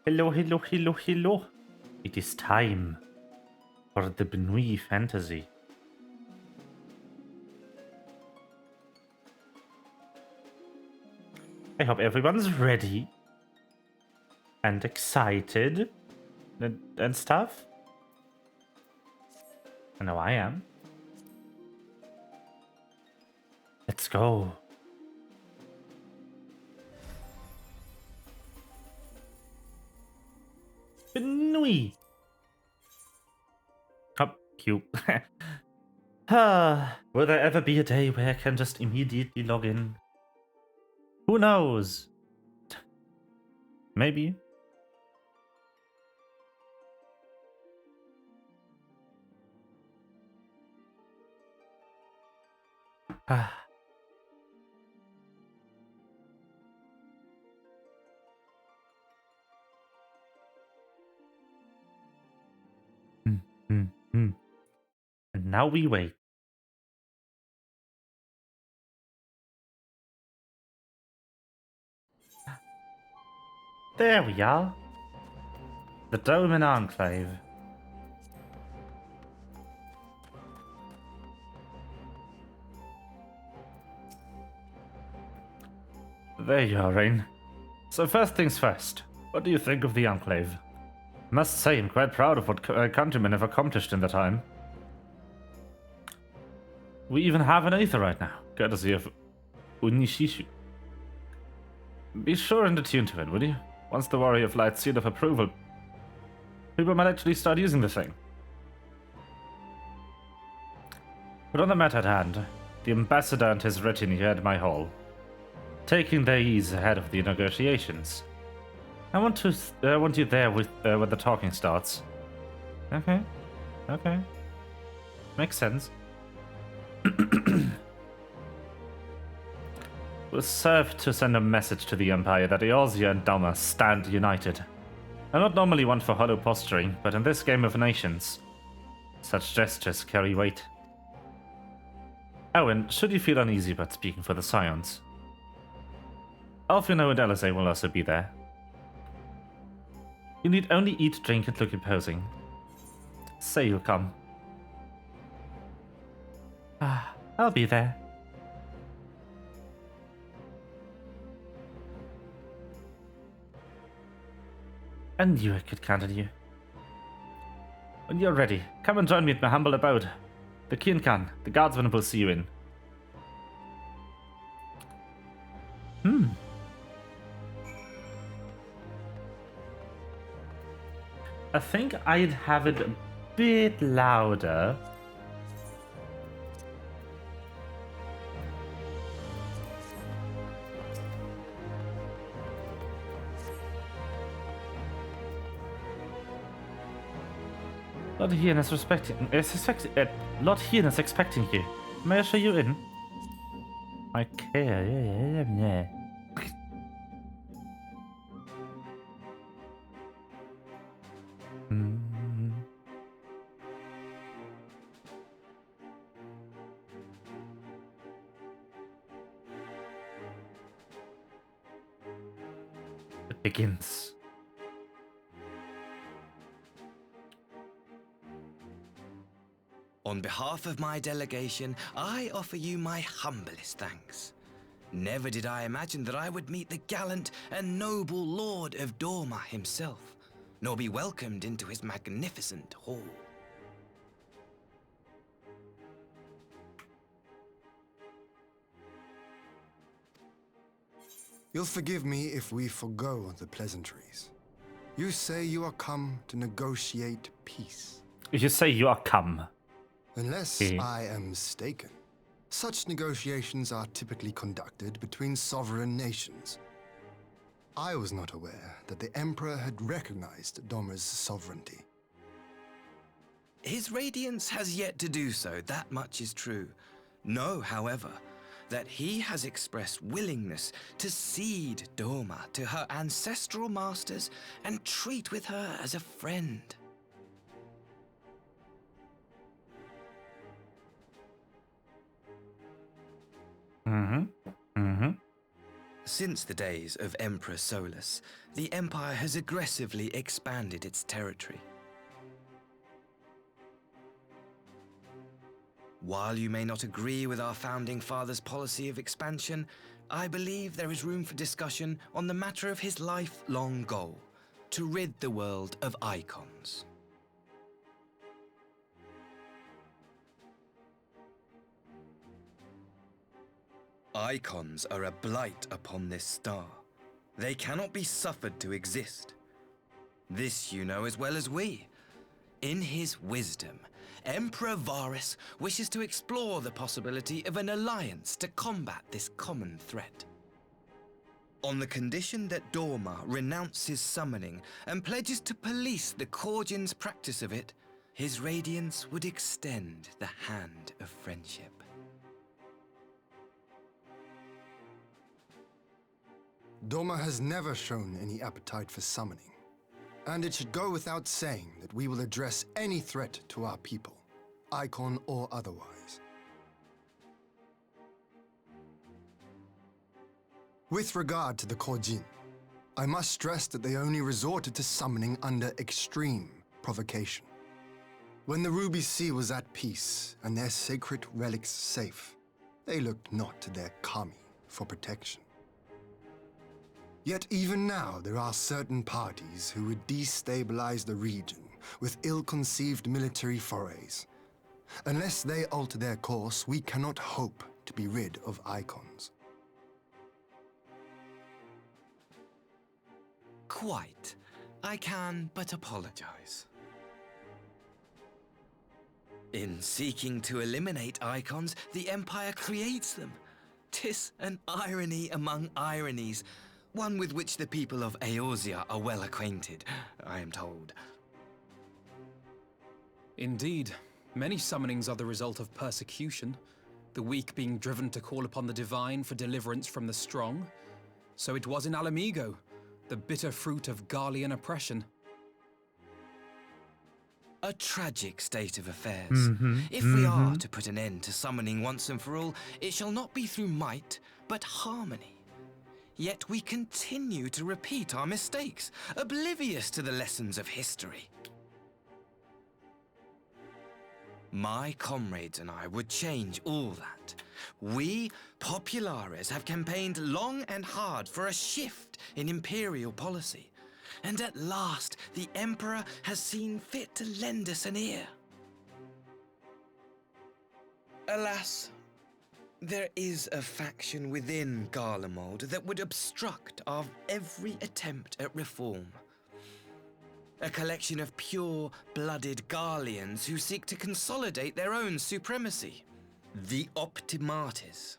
Hello, hello, hello, hello. It is time for the BNUYYYYY fantasy. I hope everyone's ready and excited and stuff. I know I am. Let's go. BNUYYYY. Oh, cute. Will there ever be a day where I can just immediately log in? Who knows? Maybe. And now we wait. There we are. The Dome and Enclave. There you are, Rain. So first things first, what do you think of the Enclave? Must say I'm quite proud of what countrymen have accomplished in the time. We even have an Aether right now, courtesy of Unishishu. Be sure and attune to it, would you? Once the Warrior of Light's seal of approval, people might actually start using the thing. But on the matter at hand, the ambassador and his retinue are at my hall, taking their ease ahead of the negotiations. I want you there with when the talking starts. Okay. Makes sense. Will serve to send a message to the Empire that Eorzea and Doma stand united. I'm not normally one for hollow posturing, but in this game of nations, such gestures carry weight. Oh, and should you feel uneasy about speaking for the Scions, Alfino and Alizé will also be there. You need only eat, drink, and look imposing. Say you'll come. I'll be there. I knew I could count on you. When you're ready, come and join me at my humble abode. The Kinkan, the guardsman, will see you in. I think I'd have it a bit louder. Lord Hien is Lord Hien is expecting you. May I show you in? I care. Yeah. It begins. On behalf of my delegation, I offer you my humblest thanks. Never did I imagine that I would meet the gallant and noble Lord of Dorma himself, nor be welcomed into his magnificent hall. You'll forgive me if we forgo the pleasantries. You say you are come to negotiate peace. You say you are come. Unless I am mistaken, such negotiations are typically conducted between sovereign nations. I was not aware that the Emperor had recognized Doma's sovereignty. His Radiance has yet to do so, that much is true. Know, however, that he has expressed willingness to cede Doma to her ancestral masters and treat with her as a friend. Since the days of Emperor Solus, the Empire has aggressively expanded its territory. While you may not agree with our founding father's policy of expansion, I believe there is room for discussion on the matter of his lifelong goal, to rid the world of icons. Icons are a blight upon this star. They cannot be suffered to exist. This you know as well as we. In his wisdom, Emperor Varus wishes to explore the possibility of an alliance to combat this common threat. On the condition that Dorma renounces summoning and pledges to police the Korgin's practice of it, his radiance would extend the hand of friendship. Dorma has never shown any appetite for summoning, and it should go without saying that we will address any threat to our people, icon or otherwise. With regard to the Korjin, I must stress that they only resorted to summoning under extreme provocation. When the Ruby Sea was at peace and their sacred relics safe, they looked not to their kami for protection. Yet even now, there are certain parties who would destabilize the region with ill-conceived military forays. Unless they alter their course, we cannot hope to be rid of icons. Quite. I can but apologize. In seeking to eliminate icons, the Empire creates them. 'Tis an irony among ironies, one with which the people of Eorzea are well acquainted, I am told. Indeed. Many summonings are the result of persecution, the weak being driven to call upon the divine for deliverance from the strong. So it was in Alamigo, the bitter fruit of Garlean oppression. A tragic state of affairs. If we are to put an end to summoning once and for all, it shall not be through might, but harmony. Yet we continue to repeat our mistakes, oblivious to the lessons of history. My comrades and I would change all that. We, Populares, have campaigned long and hard for a shift in imperial policy. And at last, the Emperor has seen fit to lend us an ear. Alas, there is a faction within Garlemald that would obstruct our every attempt at reform. A collection of pure-blooded Garleans who seek to consolidate their own supremacy. The Optimates.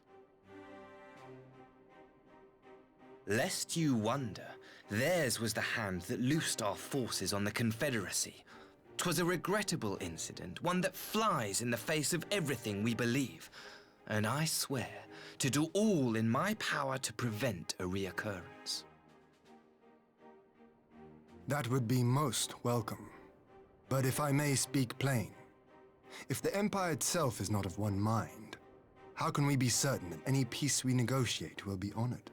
Lest you wonder, theirs was the hand that loosed our forces on the Confederacy. 'Twas a regrettable incident, one that flies in the face of everything we believe. And I swear to do all in my power to prevent a reoccurrence. That would be most welcome. But if I may speak plain, if the Empire itself is not of one mind, how can we be certain that any peace we negotiate will be honored?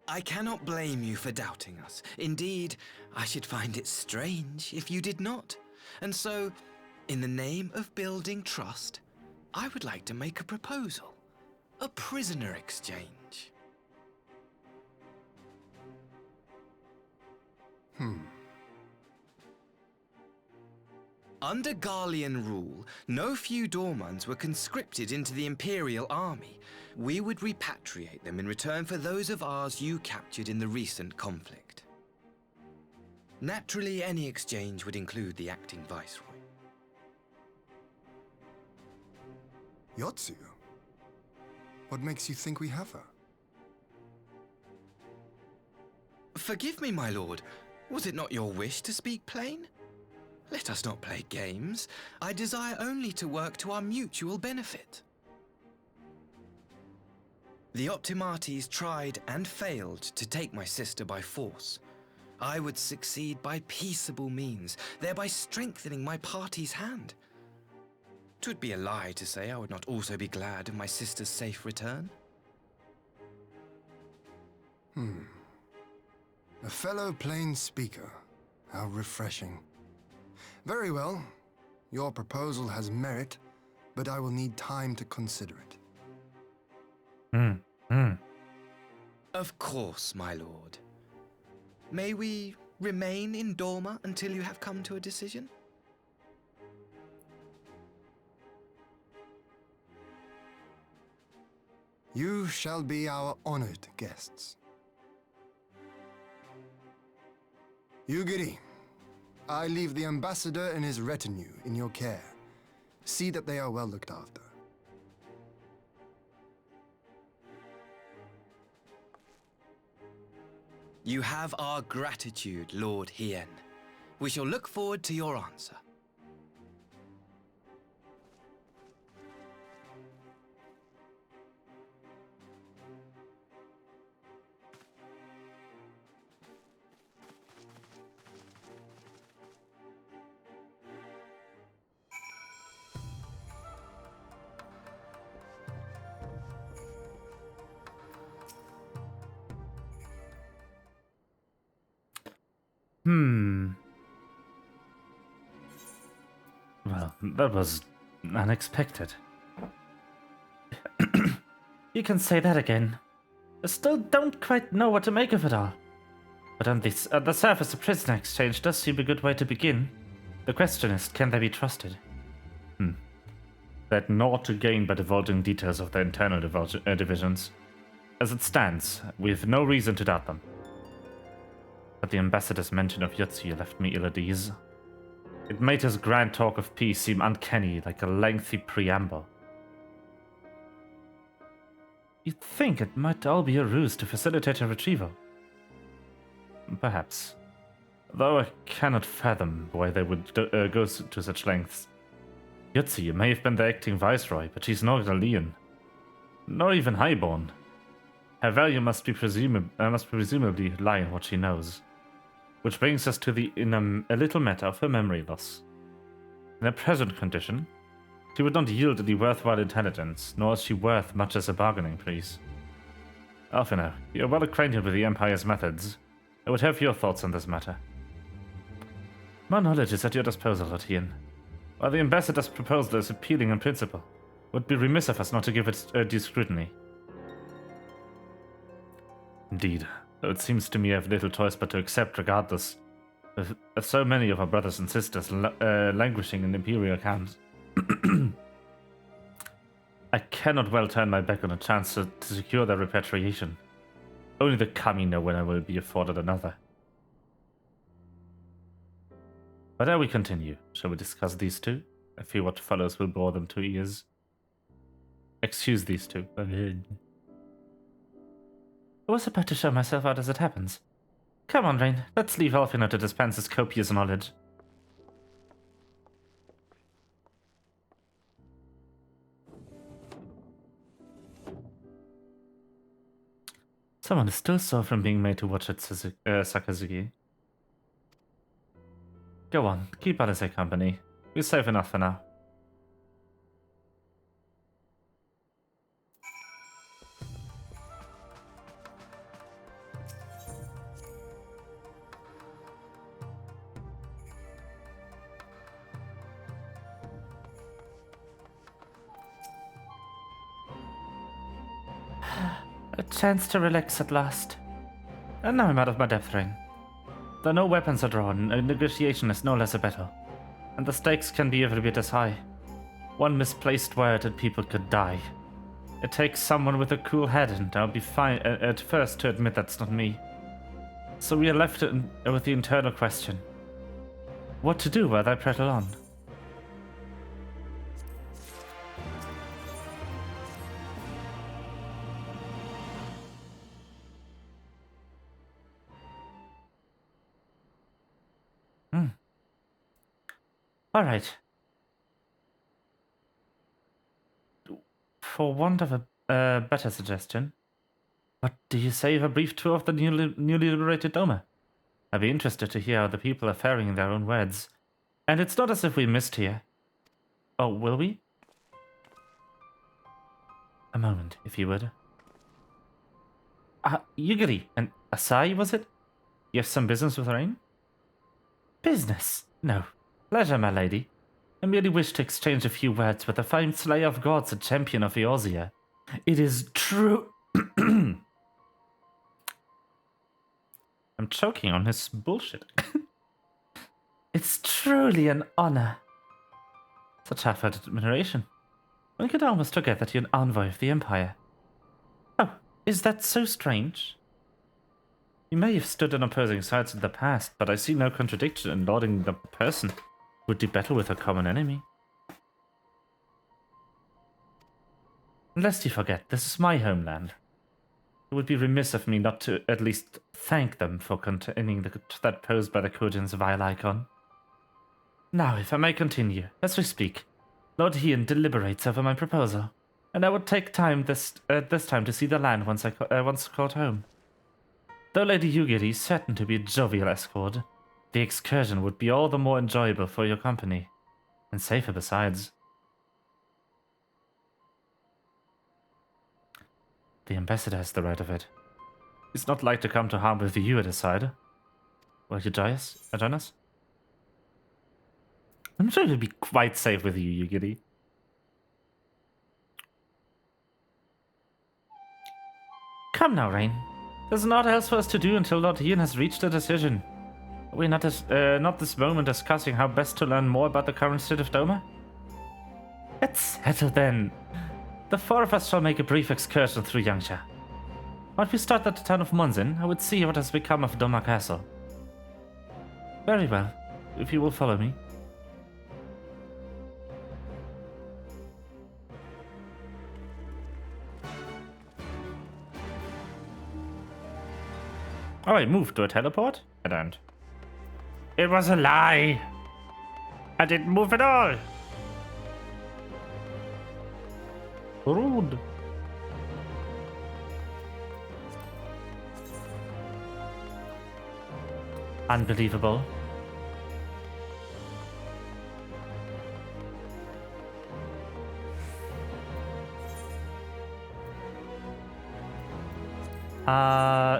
I cannot blame you for doubting us. Indeed, I should find it strange if you did not. And so, in the name of building trust, I would like to make a proposal. A prisoner exchange. Under Garlean rule, no few Dormans were conscripted into the Imperial Army. We would repatriate them in return for those of ours you captured in the recent conflict. Naturally, any exchange would include the acting Viceroy. Yotsu? What makes you think we have her? Forgive me, my lord. Was it not your wish to speak plain? Let us not play games. I desire only to work to our mutual benefit. The Optimates tried and failed to take my sister by force. I would succeed by peaceable means, thereby strengthening my party's hand. 'Twould be a lie to say I would not also be glad of my sister's safe return. A fellow plain speaker. How refreshing. Very well. Your proposal has merit, but I will need time to consider it. Of course, my lord. May we remain in Dorma until you have come to a decision? You shall be our honored guests. Yugiri, I leave the ambassador and his retinue in your care. See that they are well looked after. You have our gratitude, Lord Hien. We shall look forward to your answer. Well, that was unexpected. You can say that again. I still don't quite know what to make of it all. But on the surface, a prisoner exchange does seem a good way to begin. The question is, can they be trusted? They had naught to gain by divulging details of their internal divisions. As it stands, we have no reason to doubt them. But the ambassador's mention of Yotzi left me ill at ease. It made his grand talk of peace seem uncanny, like a lengthy preamble. You'd think it might all be a ruse to facilitate a retrieval. Perhaps. Though I cannot fathom why they would go to such lengths. Yotzi may have been the acting viceroy, but she's not a Leon. Nor even highborn. Her value must presumably lie in what she knows. Which brings us to a little matter of her memory loss. In her present condition, she would not yield any worthwhile intelligence, nor is she worth much as a bargaining piece. Alfina, you are well acquainted with the Empire's methods. I would have your thoughts on this matter. My knowledge is at your disposal, Lord Hien. While the ambassador's proposal is appealing in principle, it would be remiss of us not to give it due scrutiny. Indeed, though it seems to me I have little choice but to accept regardless, with so many of our brothers and sisters languishing in imperial camps. I cannot well turn my back on a chance to secure their repatriation. Only the kami know when I will be afforded another. But ere we continue, shall we discuss these two? I fear what follows will bore them to ears. Excuse these two. I was about to show myself out as it happens. Come on, Rain, let's leave Alfina to dispense his copious knowledge. Someone is still sore from being made to watch at Sakazuki. Go on, keep Alice company. We're safe enough for now. A chance to relax at last. And now I'm out of my death ring. Though no weapons are drawn, a negotiation is no less a battle. And the stakes can be every bit as high. One misplaced word and people could die. It takes someone with a cool head, and I'll be fine at first to admit that's not me. So we are left with the internal question. What to do while I prattle on? All right. For want of a better suggestion, what do you say of a brief tour of the newly liberated Doma? I'd be interested to hear how the people are faring in their own words. And it's not as if we missed here. Oh, will we? A moment, if you would. Yugiri and Asai, was it? You have some business with Rain? Business? No. Pleasure, my lady. I merely wish to exchange a few words with the famed slayer of gods and champion of Eorzea. It is true. I'm choking on his bullshit. It's truly an honor. Such half-hearted admiration. One could almost forget that you're an envoy of the Empire. Oh, is that so strange? You may have stood on opposing sides in the past, but I see no contradiction in lauding the person who would do battle with a common enemy. Lest you forget, this is my homeland. It would be remiss of me not to at least thank them for containing the threat posed by the Kojin's vile icon. Now, if I may continue, as we speak, Lord Hien deliberates over my proposal, and I would take time this time to see the land once called home. Though Lady Yugiri is certain to be a jovial escort, the excursion would be all the more enjoyable for your company, and safer besides. The ambassador has the right of it. He's not like to come to harm with you at his side. Will you join us? I'm sure he'll be quite safe with you, Yugiri. Come now, Rain. There's naught else for us to do until Lord Hien has reached a decision. Are we not this moment discussing how best to learn more about the current state of Doma? Let's settle then. The four of us shall make a brief excursion through Yangsha. Once we start at the town of Monzin, I would see what has become of Doma Castle. Very well, if you will follow me. Oh, I moved to a teleport? I don't. It was a lie! I didn't move at all! Rude. Unbelievable.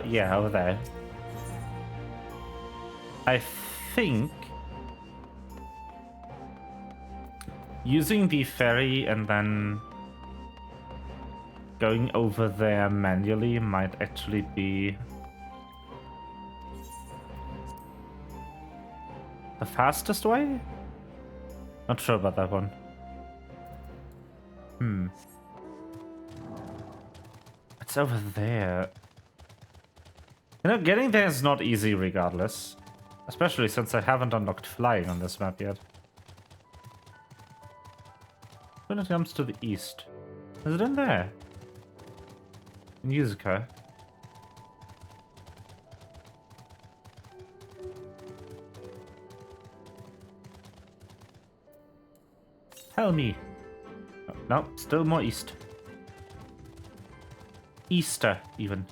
Yeah, over there. I think using the ferry and then going over there manually might actually be the fastest way? Not sure about that one. It's over there. You know, getting there is not easy regardless. Especially since I haven't unlocked flying on this map yet. When it comes to the east. Is it in there? In Yuzuka? Tell me. Oh, no, still more east. Easter, even.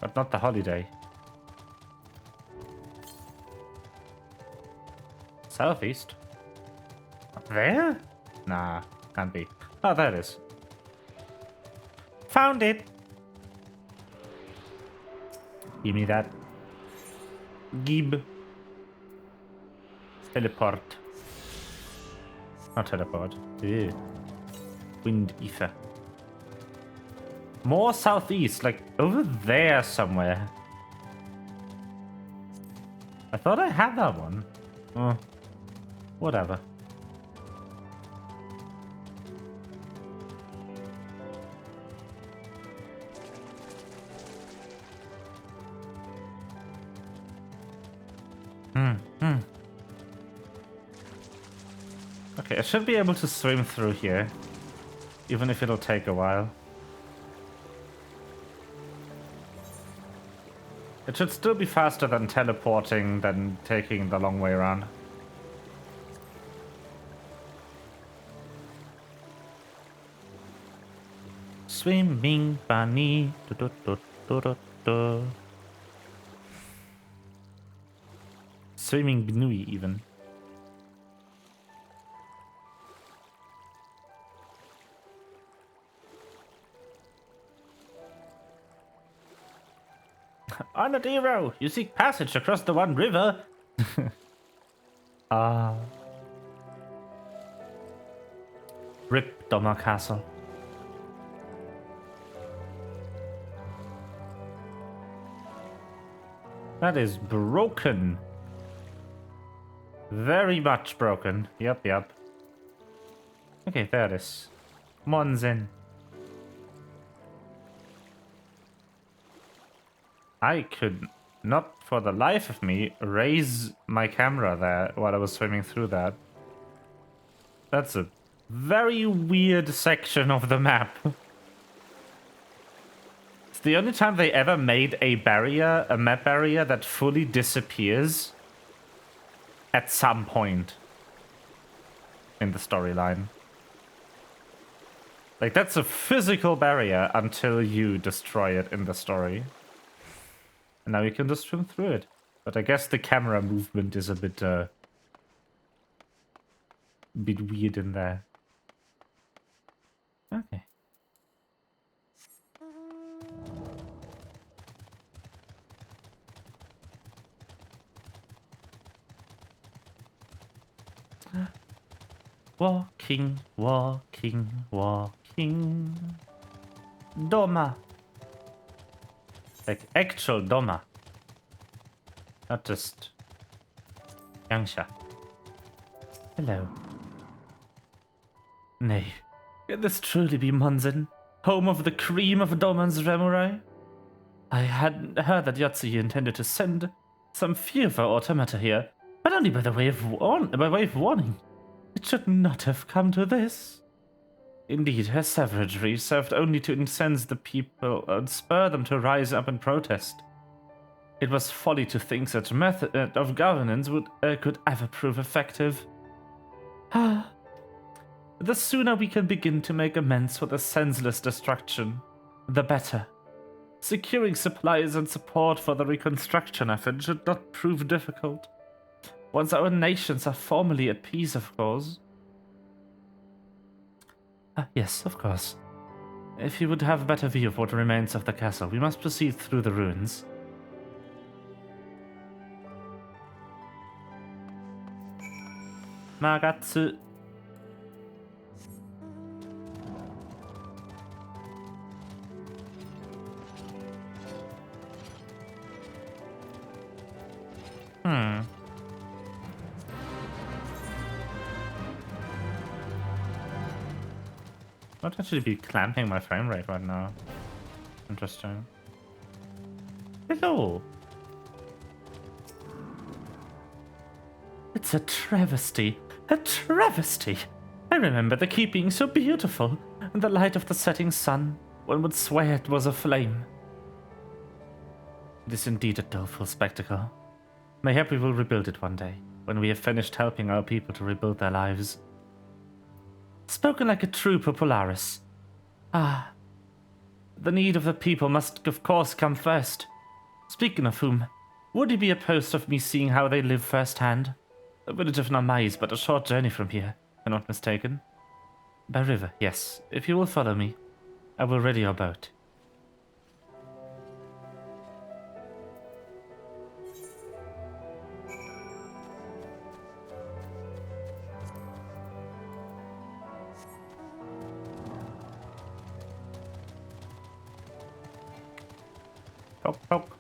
But not the holiday. Southeast? Up there? Nah, can't be. Oh, there it is. Found it! Give me that. Gib. Teleport. Not teleport. Ew. Wind ether. More southeast, like over there somewhere. I thought I had that one. Oh, whatever. Okay, I should be able to swim through here, even if it'll take a while. It should still be faster than teleporting than taking the long way around. Swimming bunny. Do, do, do, do, do. Swimming BNUYYYYYY even. Honored hero, you seek passage across the one river. Rip Doma Castle. That is broken. Very much broken. Yep, yep. Okay, there it is. Monzen. I could not for the life of me raise my camera there while I was swimming through that. That's a very weird section of the map. It's the only time they ever made a barrier, a map barrier that fully disappears at some point in the storyline. Like, that's a physical barrier until you destroy it in the story. And now you can just swim through it. But I guess the camera movement is a bit weird in there. Okay. Walking, walking, walking. Doma. Like actual Doma. Not just Yangsha. Hello. Nay, can this truly be Monzen, home of the cream of Doman's Remurai? I hadn't heard that Yotsuyi intended to send some fearful automata here, but only by way of warning. It should not have come to this. Indeed, her savagery served only to incense the people and spur them to rise up and protest. It was folly to think such method of governance could ever prove effective. The sooner we can begin to make amends for the senseless destruction, the better. Securing supplies and support for the reconstruction effort should not prove difficult. Once our nations are formally at peace, of course. Yes, of course. If you would have a better view of what remains of the castle, we must proceed through the ruins. Magatsu. I'd actually be clamping my frame rate right now. Interesting. Hello. It's a travesty. A travesty. I remember the keep being so beautiful. In the light of the setting sun, one would swear it was aflame. It is indeed a doleful spectacle. Mayhap we will rebuild it one day, when we have finished helping our people to rebuild their lives. Spoken like a true popularis. Ah. The need of the people must of course come first. Speaking of whom, would you be opposed of me seeing how they live firsthand? The village of Namai is but a short journey from here, if I'm not mistaken. By river, yes. If you will follow me, I will ready your boat. Poke, poke.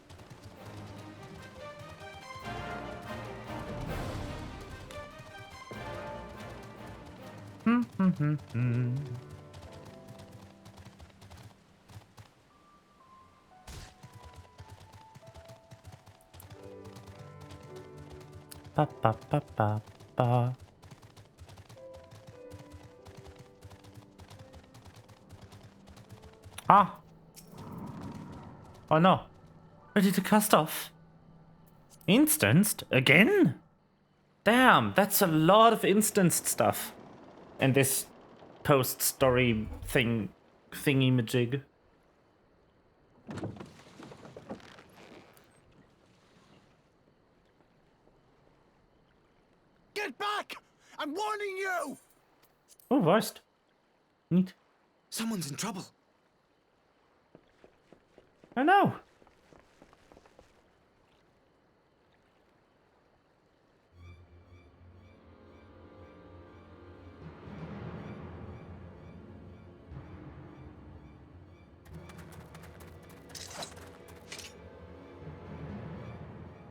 Ba ba ba ba ba. Ah. Oh no. Ready to cast off? Instanced? Again? Damn, that's a lot of instanced stuff. And this post-story thingy-majig. Get back! I'm warning you! Oh, worst. Neat. Someone's in trouble. I know.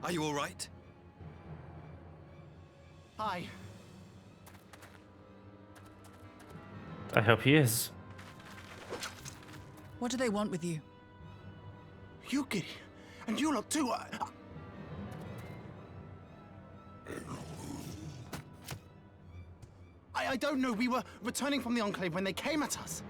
Are you all right? Hi. I hope he is. What do they want with you? Yuki. And you lot too. I don't know. We were returning from the Enclave when they came at us.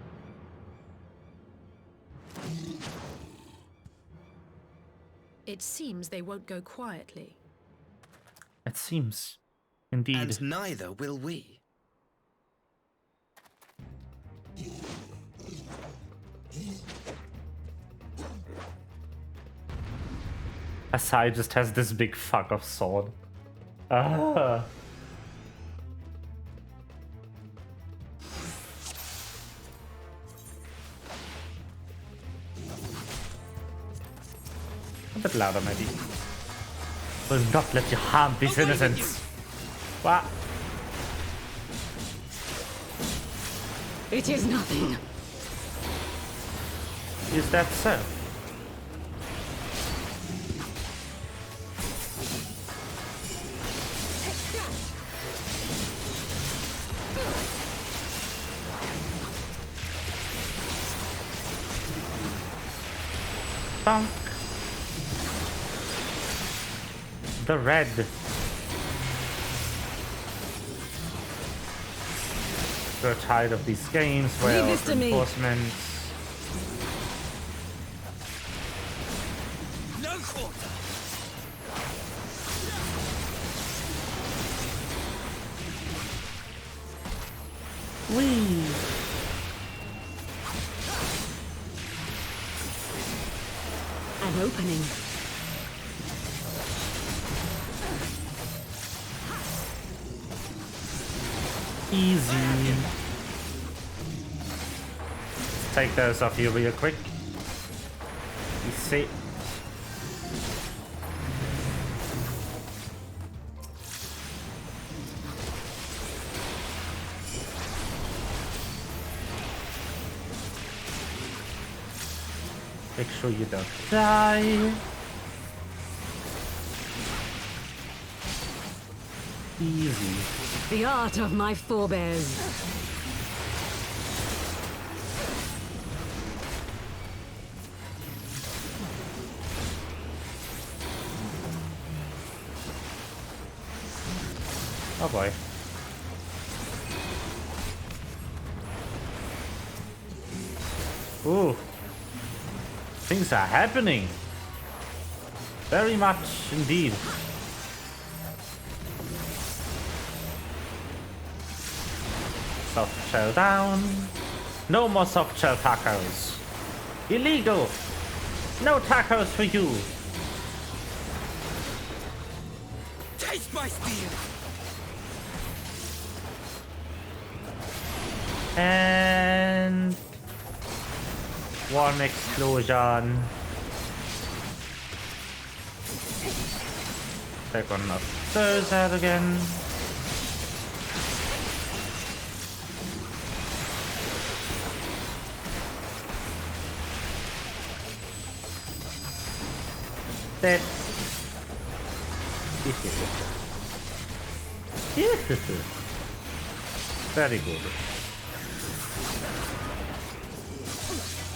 It seems they won't go quietly. It seems. Indeed. And neither will we. Asai just has this big fuck of sword. Ah. A bit louder, maybe. Will not let you harm these innocents. What? It is nothing. Is that so? Bonk. The red. We're tired of these games where Leave this to me. reinforcements. No quarter! Whee! An opening. Easy. Take those off you real quick. You see. Make sure you don't die. Easy. The art of my forebears. Oh boy. Ooh. Things are happening. Very much indeed. Soft shell down. No more soft shell tacos. Illegal. No tacos for you. Taste my steel! And one explosion. Take one of those out again. Dead. Very good.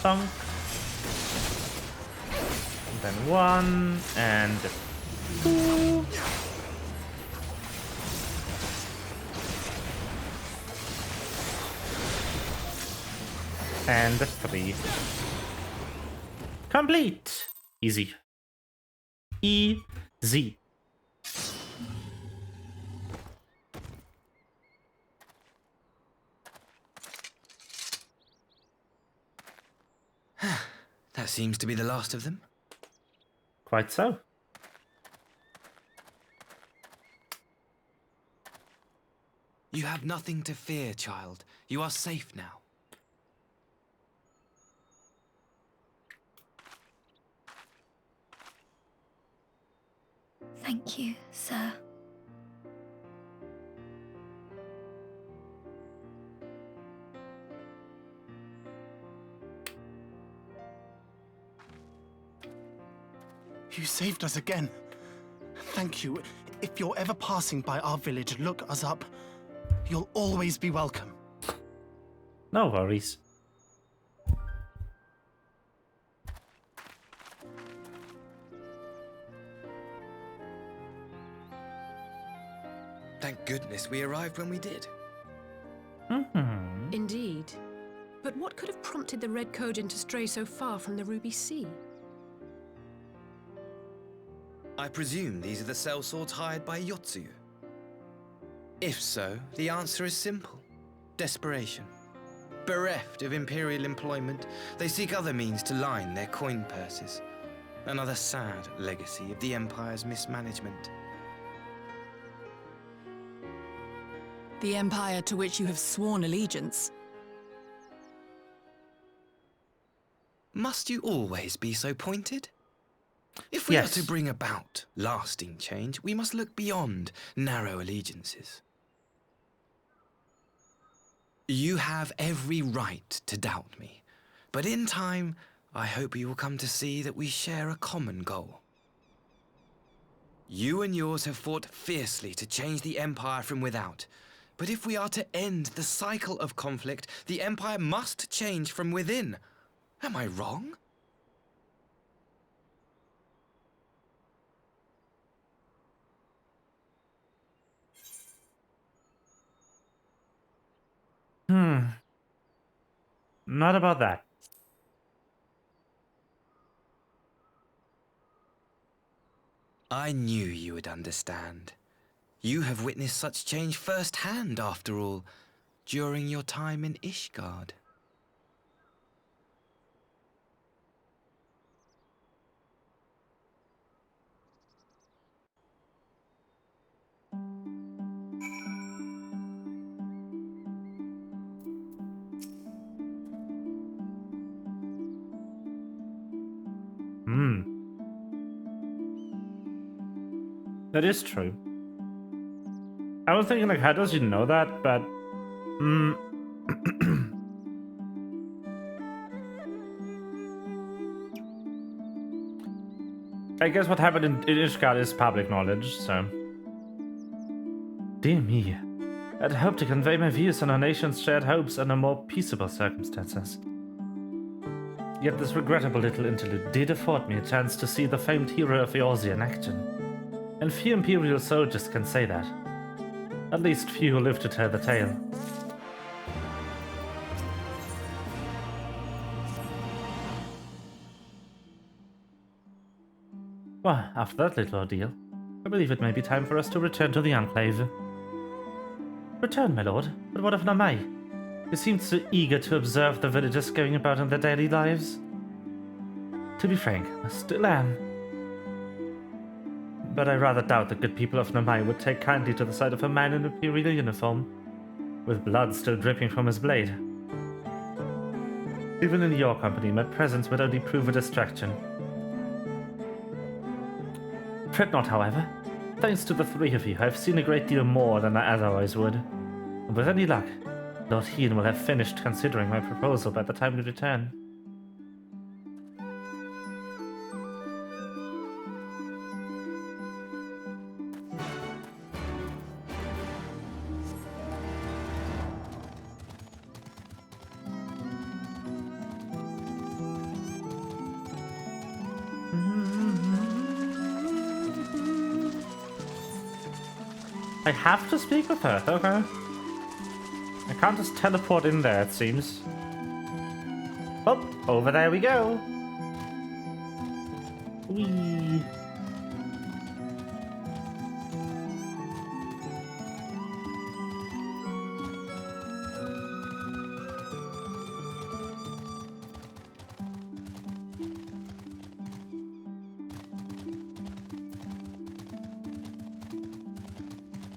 Thunk. Then one and two. And three. Complete. Easy. Easy. That seems to be the last of them. Quite so. You have nothing to fear, child. You are safe now. Thank you, sir. You saved us again. thank you. If you're ever passing by our village, look us up. You'll always be welcome. No worries. Thank goodness we arrived when we did. Indeed. But what could have prompted the Red Kojin to stray so far from the Ruby Sea? I presume these are the sellswords hired by Yotsuyu. If so, the answer is simple. Desperation. Bereft of imperial employment, they seek other means to line their coin purses. Another sad legacy of the Empire's mismanagement. The Empire to which you have sworn allegiance. Must you always be so pointed? If we are to bring about lasting change, we must look beyond narrow allegiances. You have every right to doubt me, but in time, I hope you will come to see that we share a common goal. You and yours have fought fiercely to change the Empire from without, but if we are to end the cycle of conflict, the Empire must change from within. Am I wrong? Not about that. I knew you would understand. You have witnessed such change firsthand, after all, during your time in Ishgard. That is true. I was thinking, like, how does you know that? But I guess what happened in Ishgard is public knowledge, so. Dear me, I'd hoped to convey my views on our nation's shared hopes under more peaceable circumstances. Yet this regrettable little interlude did afford me a chance to see the famed hero of Eorzea in action. And few Imperial soldiers can say that. At least few who live to tell the tale. Well, after that little ordeal, I believe it may be time for us to return to the Enclave. Return, my lord, but what of Namai? You seemed so eager to observe the villagers going about in their daily lives. To be frank, I still am. But I rather doubt the good people of Namai would take kindly to the sight of a man in Imperial uniform, with blood still dripping from his blade. Even in your company, my presence would only prove a distraction. Fret not, however. Thanks to the three of you, I've seen a great deal more than I otherwise would. And with any luck, Lord Hien will have finished considering my proposal by the time we return. I have to speak with her, okay. I can't just teleport in there, it seems. Oh, over there we go. Whee.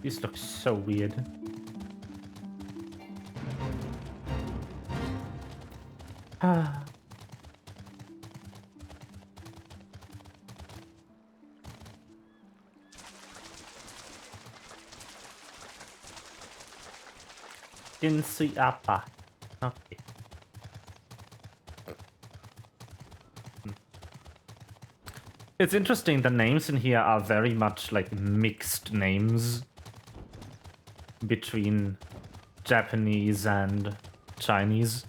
These look so weird. Ah. Insiapa. Okay. It's interesting, the names in here are very much like mixed names between Japanese and Chinese.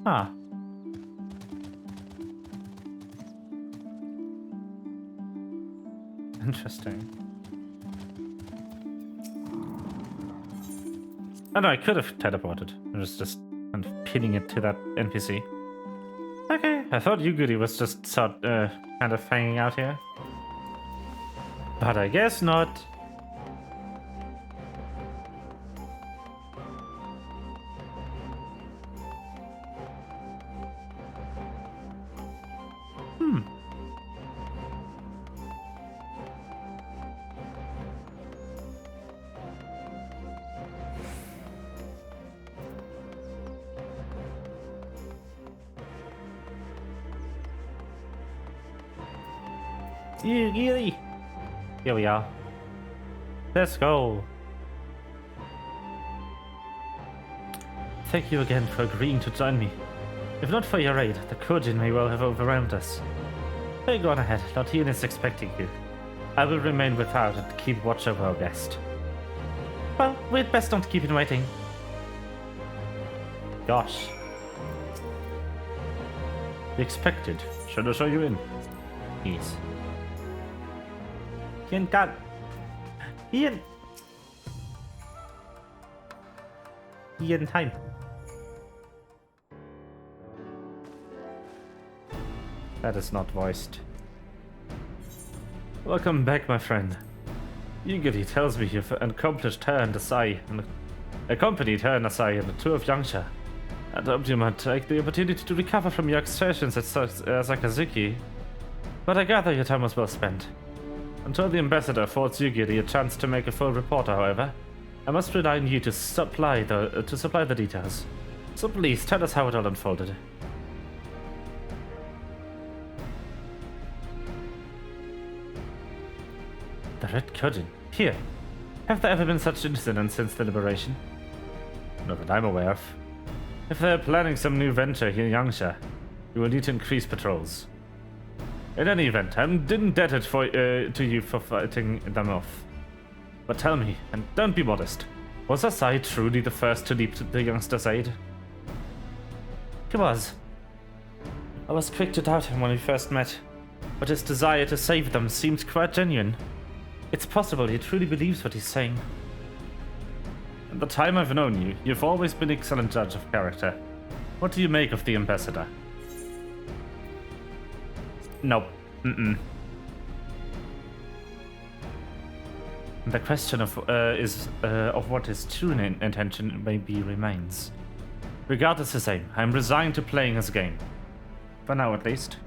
Ah. Interesting. Oh no, I could have teleported. I was just kind of pinning it to that NPC. Okay, I thought Yuguri was just kind of hanging out here. But I guess not. Yugiri! Here we are. Let's go. Thank you again for agreeing to join me. If not for your aid, the Kojin may well have overwhelmed us. Hey, go on ahead. Lord Hien is expecting you. I will remain without and keep watch over our guest. Well, we'd best not keep him waiting. Gosh. The expected. Should I show you in? Yes. Hien got Hien time. That is not voiced. Welcome back, my friend. Yugiri tells me you've accompanied her and Asai and the tour of Yangsha. I hoped you might take the opportunity to recover from your excursions at Sakazuki, but I gather your time was well spent. Until the ambassador affords Yugiri a chance to make a full report, however, I must rely on you to supply the details. So please tell us how it all unfolded. The Red Curtain. Here. Have there ever been such incidents since the liberation? Not that I'm aware of. If they're planning some new venture here in Yangsha, you will need to increase patrols. In any event, I'm indebted to you for fighting them off. But tell me, and don't be modest, was Asai truly the first to leap to the youngster's aid? He was. I was quick to doubt him when we first met, but his desire to save them seemed quite genuine. It's possible he truly believes what he's saying. In the time I've known you, you've always been an excellent judge of character. What do you make of the ambassador? Nope. The question of what his true intention may be remains. Regardless his aim, I'm resigned to playing his game. For now, at least.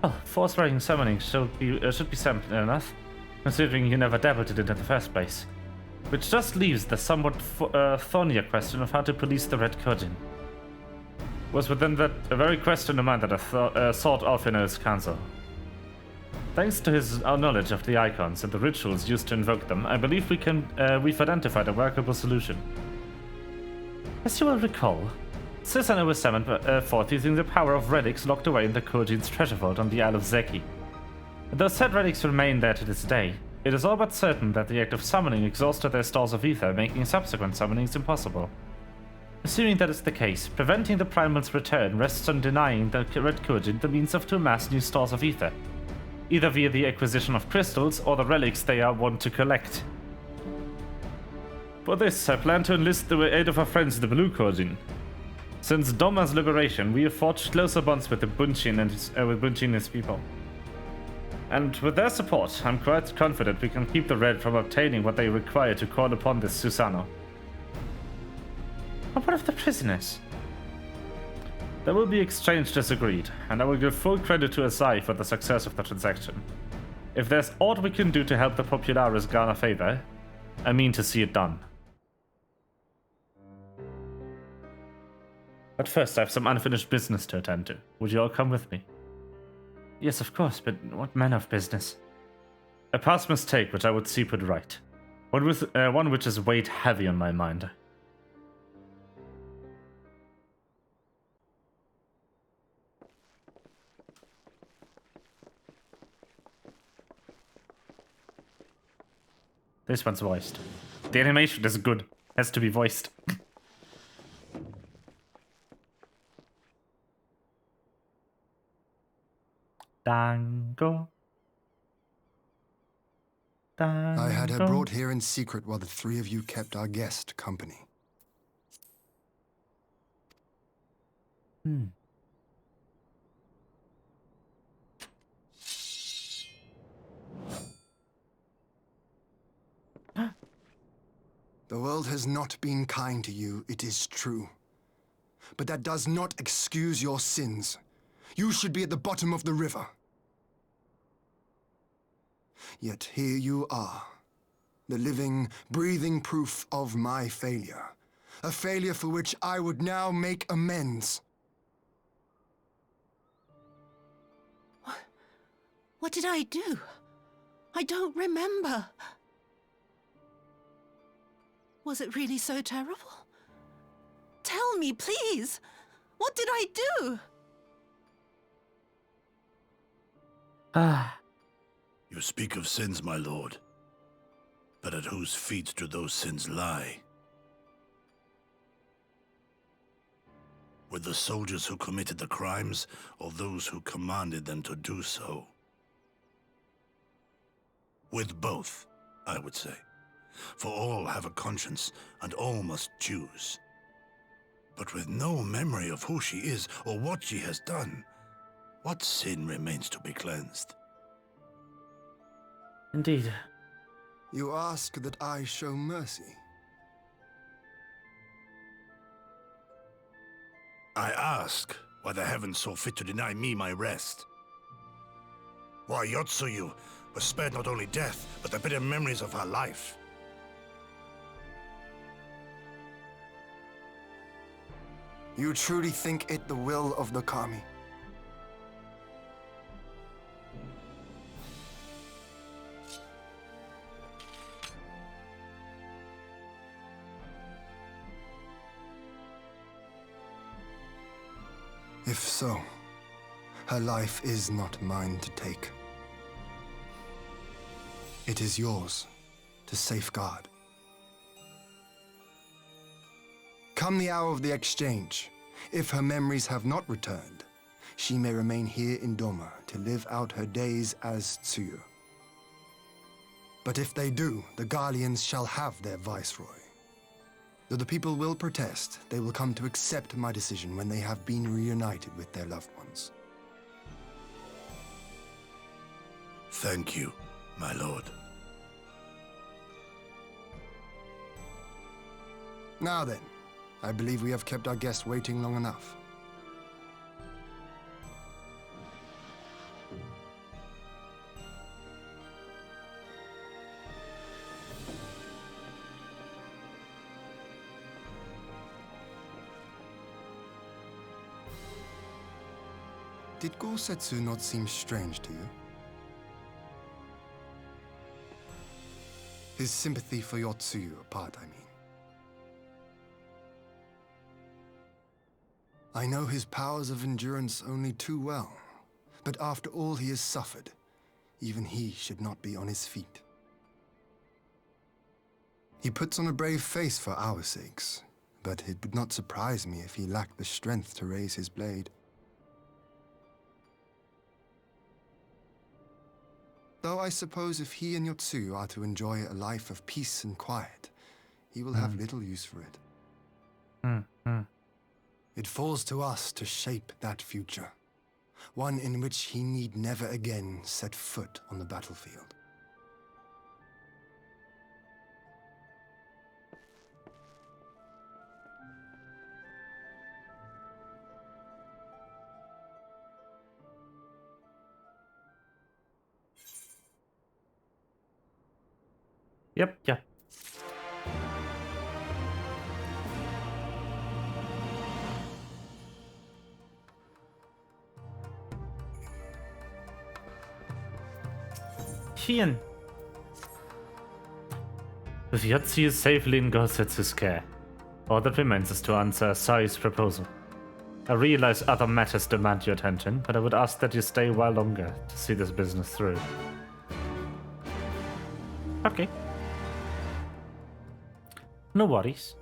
Well, force-breaking summoning should be simple enough, considering you never dabbled in it in the first place. Which just leaves the somewhat thornier question of how to police the Red Curtain. Was within that very question of mine that I sought Alfino's counsel. Thanks to his knowledge of the icons and the rituals used to invoke them, I believe we've identified a workable solution. As you will recall, Susanoo was summoned forth using the power of relics locked away in the Kojin's treasure vault on the Isle of Zeki. Though said relics remain there to this day, it is all but certain that the act of summoning exhausted their stores of ether, making subsequent summonings impossible. Assuming that is the case, preventing the Primal's return rests on denying the Red Kojin the means to amass new stores of ether, either via the acquisition of crystals or the relics they are wont to collect. For this, I plan to enlist the aid of our friends the Blue Kojin. Since Doma's liberation, we have forged closer bonds with the Bunshin and his people. And with their support, I'm quite confident we can keep the Red from obtaining what they require to call upon this Susanoo. But what of the prisoners? They will be exchanged as agreed, and I will give full credit to Asai for the success of the transaction. If there's aught we can do to help the Populares garner favor, I mean to see it done. But first, I have some unfinished business to attend to. Would you all come with me? Yes, of course, but what manner of business? A past mistake which I would see put right. One which has weighed heavy on my mind. This one's voiced. The animation is good. Has to be voiced. Dango. Dango. I had her brought here in secret while the three of you kept our guest company. The world has not been kind to you, it is true. But that does not excuse your sins. You should be at the bottom of the river. Yet here you are, the living, breathing proof of my failure. A failure for which I would now make amends. What did I do? I don't remember. Was it really so terrible? Tell me, please. What did I do? You speak of sins, my lord. But at whose feet do those sins lie? With the soldiers who committed the crimes, or those who commanded them to do so? With both, I would say. For all have a conscience, and all must choose. But with no memory of who she is, or what she has done, what sin remains to be cleansed? Indeed. You ask that I show mercy. I ask why the heavens saw fit to deny me my rest. Why Yotsuyu was spared not only death, but the bitter memories of her life. You truly think it the will of the Kami? If so, her life is not mine to take. It is yours to safeguard. Come the hour of the exchange, if her memories have not returned, she may remain here in Doma to live out her days as Tsuyu. But if they do, the Guardians shall have their viceroy. Though the people will protest, they will come to accept my decision when they have been reunited with their loved ones. Thank you, my lord. Now then, I believe we have kept our guest waiting long enough. Did Gosetsu not seem strange to you? His sympathy for Yotsuyu apart, I mean. I know his powers of endurance only too well, but after all he has suffered, even he should not be on his feet. He puts on a brave face for our sakes, but it would not surprise me if he lacked the strength to raise his blade. Though I suppose if he and Yotsuyu are to enjoy a life of peace and quiet, he will have little use for it. It falls to us to shape that future, one in which he need never again set foot on the battlefield. Yep. Hien. With Yotzi is safely in Gosetsu's care, all that remains is to answer Sai's proposal. I realize other matters demand your attention, but I would ask that you stay a while longer to see this business through. Okay. No worries.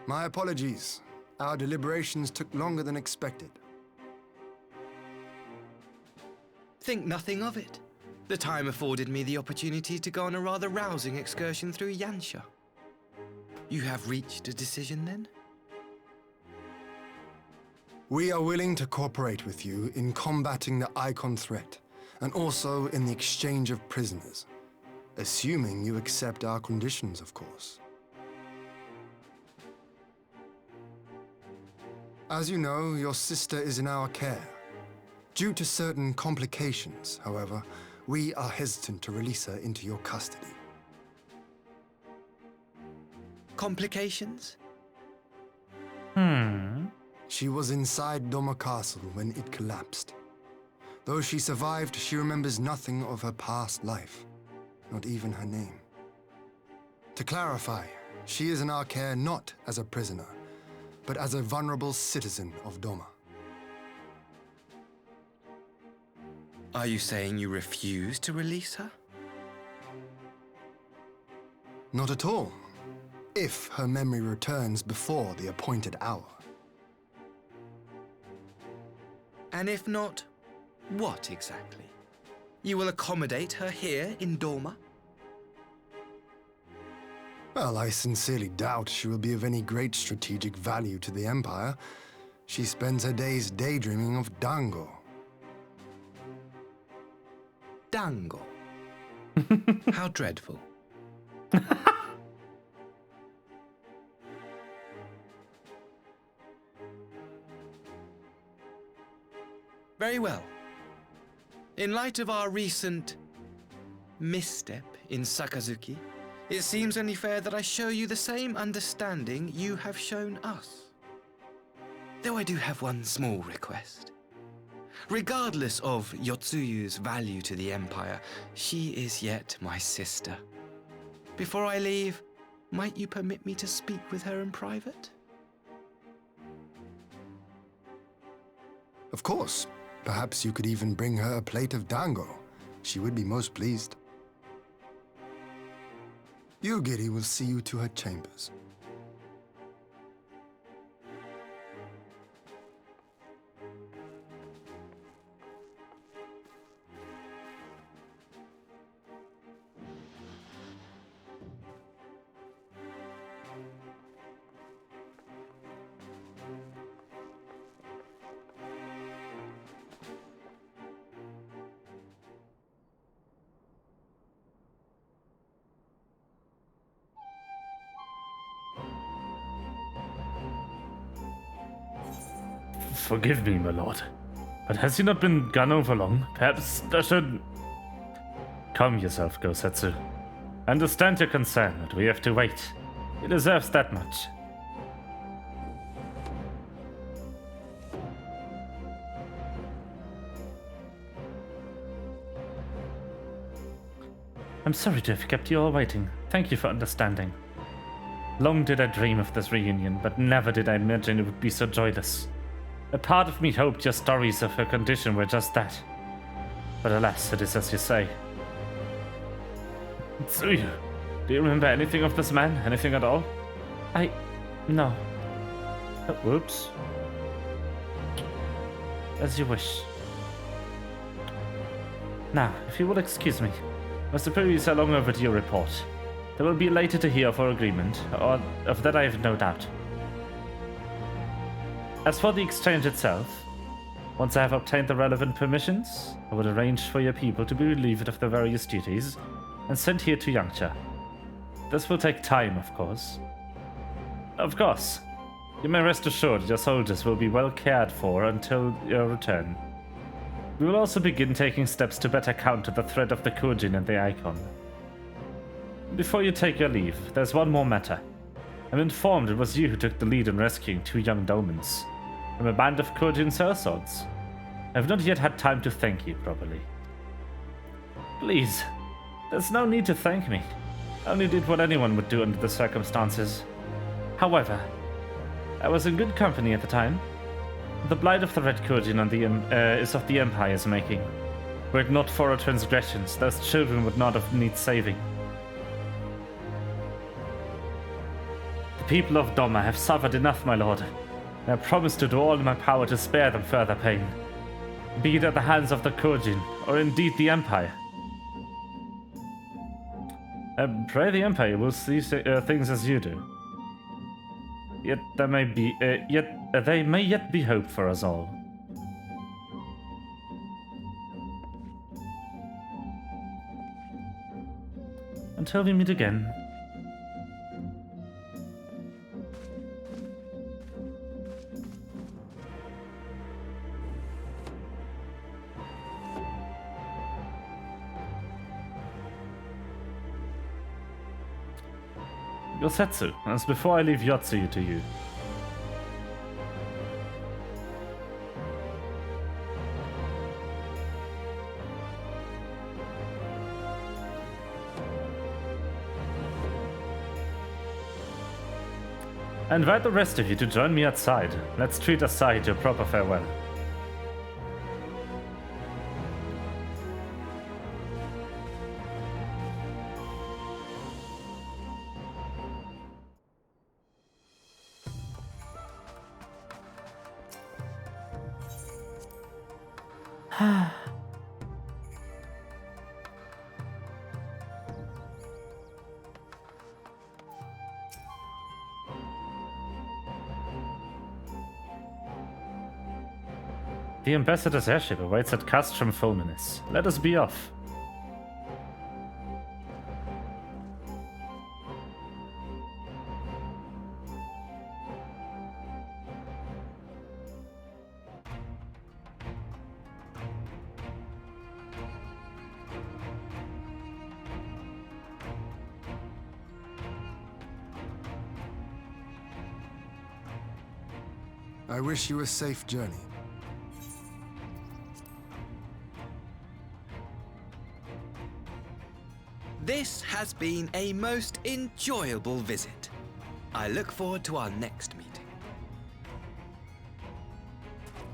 My apologies. Our deliberations took longer than expected. Think nothing of it. The time afforded me the opportunity to go on a rather rousing excursion through Yansha. You have reached a decision then? We are willing to cooperate with you in combating the Icon threat, and also in the exchange of prisoners. Assuming you accept our conditions, of course. As you know, your sister is in our care. Due to certain complications, however, we are hesitant to release her into your custody. Complications? She was inside Doma Castle when it collapsed. Though she survived, she remembers nothing of her past life, not even her name. To clarify, she is in our care not as a prisoner, but as a vulnerable citizen of Doma. Are you saying you refuse to release her? Not at all, if her memory returns before the appointed hour. And if not, what exactly? You will accommodate her here in Doma? Well, I sincerely doubt she will be of any great strategic value to the Empire. She spends her days daydreaming of Dango. Dango? How dreadful. Very well. In light of our recent misstep in Sakazuki, it seems only fair that I show you the same understanding you have shown us. Though I do have one small request. Regardless of Yotsuyu's value to the Empire, she is yet my sister. Before I leave, might you permit me to speak with her in private? Of course. Perhaps you could even bring her a plate of dango. She would be most pleased. Yugiri will see you to her chambers. Forgive me, my lord, but has he not been gone over long? Perhaps I should... Calm yourself, Gosetsu. I understand your concern, but we have to wait. He deserves that much. I'm sorry to have kept you all waiting. Thank you for understanding. Long did I dream of this reunion, but never did I imagine it would be so joyless. A part of me hoped your stories of her condition were just that. But alas, it is as you say. Tsuyu, do you remember anything of this man? Anything at all? No. Whoops. As you wish. Now, if you will excuse me, I suppose you are long overdue report. There will be later to hear of our agreement, or of that I have no doubt. As for the exchange itself, once I have obtained the relevant permissions, I would arrange for your people to be relieved of their various duties and sent here to Yangsha. This will take time, of course. Of course. You may rest assured your soldiers will be well cared for until your return. We will also begin taking steps to better counter the threat of the Kujin and the Icon. Before you take your leave, there's one more matter. I'm informed it was you who took the lead in rescuing 2 young Domans from a band of Kujin sellswords. I've not yet had time to thank you properly. Please, there's no need to thank me. I only did what anyone would do under the circumstances. However, I was in good company at the time. The blight of the Red Kujin on is of the Empire's making. Were it not for our transgressions, those children would not have need saving. The people of Doma have suffered enough, my lord, and I promise to do all in my power to spare them further pain, be it at the hands of the Kujin, or indeed the Empire. I pray the Empire will see things as you do. Yet there may yet be hope for us all. Until we meet again. Yosetsu, as before I leave Yotsuyu to you. I invite the rest of you to join me outside. Let's treat Asahi to a proper farewell. The ambassador's airship awaits at Castrum Fulminus. Let us be off. I wish you a safe journey. This has been a most enjoyable visit. I look forward to our next meeting.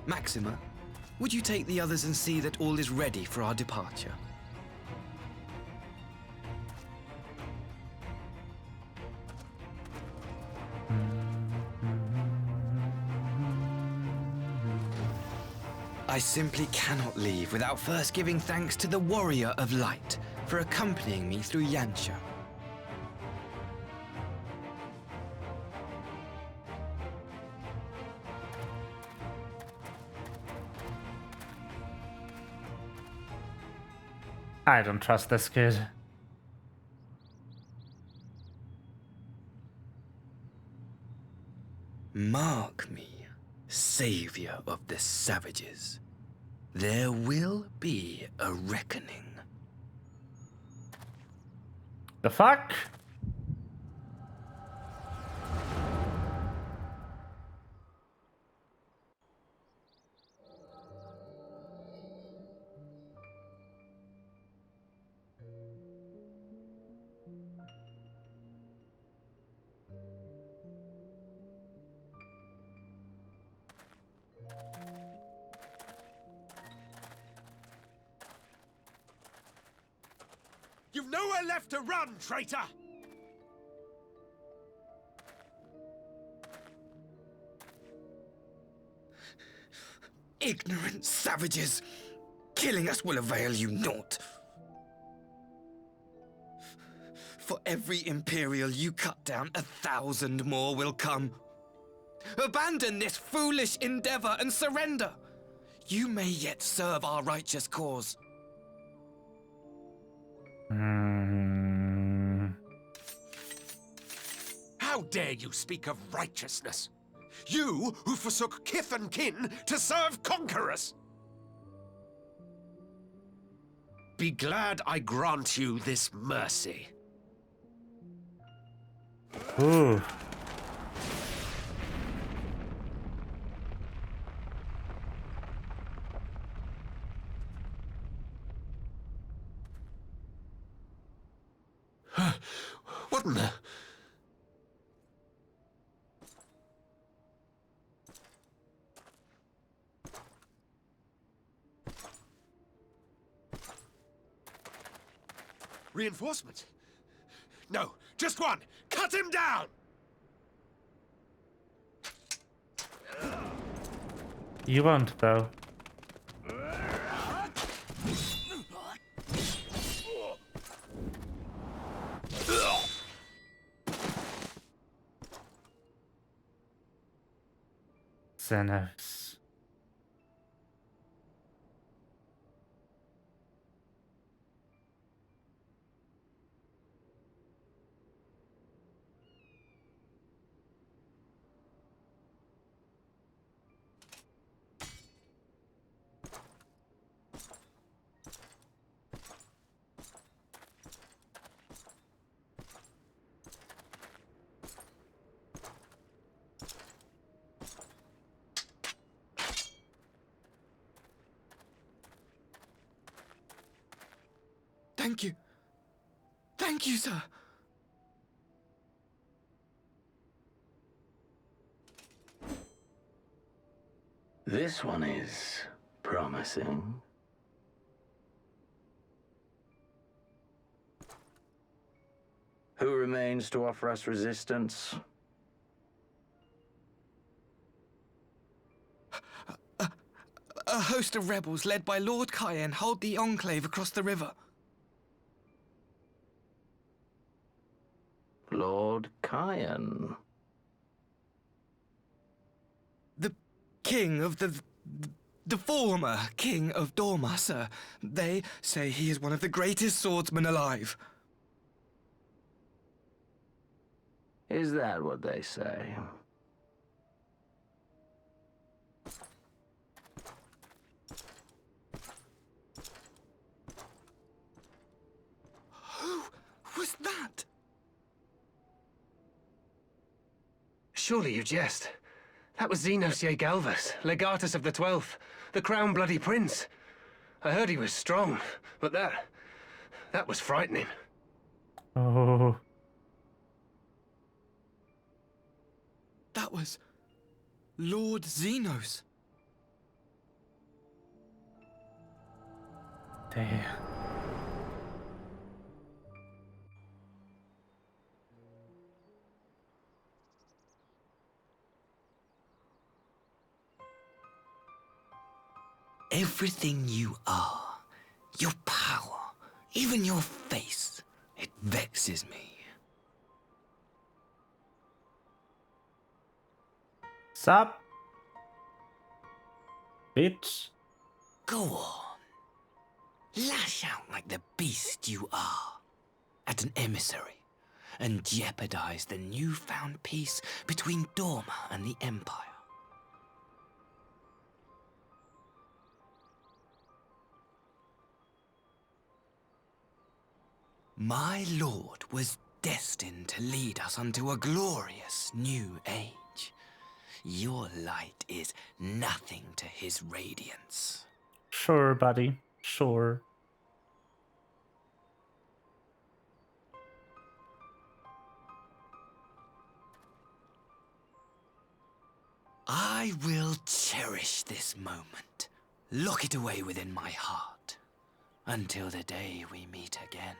Maxima, would you take the others and see that all is ready for our departure? I simply cannot leave without first giving thanks to the Warrior of Light for accompanying me through Yansha. I don't trust this kid. Mark me, savior of the savages. There will be a reckoning. The fuck? You've nowhere left to run, traitor! Ignorant savages! Killing us will avail you naught. For every Imperial you cut down, 1,000 more will come. Abandon this foolish endeavor and surrender. You may yet serve our righteous cause. How How dare you speak of righteousness? You who forsook kith and kin to serve conquerors! Be glad I grant you this mercy. Ooh. What in the... Reinforcements? No, just one! Cut him down! You won't, though. Xenos. Thank you. Thank you, sir. This one is promising. Who remains to offer us resistance? A host of rebels led by Lord Cayenne hold the enclave across the river. Lord Cayenne. The king of the former king of Dorma, sir. They say he is one of the greatest swordsmen alive. Is that what they say? Who was that? Surely you jest. That was Xenos Galvus, legatus of the 12th, the Crown Bloody Prince. I heard he was strong, but that was frightening. Oh. That was Lord Xenos. Damn. Everything you are, your power, even your face, it vexes me. Sup? Bitch. Go on. Lash out like the beast you are at an emissary and jeopardize the newfound peace between Dorma and the Empire. My lord was destined to lead us unto a glorious new age. Your light is nothing to his radiance. Sure, buddy. Sure. I will cherish this moment, lock it away within my heart, until the day we meet again.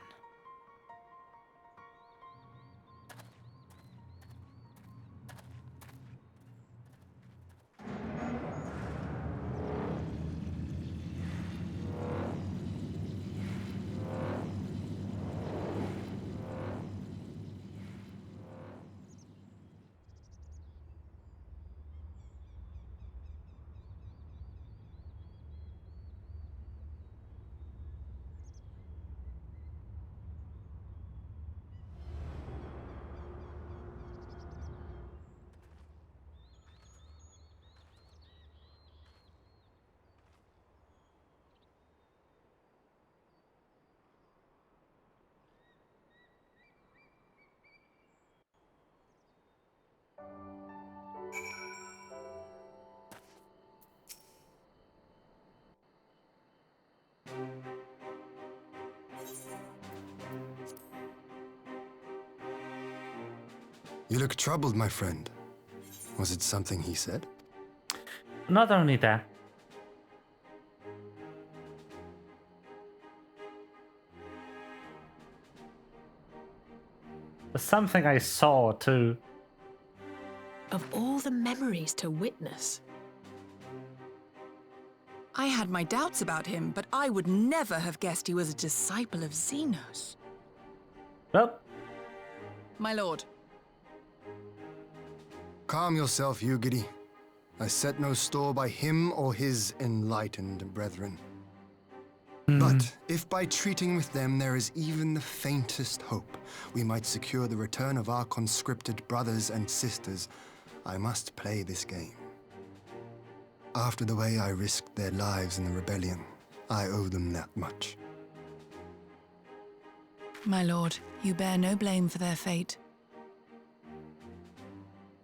You look troubled, my friend. Was it something he said? Not only that. There's something I saw too. Of all the memories to witness. I had my doubts about him, but I would never have guessed he was a disciple of Xenos. Well, my lord. Calm yourself, Yugiri. I set no store by him or his enlightened brethren. But if by treating with them there is even the faintest hope, we might secure the return of our conscripted brothers and sisters, I must play this game. After the way I risked their lives in the rebellion, I owe them that much. My lord, you bear no blame for their fate.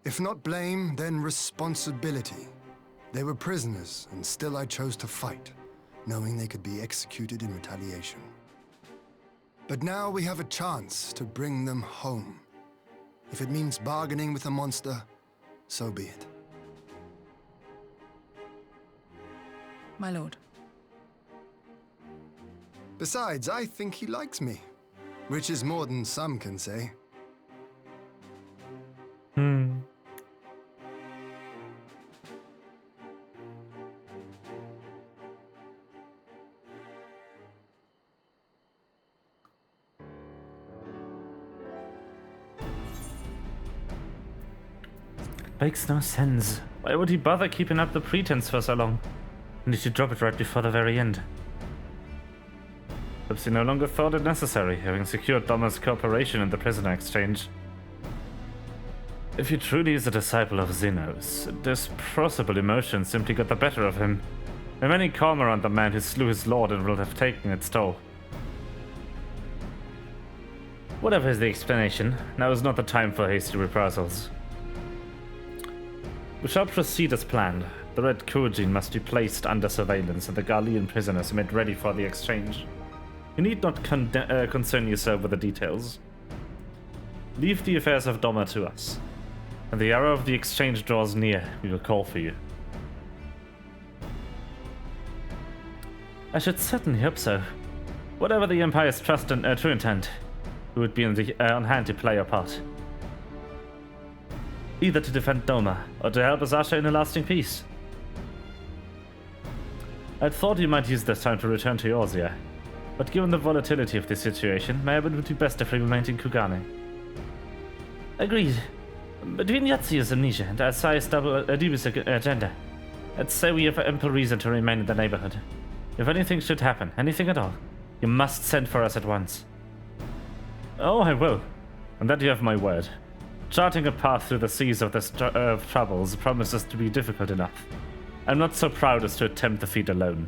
If not blame, then responsibility. They were prisoners, and still I chose to fight, knowing they could be executed in retaliation. But now we have a chance to bring them home. If it means bargaining with a monster, so be it. My lord. Besides, I think he likes me, which is more than some can say. Makes no sense. Why would he bother keeping up the pretense for so long? And did he drop it right before the very end? Perhaps he no longer thought it necessary, having secured Doma's cooperation in the prisoner exchange. If he truly is a disciple of Xenos, this possible emotion simply got the better of him. There are many calmer on the man who slew his lord and will have taken its toll. Whatever is the explanation, now is not the time for hasty reprisals. We shall proceed as planned. The Red Kujin must be placed under surveillance and the Garlean prisoners made ready for the exchange. You need not concern yourself with the details. Leave the affairs of Doma to us. When the hour of the exchange draws near, we will call for you. I should certainly hope so. Whatever the Empire's true intent, we would be on hand to play our part. Either to defend Doma, or to help us usher in a lasting peace. I'd thought you might use this time to return to Eorzea, but given the volatility of the situation, maybe it would be best if we remained in Kugane. Agreed. Between Yatsu's amnesia and Asai's dubious agenda, I'd say we have ample reason to remain in the neighborhood. If anything should happen, anything at all, you must send for us at once. Oh, I will. And that you have my word. Charting a path through the seas of troubles promises to be difficult enough. I'm not so proud as to attempt the feat alone.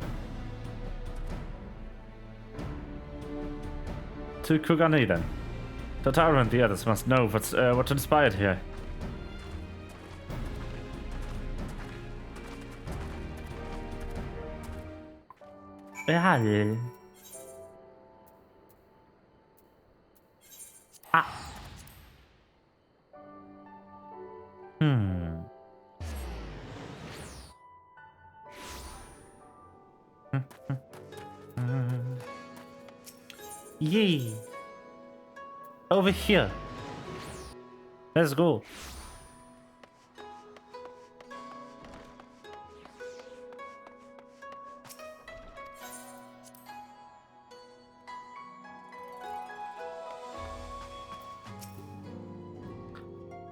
To Kugane then. Totaro and the others must know what transpired here. Yeah. Ah. Yay! Over here. Let's go.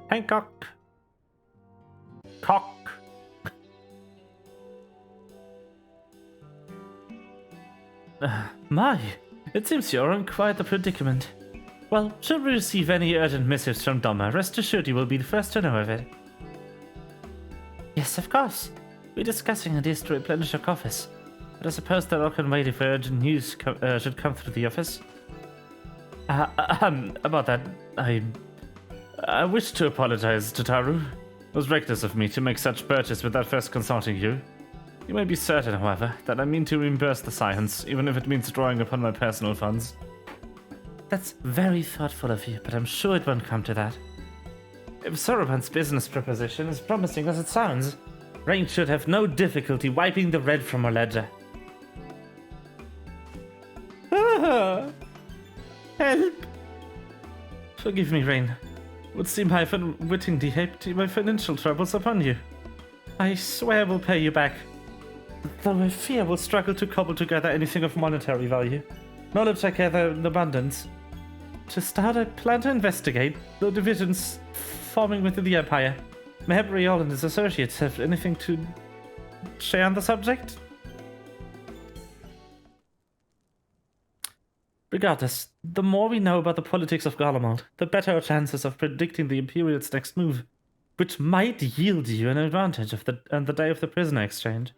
Hancock. Cock. My, it seems you're in quite a predicament. Well, should we receive any urgent missives from Doma, rest assured you will be the first to know of it. Yes, of course. We're discussing ideas to replenish our coffers, but I suppose they're all can wait if urgent news should come through the office. About that, I wish to apologize to Taru. It was reckless of me to make such purchase without first consulting you. You may be certain, however, that I mean to reimburse the science, even if it means drawing upon my personal funds. That's very thoughtful of you, but I'm sure it won't come to that. If Soroban's business proposition is promising as it sounds, Rain should have no difficulty wiping the red from her ledger. Help! Forgive me, Rain. Would seem I have unwittingly heaped my financial troubles upon you. I swear we'll pay you back. Though I fear we'll struggle to cobble together anything of monetary value. Knowledge I gather in abundance. To start, I plan to investigate the divisions forming within the Empire. May Riol and his associates have anything to share on the subject? Regardless, the more we know about the politics of Garlemald, the better our chances of predicting the Imperial's next move, which might yield you an advantage on the day of the prisoner exchange.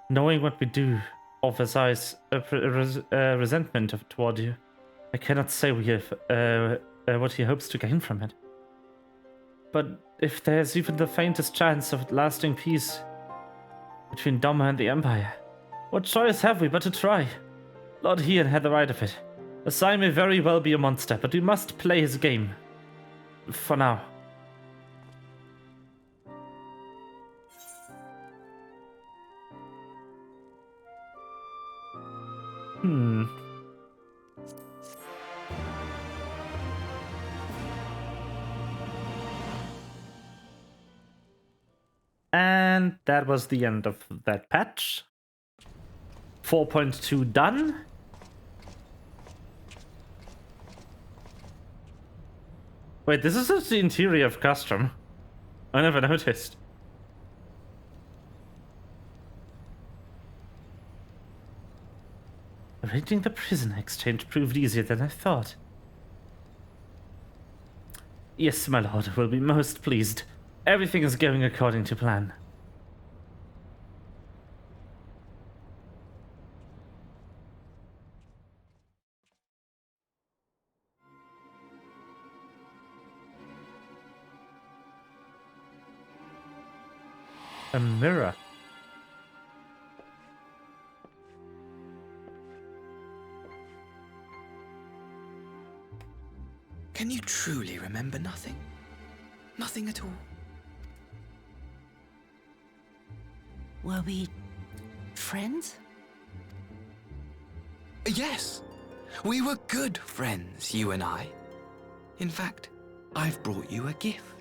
Knowing what we do offers us a resentment toward you. I cannot say what he hopes to gain from it. But if there's even the faintest chance of lasting peace between Doma and the Empire, what choice have we but to try? Lord Hien had the right of it. Asai may very well be a monster, but we must play his game. For now. And that was the end of that patch. 4.2 done. Wait, this is just the interior of Castrum. I never noticed. Arranging the prisoner exchange proved easier than I thought. Yes, my lord, will be most pleased. Everything is going according to plan. A mirror. Can you truly remember nothing? Nothing at all? Were we friends? Yes. We were good friends, you and I. In fact, I've brought you a gift.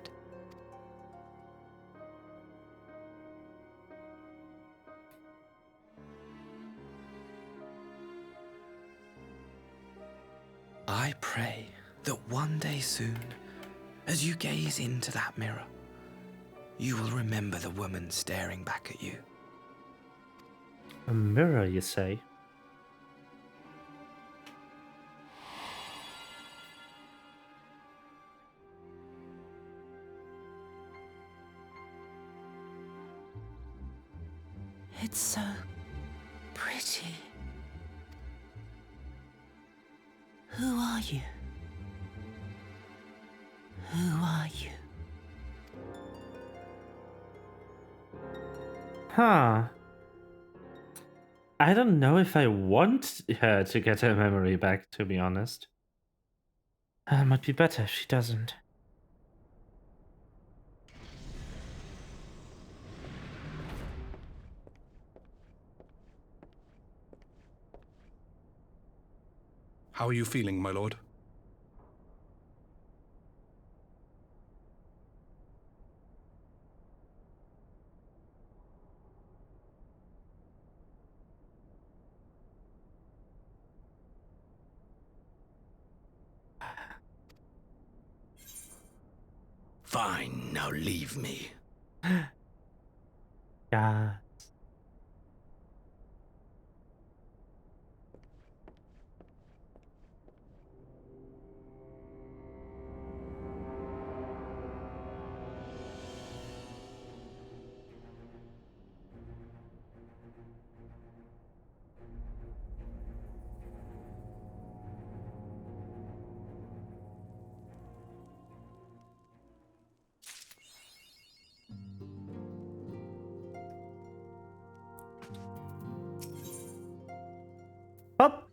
I pray that one day soon, as you gaze into that mirror, you will remember the woman staring back at you. A mirror, you say? It's so pretty. Who are you? Who are you? Huh. I don't know if I want her to get her memory back, to be honest. Might be better if she doesn't. How are you feeling, my lord? Fine, now leave me. Yeah. Up.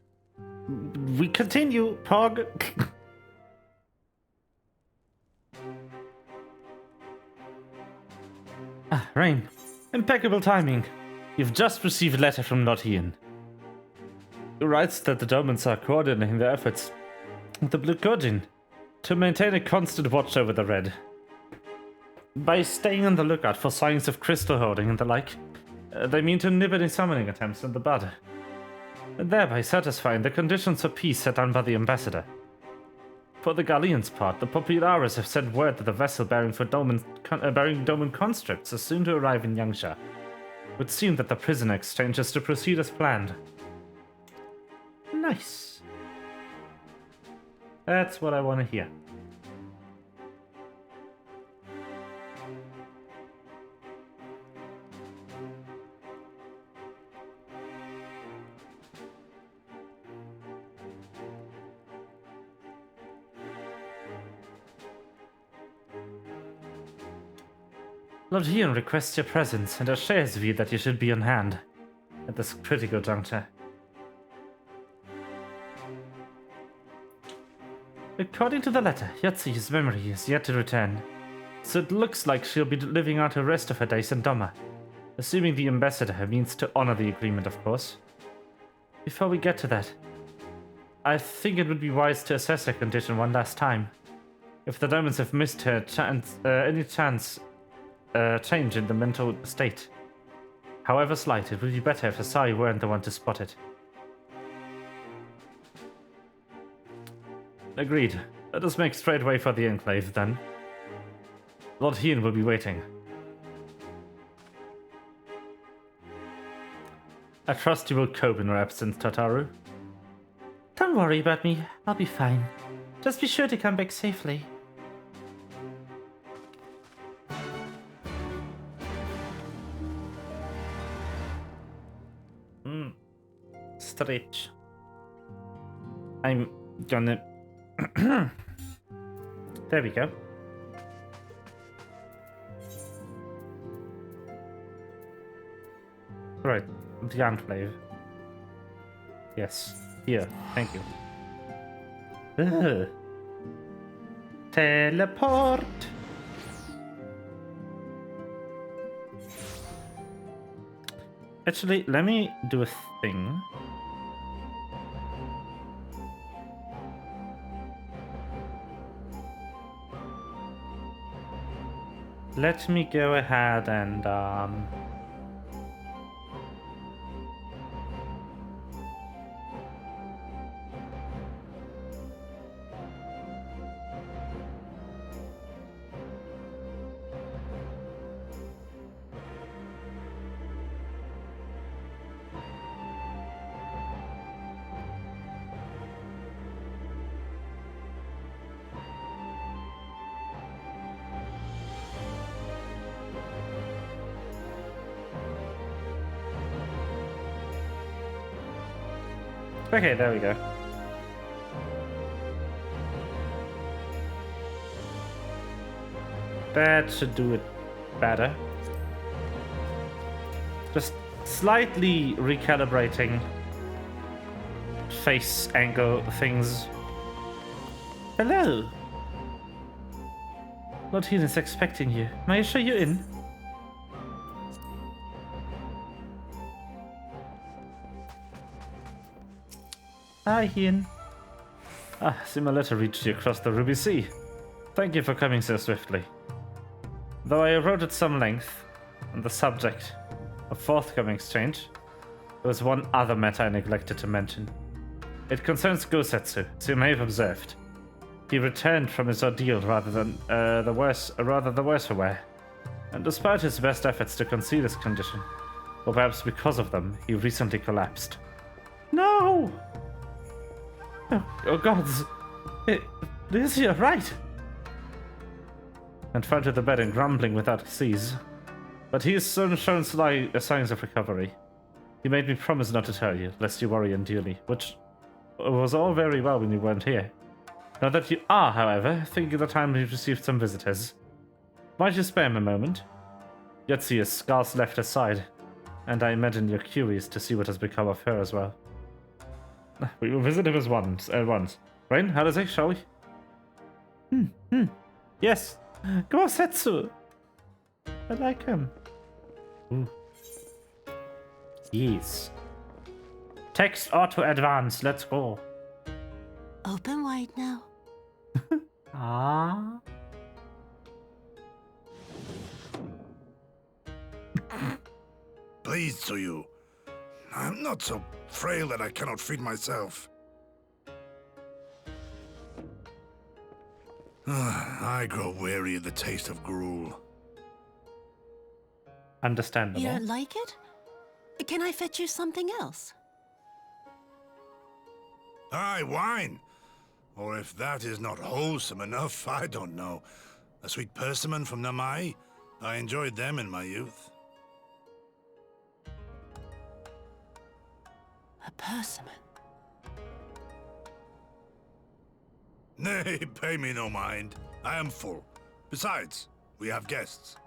We continue, Pog. Ah, Rain. Impeccable timing. You've just received a letter from Lord Ian. He writes that the Domans are coordinating their efforts with the Blue Coven to maintain a constant watch over the Red. By staying on the lookout for signs of crystal hoarding and the like, they mean to nip any summoning attempts in the bud, and thereby satisfying the conditions for peace set down by the ambassador. For the Galleon's part, the Populares have sent word that the vessel bearing Doman conscripts is soon to arrive in Yangsha. It would seem that the prisoner exchange is to proceed as planned. Nice. That's what I want to hear. Lord Ian requests your presence and assures you that you should be on hand at this critical juncture. According to the letter, Yatzi's memory is yet to return, so it looks like she'll be living out the rest of her days in Doma, assuming the ambassador means to honor the agreement, of course. Before we get to that, I think it would be wise to assess her condition one last time. If the Domans have missed her change in the mental state, however slight, it would be better if Asai weren't the one to spot it. Agreed. Let us make straight way for the Enclave, then. Lord Ian will be waiting. I trust you will cope in your absence, Tataru. Don't worry about me. I'll be fine. Just be sure to come back safely. Stretch. I'm gonna... There we go. Right, the Enclave. Yes, here, thank you. Ugh. Teleport! Actually, let me do a thing. Let me go ahead and okay, there we go. That should do it better. Just slightly recalibrating face angle things. Hello! Lord Ian is expecting you. May I show you in? Hi, Ian. See my letter reached you across the Ruby Sea. Thank you for coming so swiftly. Though I wrote at some length on the subject of forthcoming exchange, there was one other matter I neglected to mention. It concerns Gosetsu, as you may have observed. He returned from his ordeal rather the worse for wear, and despite his best efforts to conceal his condition, or perhaps because of them, he recently collapsed. No! Oh gods! Is he right? And fell to the bed and grumbling without cease. But he has soon shown signs of recovery. He made me promise not to tell you, lest you worry unduly, which was all very well when you weren't here. Now that you are, however, thinking the time we've received some visitors. Might you spare me a moment? Yetzi is scarce left aside, and I imagine you're curious to see what has become of her as well. We will visit him at once. Rain, how does it, shall we? Yes. Gosetsu! I like him. Ooh. Yes. Text auto advance, let's go. Open wide now. Ah. Pleased to you. I'm not so frail that I cannot feed myself. I grow weary of the taste of gruel. Understandable. You don't like it? Can I fetch you something else? Aye, wine. Or if that is not wholesome enough, I don't know. A sweet persimmon from Namai? I enjoyed them in my youth. A persimmon? Nay, pay me no mind. I am full. Besides, we have guests.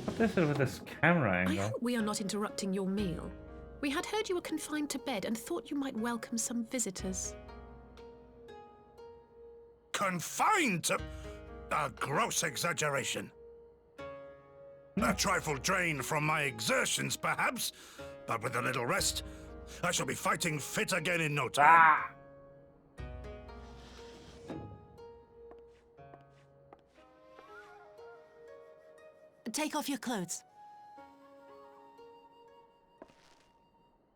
What is it with this camera I angle? hope we are not interrupting your meal. We had heard you were confined to bed and thought you might welcome some visitors. Confined to... a gross exaggeration. A trifle drained from my exertions, perhaps, but with a little rest, I shall be fighting fit again in no time. Ah! Take off your clothes.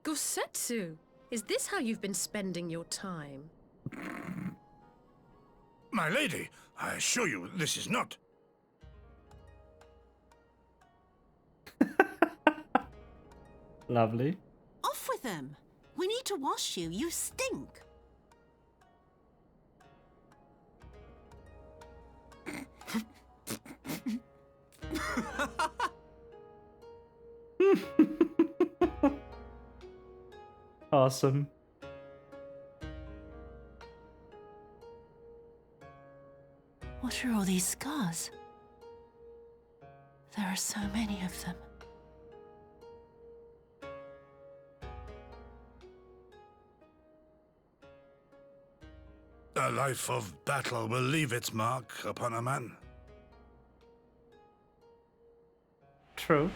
Gosetsu, is this how you've been spending your time? My lady, I assure you this is not. Lovely. Off with them. We need to wash you. You stink. Awesome. What are all these scars? There are so many of them. A life of battle will leave its mark upon a man. True.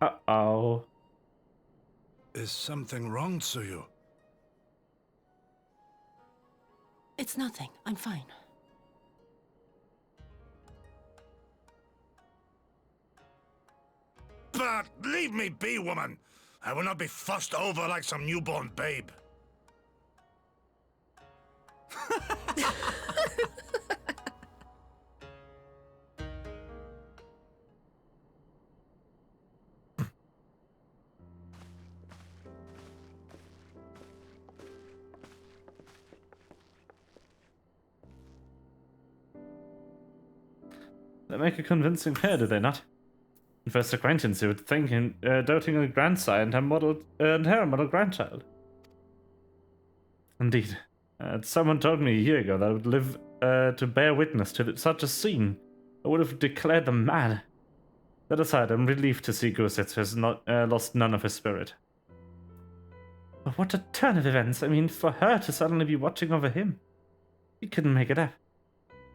Uh-oh. Is something wrong, Tsuyu? It's nothing. I'm fine. But leave me be, woman. I will not be fussed over like some newborn babe. They make a convincing pair, do they not? On first acquaintance, you would think doting a grandsire and her a model grandchild. Indeed. Someone told me a year ago that I would live to bear witness to such a scene. I would have declared them mad. That aside, I'm relieved to see Gosetsu has not lost none of his spirit. But what a turn of events! I mean, for her to suddenly be watching over him. He couldn't make it up.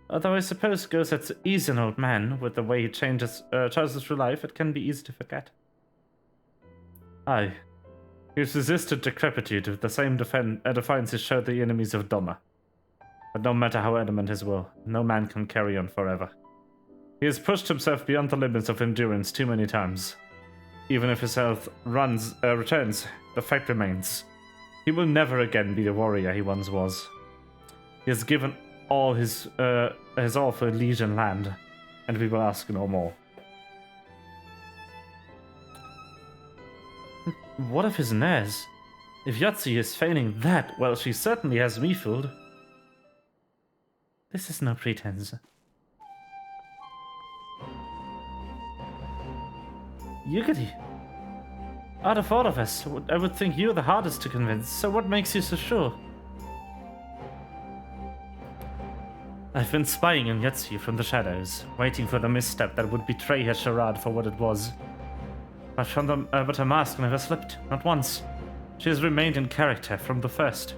Although I suppose Gosetsu is an old man, with the way he chooses through life, it can be easy to forget. Aye. He has resisted decrepitude with the same defiance he showed the enemies of Doma. But no matter how adamant his will, no man can carry on forever. He has pushed himself beyond the limits of endurance too many times. Even if his health returns, the fact remains. He will never again be the warrior he once was. He has given all his all for Legion land, and we will ask no more. What of his Nez? If Yotzi is feigning that, well, she certainly has me fooled. This is no pretense. Yugiri. Out of all of us, I would think you're the hardest to convince, so what makes you so sure? I've been spying on Yotzi from the shadows, waiting for the misstep that would betray her charade for what it was. But her mask never slipped, not once. She has remained in character from the first.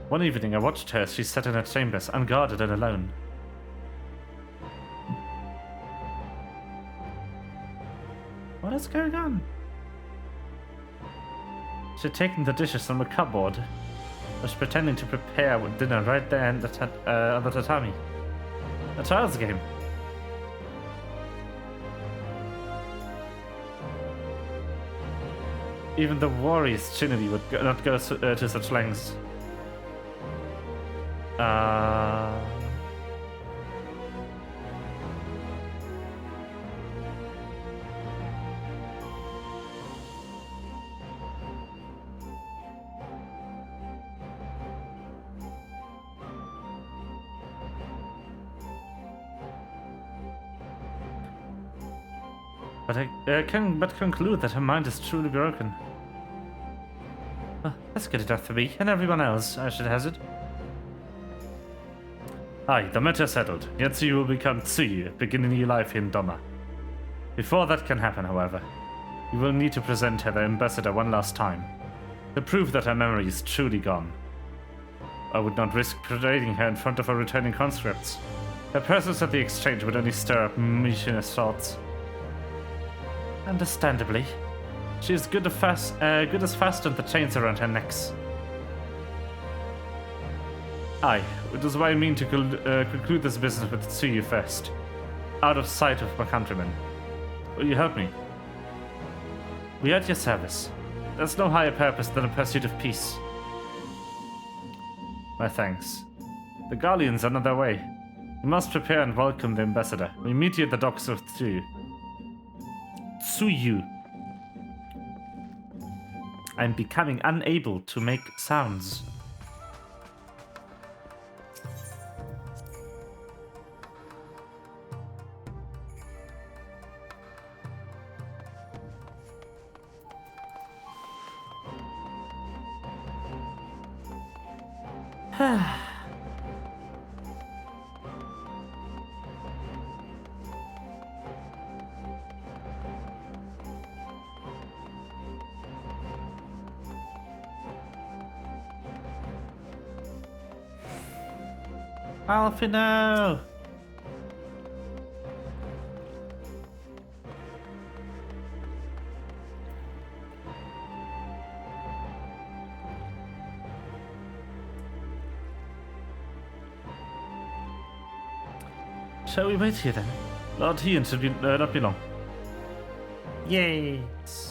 One evening I watched her as she sat in her chambers, unguarded and alone. What is going on? She had taken the dishes from the cupboard, was pretending to prepare dinner right there on the tatami. A child's game. Even the warrior's Trinity would not go to such lengths. But I can but conclude that her mind is truly broken. That's good enough for me, and everyone else, I should hazard. Aye, the matter settled. Yetsu will become Tsuyu, beginning new life in Doma. Before that can happen, however, you will need to present her the ambassador one last time, to prove that her memory is truly gone. I would not risk parading her in front of her returning conscripts. Her presence at the exchange would only stir up mischievous thoughts. Understandably. She is good as fastened the chains around her necks. Aye, which is why I mean to conclude this business with Tsuyu first, out of sight of my countrymen. Will you help me? We are at your service. There's no higher purpose than a pursuit of peace. My thanks. The Galleons are on their way. We must prepare and welcome the ambassador. We meet you at the docks of Tsuyu. Tsuyu. I'm becoming unable to make sounds. Alfino! Shall we wait here then? Lord Hien should not be long. Yes.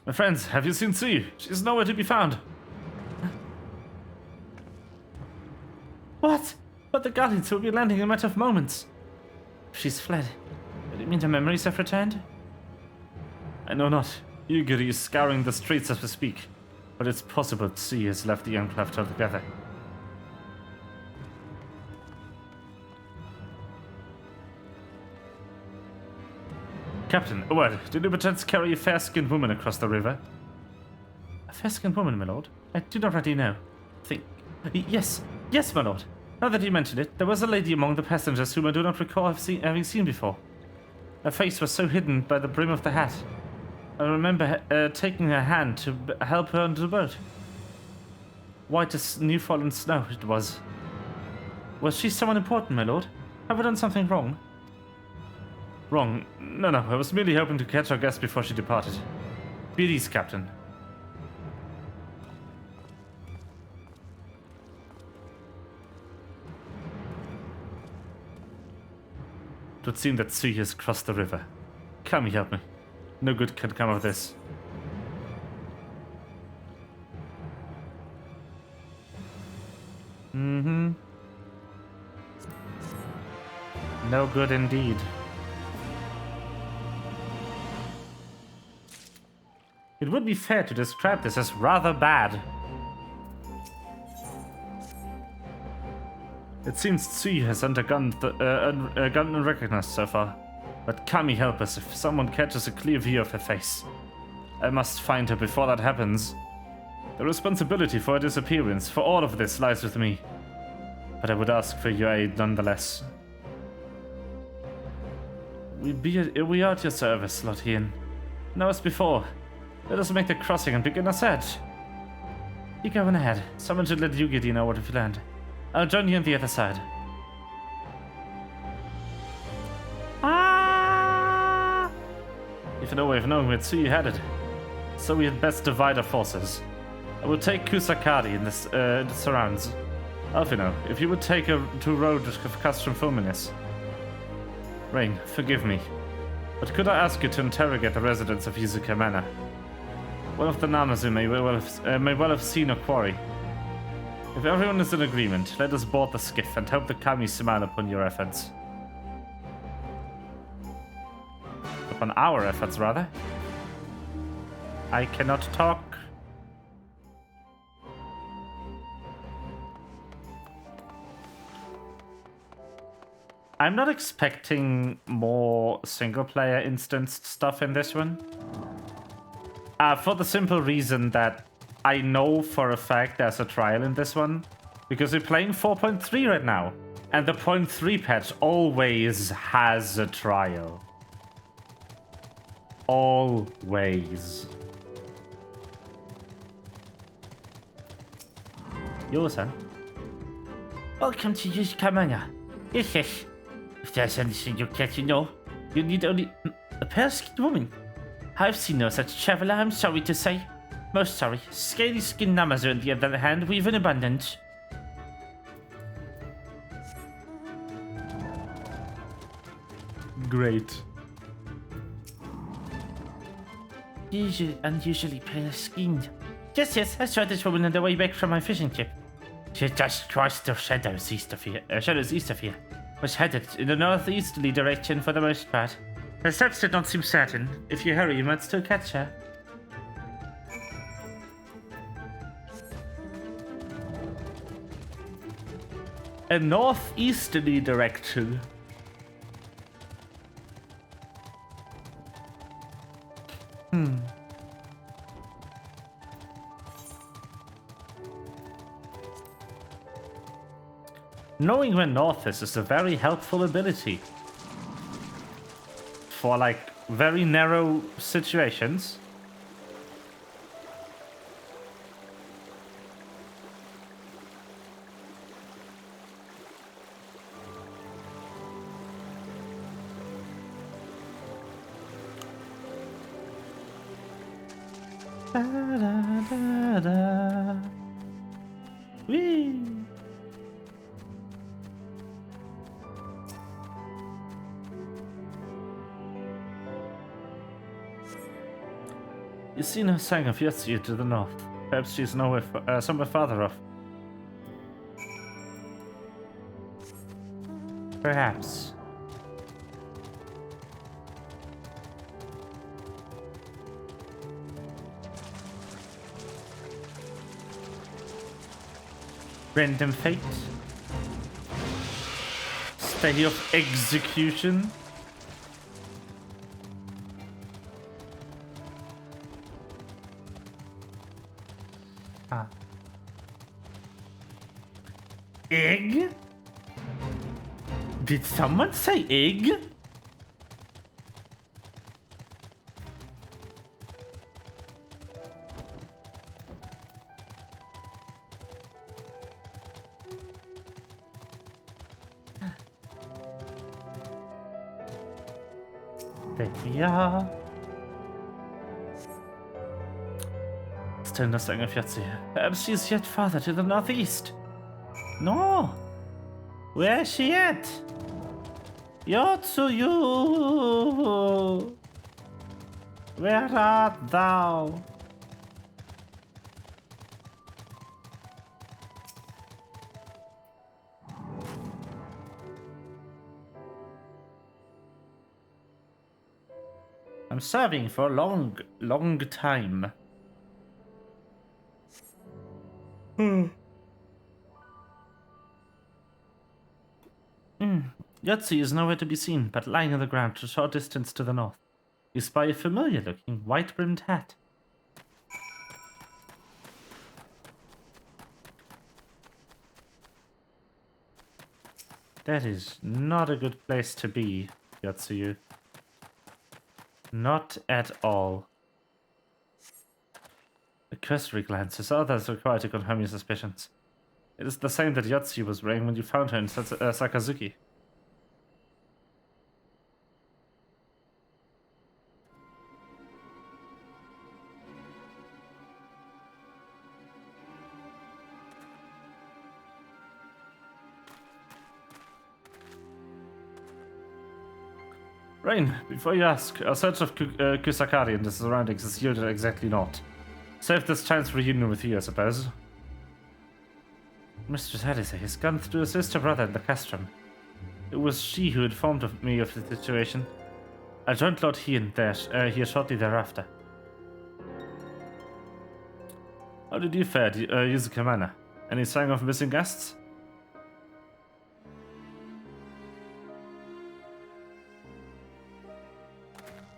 My friends, have you seen Tsuyu? She's nowhere to be found. What? But the Guardians will be landing in a matter of moments. She's fled. Did it mean her memories have returned? I know not. Yugiri is scouring the streets as we speak, but it's possible Tsuyu has left the Enclave altogether. Captain, a word. Did you perchance carry a fair-skinned woman across the river? A fair-skinned woman, my lord? I do not really know. Yes, my lord. Now that you mention it, there was a lady among the passengers whom I do not recall having seen before. Her face was so hidden by the brim of the hat. I remember taking her hand to help her onto the boat. White as new-fallen snow it was. Was she someone important, my lord? Have I done something wrong? Wrong. No, I was merely hoping to catch our guest before she departed. Be at ease, Captain. It would seem that Tsuyu has crossed the river. Kami, help me. No good can come of this. No good indeed. It would be fair to describe this as rather bad. It seems Tsuyu has gone unrecognized so far. But Kami help us if someone catches a clear view of her face. I must find her before that happens. The responsibility for her disappearance, for all of this, lies with me. But I would ask for your aid nonetheless. We are at your service, Lothian. Now as before, let us make the crossing and begin our search. You go on ahead. Someone should let Yugidi know what we've learned. I'll join you on the other side. Ah! If no way of knowing where Tsuyu headed, so we had best divide our forces. I will take Kusakari in the surrounds. Alfino, if you would take her to road of Castrum Fulminis. Rain, forgive me, but could I ask you to interrogate the residents of Yuzuka Manor? One of the Namazu may well have seen a quarry. If everyone is in agreement, let us board the skiff and hope the Kami smile upon your efforts. Upon our efforts, rather. I cannot talk. I'm not expecting more single-player instanced stuff in this one. For the simple reason that I know for a fact there's a trial in this one. Because we're playing 4.3 right now. And the 0.3 patch always has a trial. Always. Yo-san. Welcome to Yuzuka Manor. Yes, yes. If there's anything you care to know, you need only a pale-skinned woman. I've seen no such traveler, I'm sorry to say. Most sorry. Scaly-skinned Namazu, on the other hand, we've in abundance. Great. Unusually pale-skinned. Yes, I saw this woman on the way back from my fishing trip. She just crossed the shadows east of here. Was headed in the northeasterly direction for the most part. Her steps did not seem certain. If you hurry, you might still catch her. A northeasterly direction. Knowing where north is a very helpful ability. For, like, very narrow situations. Da, da, da, da. Whee! You see no sign of Yotsuyu to the north. Perhaps she's somewhere farther off. Perhaps. Random fate. Stay of execution. Egg? Did someone say egg? There we are. Still no sign of Yotsuyu. Perhaps she's yet farther to the northeast. No! Where is she at? Yotsuyu! Where art thou? I'm serving for a long time. Yotsuyu is nowhere to be seen, but lying on the ground a short distance to the north. You spy a familiar-looking, white-brimmed hat. That is not a good place to be, Yotsuyu. Not at all. A cursory glance is all that's required to confirm your suspicions. It is the same that Yotsuyu was wearing when you found her in Sakazuki. Rain, before you ask, a search of Kusakari and the surroundings is yielded exactly naught. Save this chance reunion with you, I suppose. Mistress Alice has gone to assist her brother in the castrum. It was she who informed me of the situation. I joined Lord Hien here shortly thereafter. How did you fare, Yuzuka Manor? Any sign of missing guests?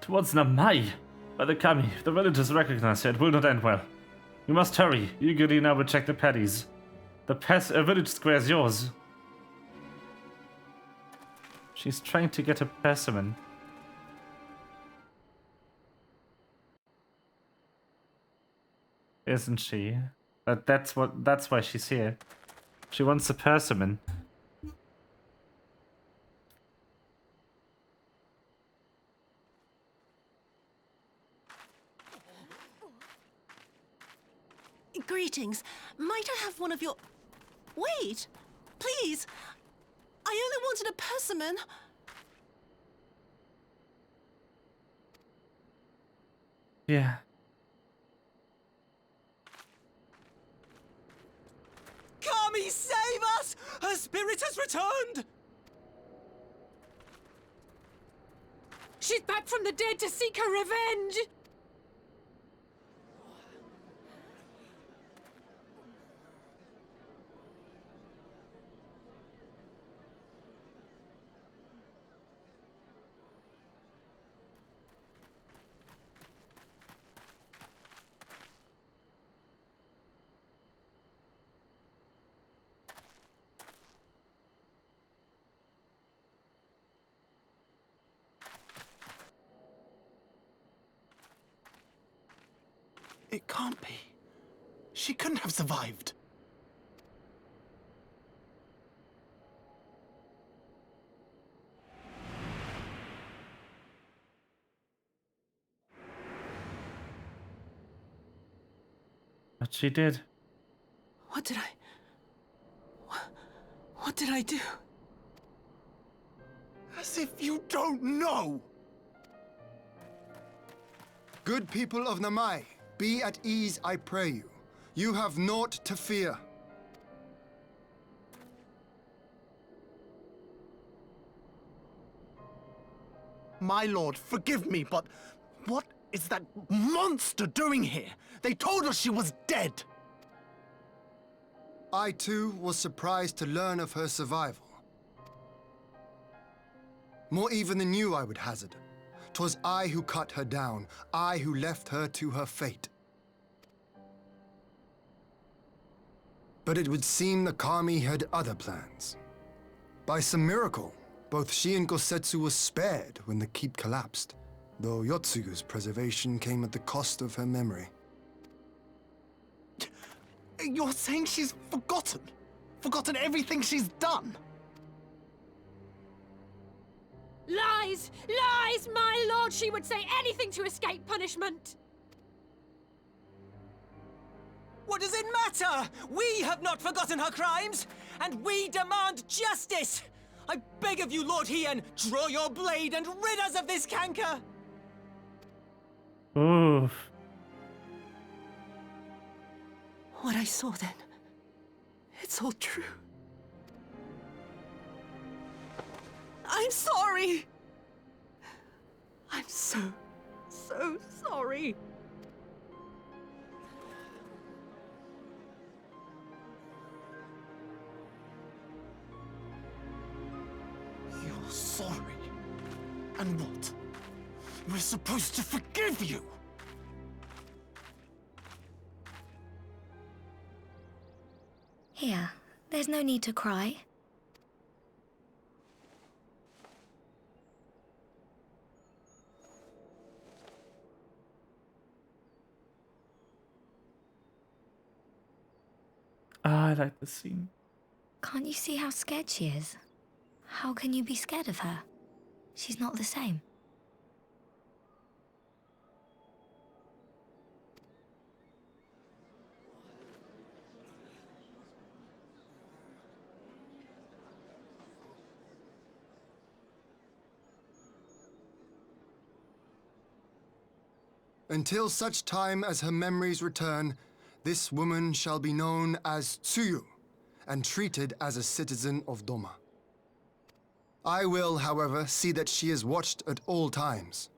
Towards Namai! By the Kami, the villagers recognize her. It will not end well. You must hurry. Yugiri now will check the paddies. The village square is yours. She's trying to get a persimmon. Isn't she? That's why she's here. She wants a persimmon. Greetings. Might I have one of your... Wait! Please! I only wanted a persimmon. Yeah. Kami, save us! Her spirit has returned! She's back from the dead to seek her revenge! It can't be. She couldn't have survived. But she did. What did I... What did I do? As if you don't know! Good people of Namai, be at ease, I pray you. You have naught to fear. My lord, forgive me, but what is that monster doing here? They told us she was dead. I too was surprised to learn of her survival. More even than you, I would hazard. 'Twas I who cut her down, I who left her to her fate. But it would seem the Kami had other plans. By some miracle, both she and Gosetsu were spared when the keep collapsed, though Yotsuyu's preservation came at the cost of her memory. You're saying she's forgotten? Forgotten everything she's done? Lies! Lies! My lord, she would say anything to escape punishment! What does it matter? We have not forgotten her crimes, and we demand justice! I beg of you, Lord Hien, draw your blade and rid us of this canker! Oof. What I saw then, it's all true. I'm sorry! I'm so sorry. You're sorry? And what? We're supposed to forgive you? Here, there's no need to cry. Ah, I like this scene. Can't you see how scared she is? How can you be scared of her? She's not the same. Until such time as her memories return, this woman shall be known as Tsuyu and treated as a citizen of Doma. I will, however, see that she is watched at all times.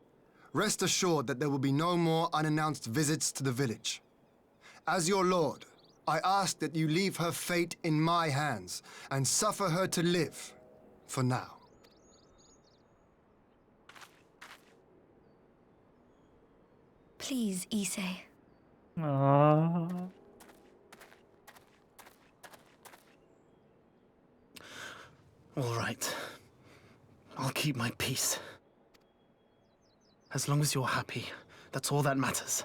Rest assured that there will be no more unannounced visits to the village. As your lord, I ask that you leave her fate in my hands and suffer her to live, for now. Please, Issei. Aww. All right. I'll keep my peace. As long as you're happy, that's all that matters.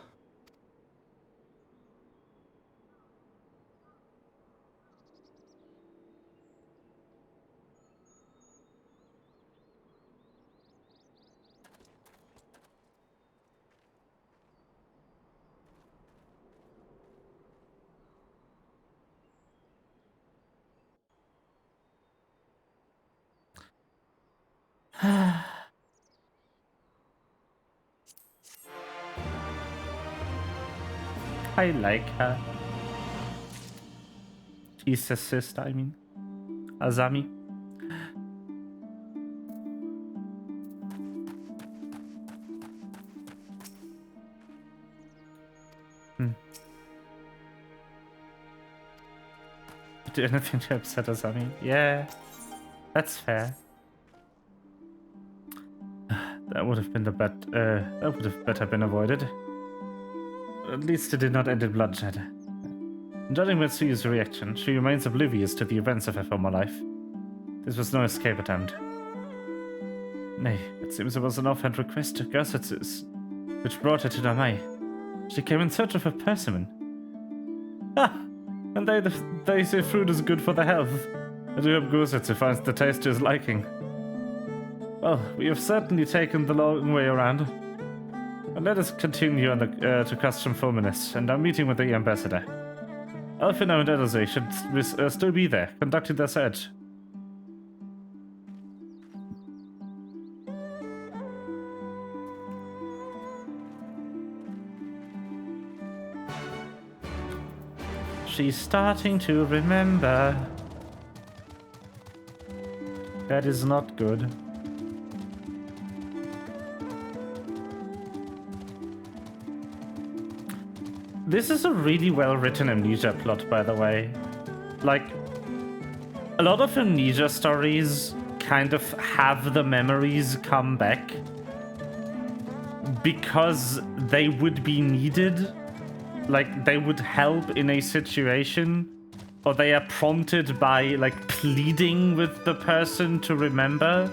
I like her. She's a sister, I mean. Azami. Do anything to upset Azami? Yeah, that's fair. That would have been that would have better been avoided. At least it did not end in bloodshed. Judging by Tsuyu's reaction, she remains oblivious to the events of her former life. This was no escape attempt. Nay, it seems it was an offhand request to Gossets's, which brought her to Namai. She came in search of a persimmon. Ah! And they say fruit is good for the health. I do hope Gossetsu finds the taste to his liking. Well, we have certainly taken the long way around. But let us continue on to Custom Forminus and our meeting with the ambassador. Alfino and Edelze should still be there, conducting their search. She's starting to remember. That is not good. This is a really well-written amnesia plot, by the way. Like, a lot of amnesia stories kind of have the memories come back because they would be needed. Like, they would help in a situation, or they are prompted by, like, pleading with the person to remember.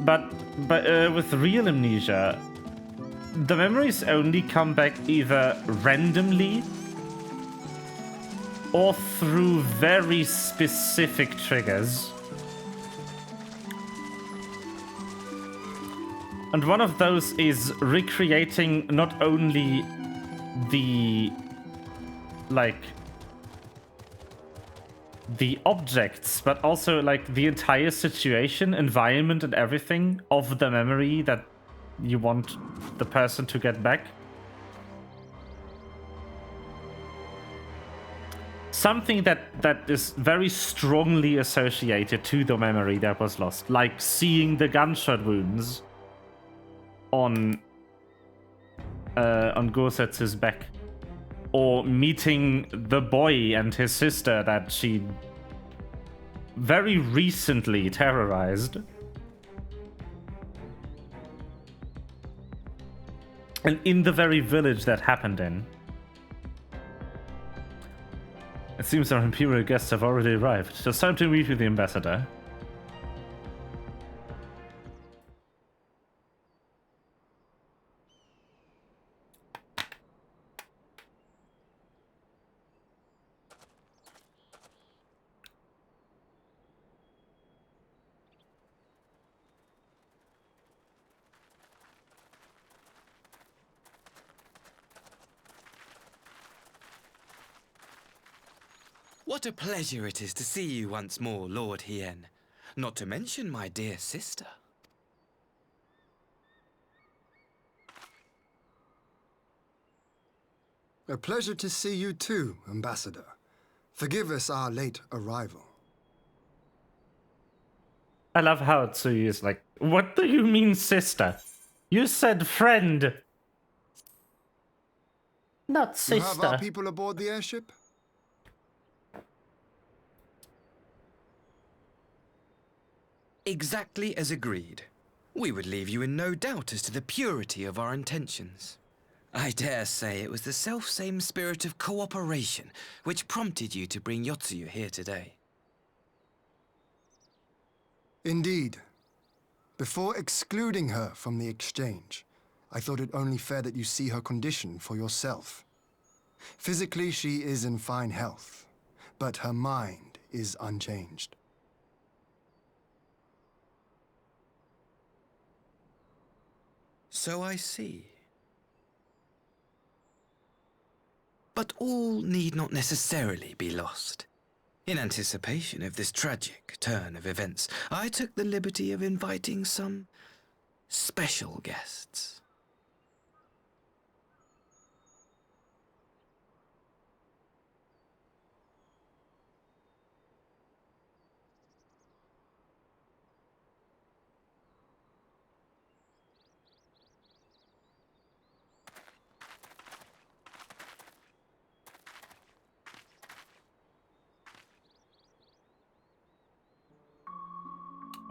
But with real amnesia, the memories only come back either randomly or through very specific triggers. And one of those is recreating not only the, like, the objects, but also, like, the entire situation, environment, and everything of the memory that you want the person to get back. Something that is very strongly associated to the memory that was lost, like seeing the gunshot wounds on Gosetsu's back, or meeting the boy and his sister that she very recently terrorized. And in the very village that happened in. It seems our Imperial guests have already arrived. It's time to meet with the ambassador. What a pleasure it is to see you once more, Lord Hien. Not to mention my dear sister. A pleasure to see you too, Ambassador. Forgive us our late arrival. I love how Tsuyu is like, what do you mean, sister? You said friend. Not sister. You have our people aboard the airship? Exactly as agreed. We would leave you in no doubt as to the purity of our intentions. I dare say it was the self-same spirit of cooperation which prompted you to bring Yotsuyu here today. Indeed. Before excluding her from the exchange, I thought it only fair that you see her condition for yourself. Physically, she is in fine health, but her mind is unchanged. So I see. But all need not necessarily be lost. In anticipation of this tragic turn of events, I took the liberty of inviting some special guests.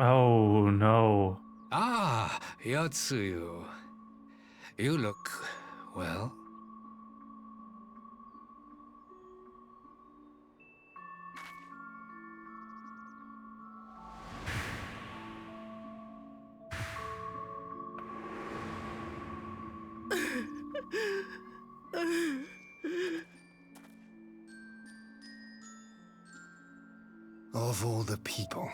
Oh no. Ah, Yotsuyu. You look well. Of all the people.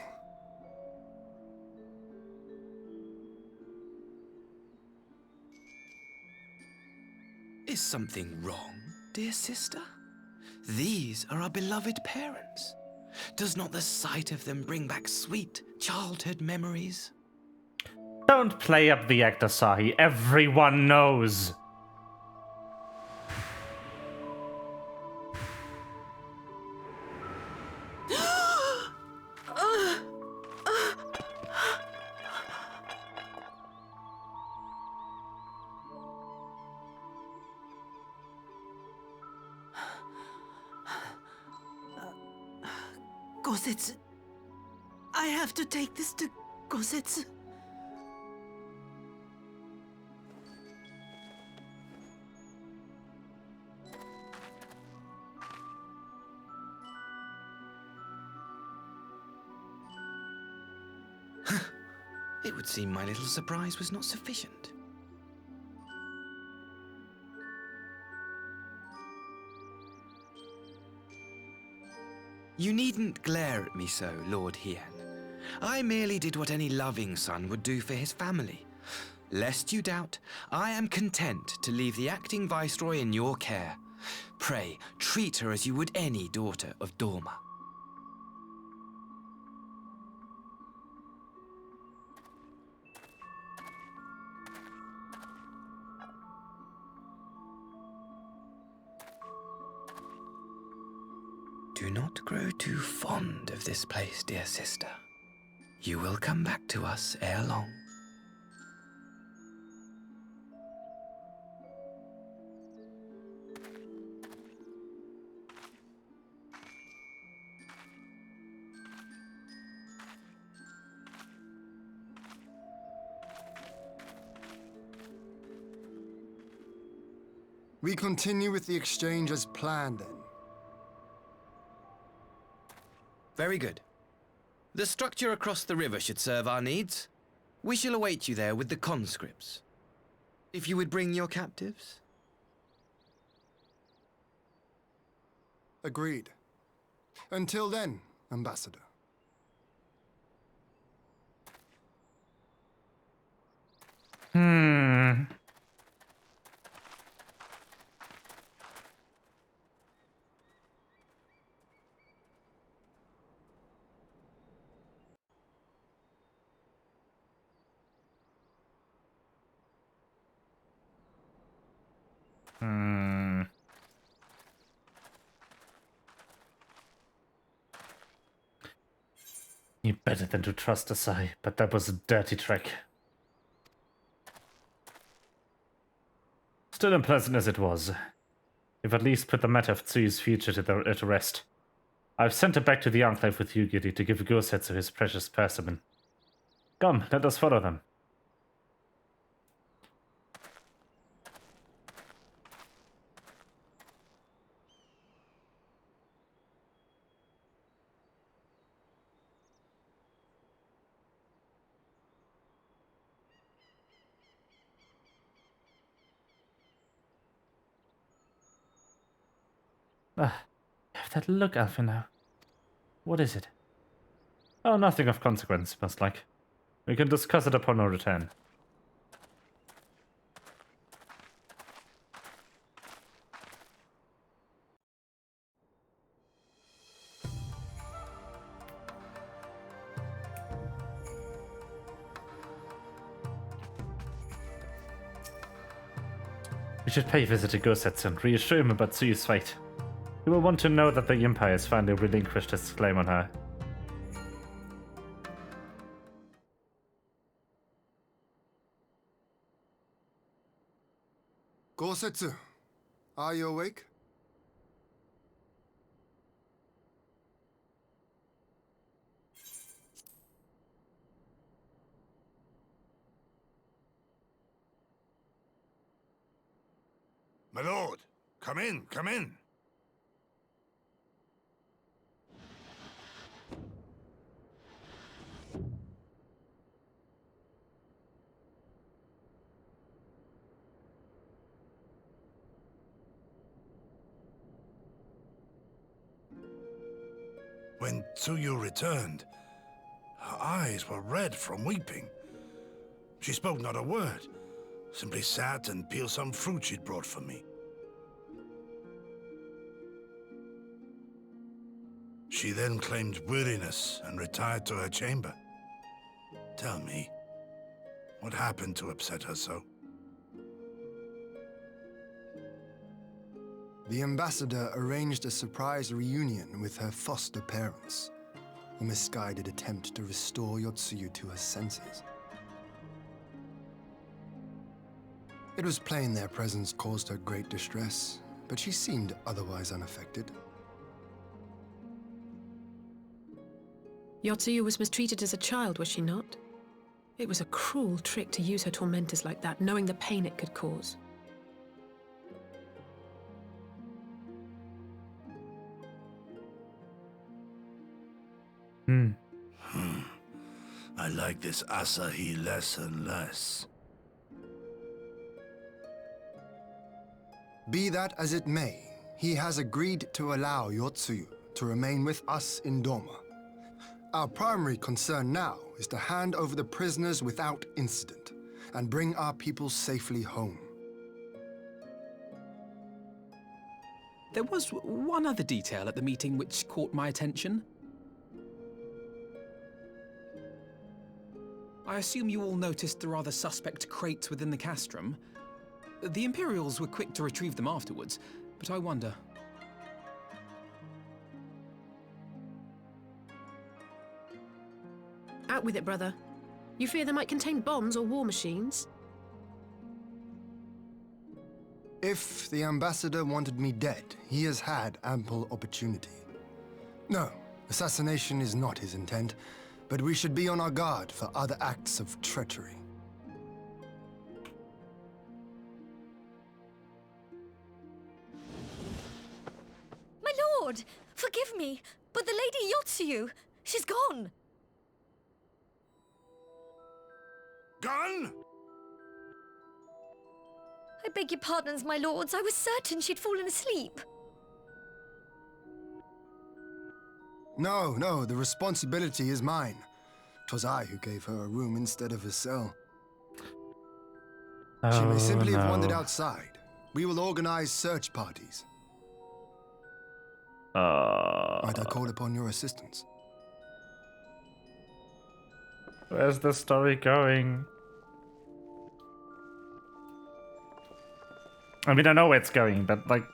Is something wrong, dear sister? These are our beloved parents. Does not the sight of them bring back sweet childhood memories? Don't play up the act, Asahi. Everyone knows. Gosetsu. I have to take this to Gosetsu. It would seem my little surprise was not sufficient. You needn't glare at me so, Lord Hien. I merely did what any loving son would do for his family. Lest you doubt, I am content to leave the acting viceroy in your care. Pray, treat her as you would any daughter of Dorma. Do not grow too fond of this place, dear sister. You will come back to us ere long. We continue with the exchange as planned, then. Very good. The structure across the river should serve our needs. We shall await you there with the conscripts. If you would bring your captives. Agreed. Until then, Ambassador. Knew better than to trust Asai, but that was a dirty trick. Still unpleasant as it was, you've at least put the matter of Tsuyu's future at rest. I've sent her back to the Enclave with Yugiri to give Gosetsu his precious persimmon. Come, let us follow them. Have that look, Alphino. What is it? Oh, nothing of consequence, most like. We can discuss it upon our return. We should pay a visit to Gosetsu and reassure him about Tsuyu's fate. He will want to know that the Empire has finally relinquished its claim on her. Gosetsu, are you awake? My lord, come in, come in. When Tsuyu returned, her eyes were red from weeping. She spoke not a word, simply sat and peeled some fruit she'd brought for me. She then claimed weariness and retired to her chamber. Tell me, what happened to upset her so? The ambassador arranged a surprise reunion with her foster parents. A misguided attempt to restore Yotsuyu to her senses. It was plain their presence caused her great distress, but she seemed otherwise unaffected. Yotsuyu was mistreated as a child, was she not? It was a cruel trick to use her tormentors like that, knowing the pain it could cause. I like this Asahi less and less. Be that as it may, he has agreed to allow Yotsuyu to remain with us in Doma. Our primary concern now is to hand over the prisoners without incident and bring our people safely home. There was one other detail at the meeting which caught my attention. I assume you all noticed the rather suspect crates within the castrum. The Imperials were quick to retrieve them afterwards, but I wonder. Out with it, brother. You fear they might contain bombs or war machines? If the ambassador wanted me dead, he has had ample opportunity. No, assassination is not his intent, but we should be on our guard for other acts of treachery. My lord! Forgive me, but the Lady Yotsuyu, she's gone! Gone? I beg your pardons, my lords. I was certain she'd fallen asleep. No, the responsibility is mine. 'Twas I who gave her a room instead of a cell. She may simply have wandered outside. We will organize search parties. Might I call upon your assistance? Where's the story going? I mean, I know where it's going, but like...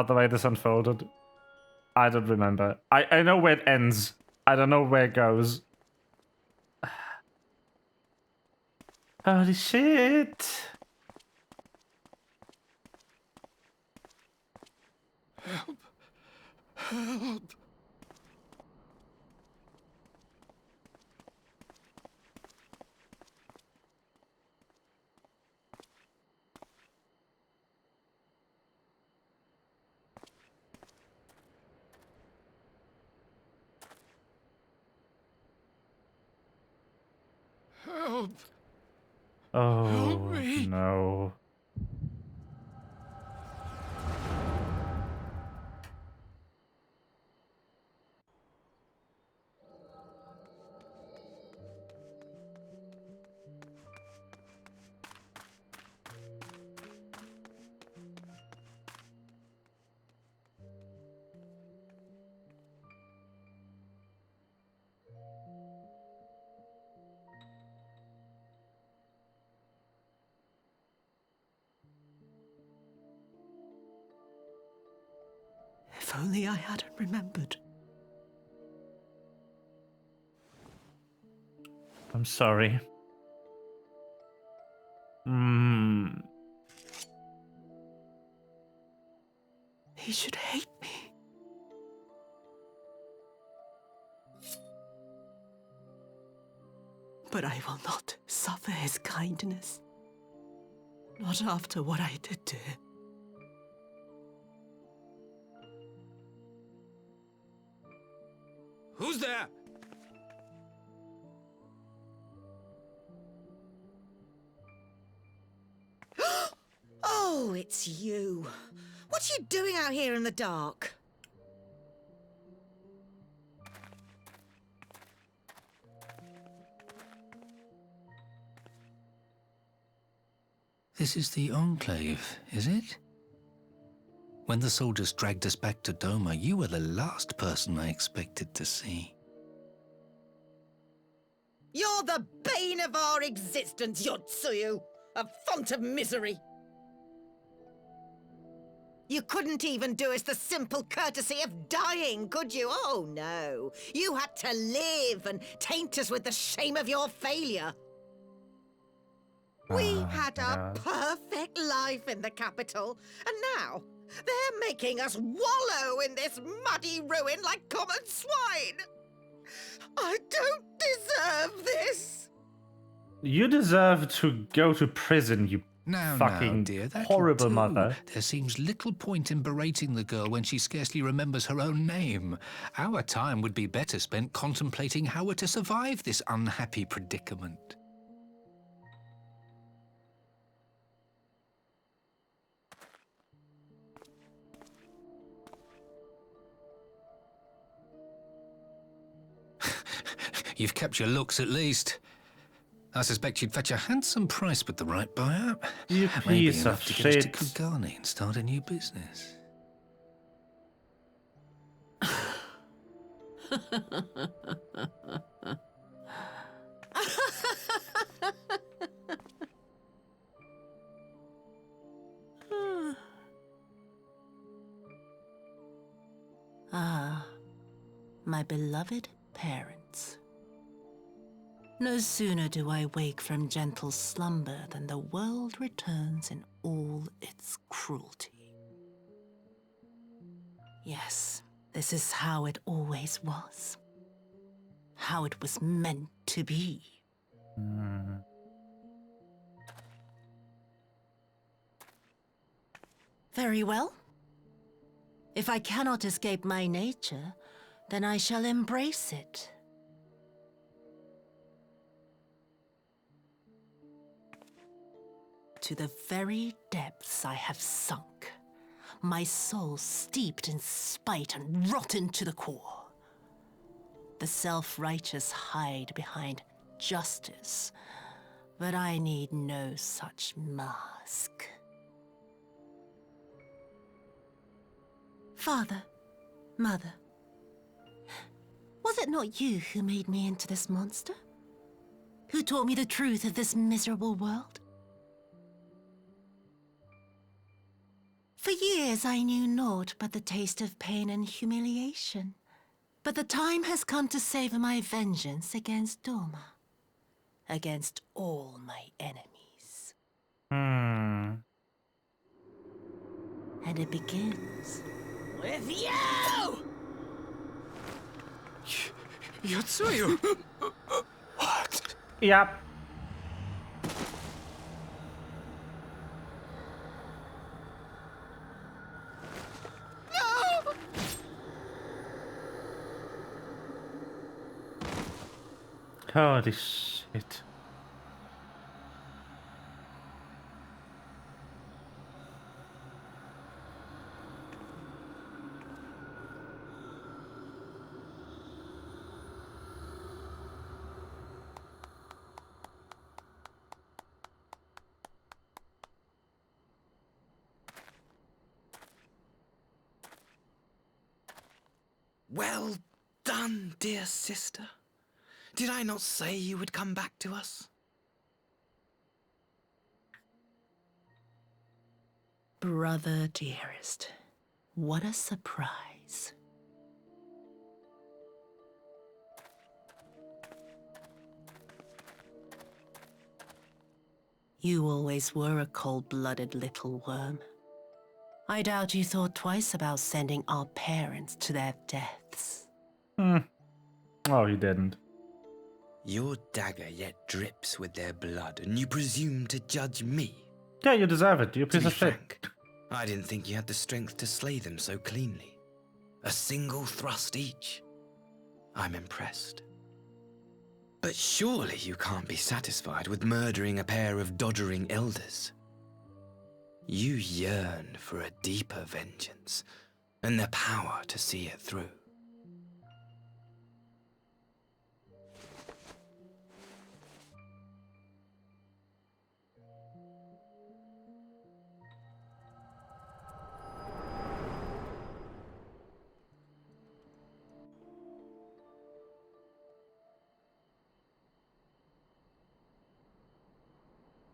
the way this unfolded. I don't remember. I know where it ends. I don't know where it goes. Holy shit! Help! Help! Help! Oh, me. no. If only I hadn't remembered. I'm sorry. He should hate me. But I will not suffer his kindness. Not after what I did to him. Who's there? Oh, it's you. What are you doing out here in the dark? This is the Enclave, is it? When the soldiers dragged us back to Doma, you were the last person I expected to see. You're the bane of our existence, Yotsuyu. A font of misery. You couldn't even do us the simple courtesy of dying, could you? Oh, no. You had to live and taint us with the shame of your failure. We had a perfect life in the capital, and now they're making us wallow in this muddy ruin like common swine. I don't deserve this. You deserve to go to prison, you fucking dear, horrible mother. There seems little point in berating the girl when she scarcely remembers her own name. Our time would be better spent contemplating how we're to survive this unhappy predicament. You've kept your looks at least. I suspect you'd fetch a handsome price with the right buyer. You Maybe piece enough of to get us to shit. Kugane and start a new business. Ah, my beloved parents. No sooner do I wake from gentle slumber than the world returns in all its cruelty. Yes, this is how it always was. How it was meant to be. Very well. If I cannot escape my nature, then I shall embrace it. To the very depths I have sunk, my soul steeped in spite and rotten to the core. The self-righteous hide behind justice, but I need no such mask. Father, Mother, was it not you who made me into this monster? Who taught me the truth of this miserable world? For years I knew naught but the taste of pain and humiliation. But the time has come to savor my vengeance against Doma. Against all my enemies. Hmm. And it begins with you! Yotsuyu! What? Yep. No! Holy shit. Well done, dear sister. Did I not say you would come back to us? Brother dearest, what a surprise. You always were a cold-blooded little worm. I doubt you thought twice about sending our parents to their deaths. Hmm. Oh, he didn't. Your dagger yet drips with their blood, and you presume to judge me? Yeah, you deserve it, you To piece be of shit. frank, I didn't think you had the strength to slay them so cleanly. A single thrust each. I'm impressed. But surely you can't be satisfied with murdering a pair of doddering elders. You yearn for a deeper vengeance, and the power to see it through.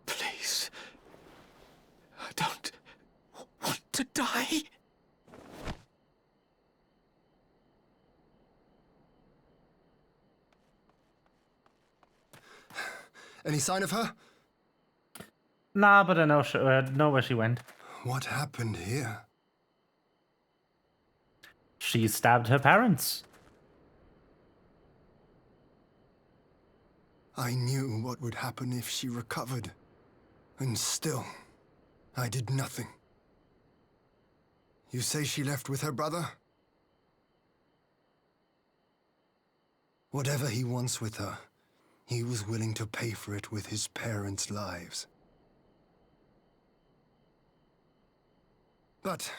Please. I don't want to die. Any sign of her? Nah, but I know where she went. What happened here? She stabbed her parents. I knew what would happen if she recovered. And still, I did nothing. You say she left with her brother? Whatever he wants with her, he was willing to pay for it with his parents' lives. But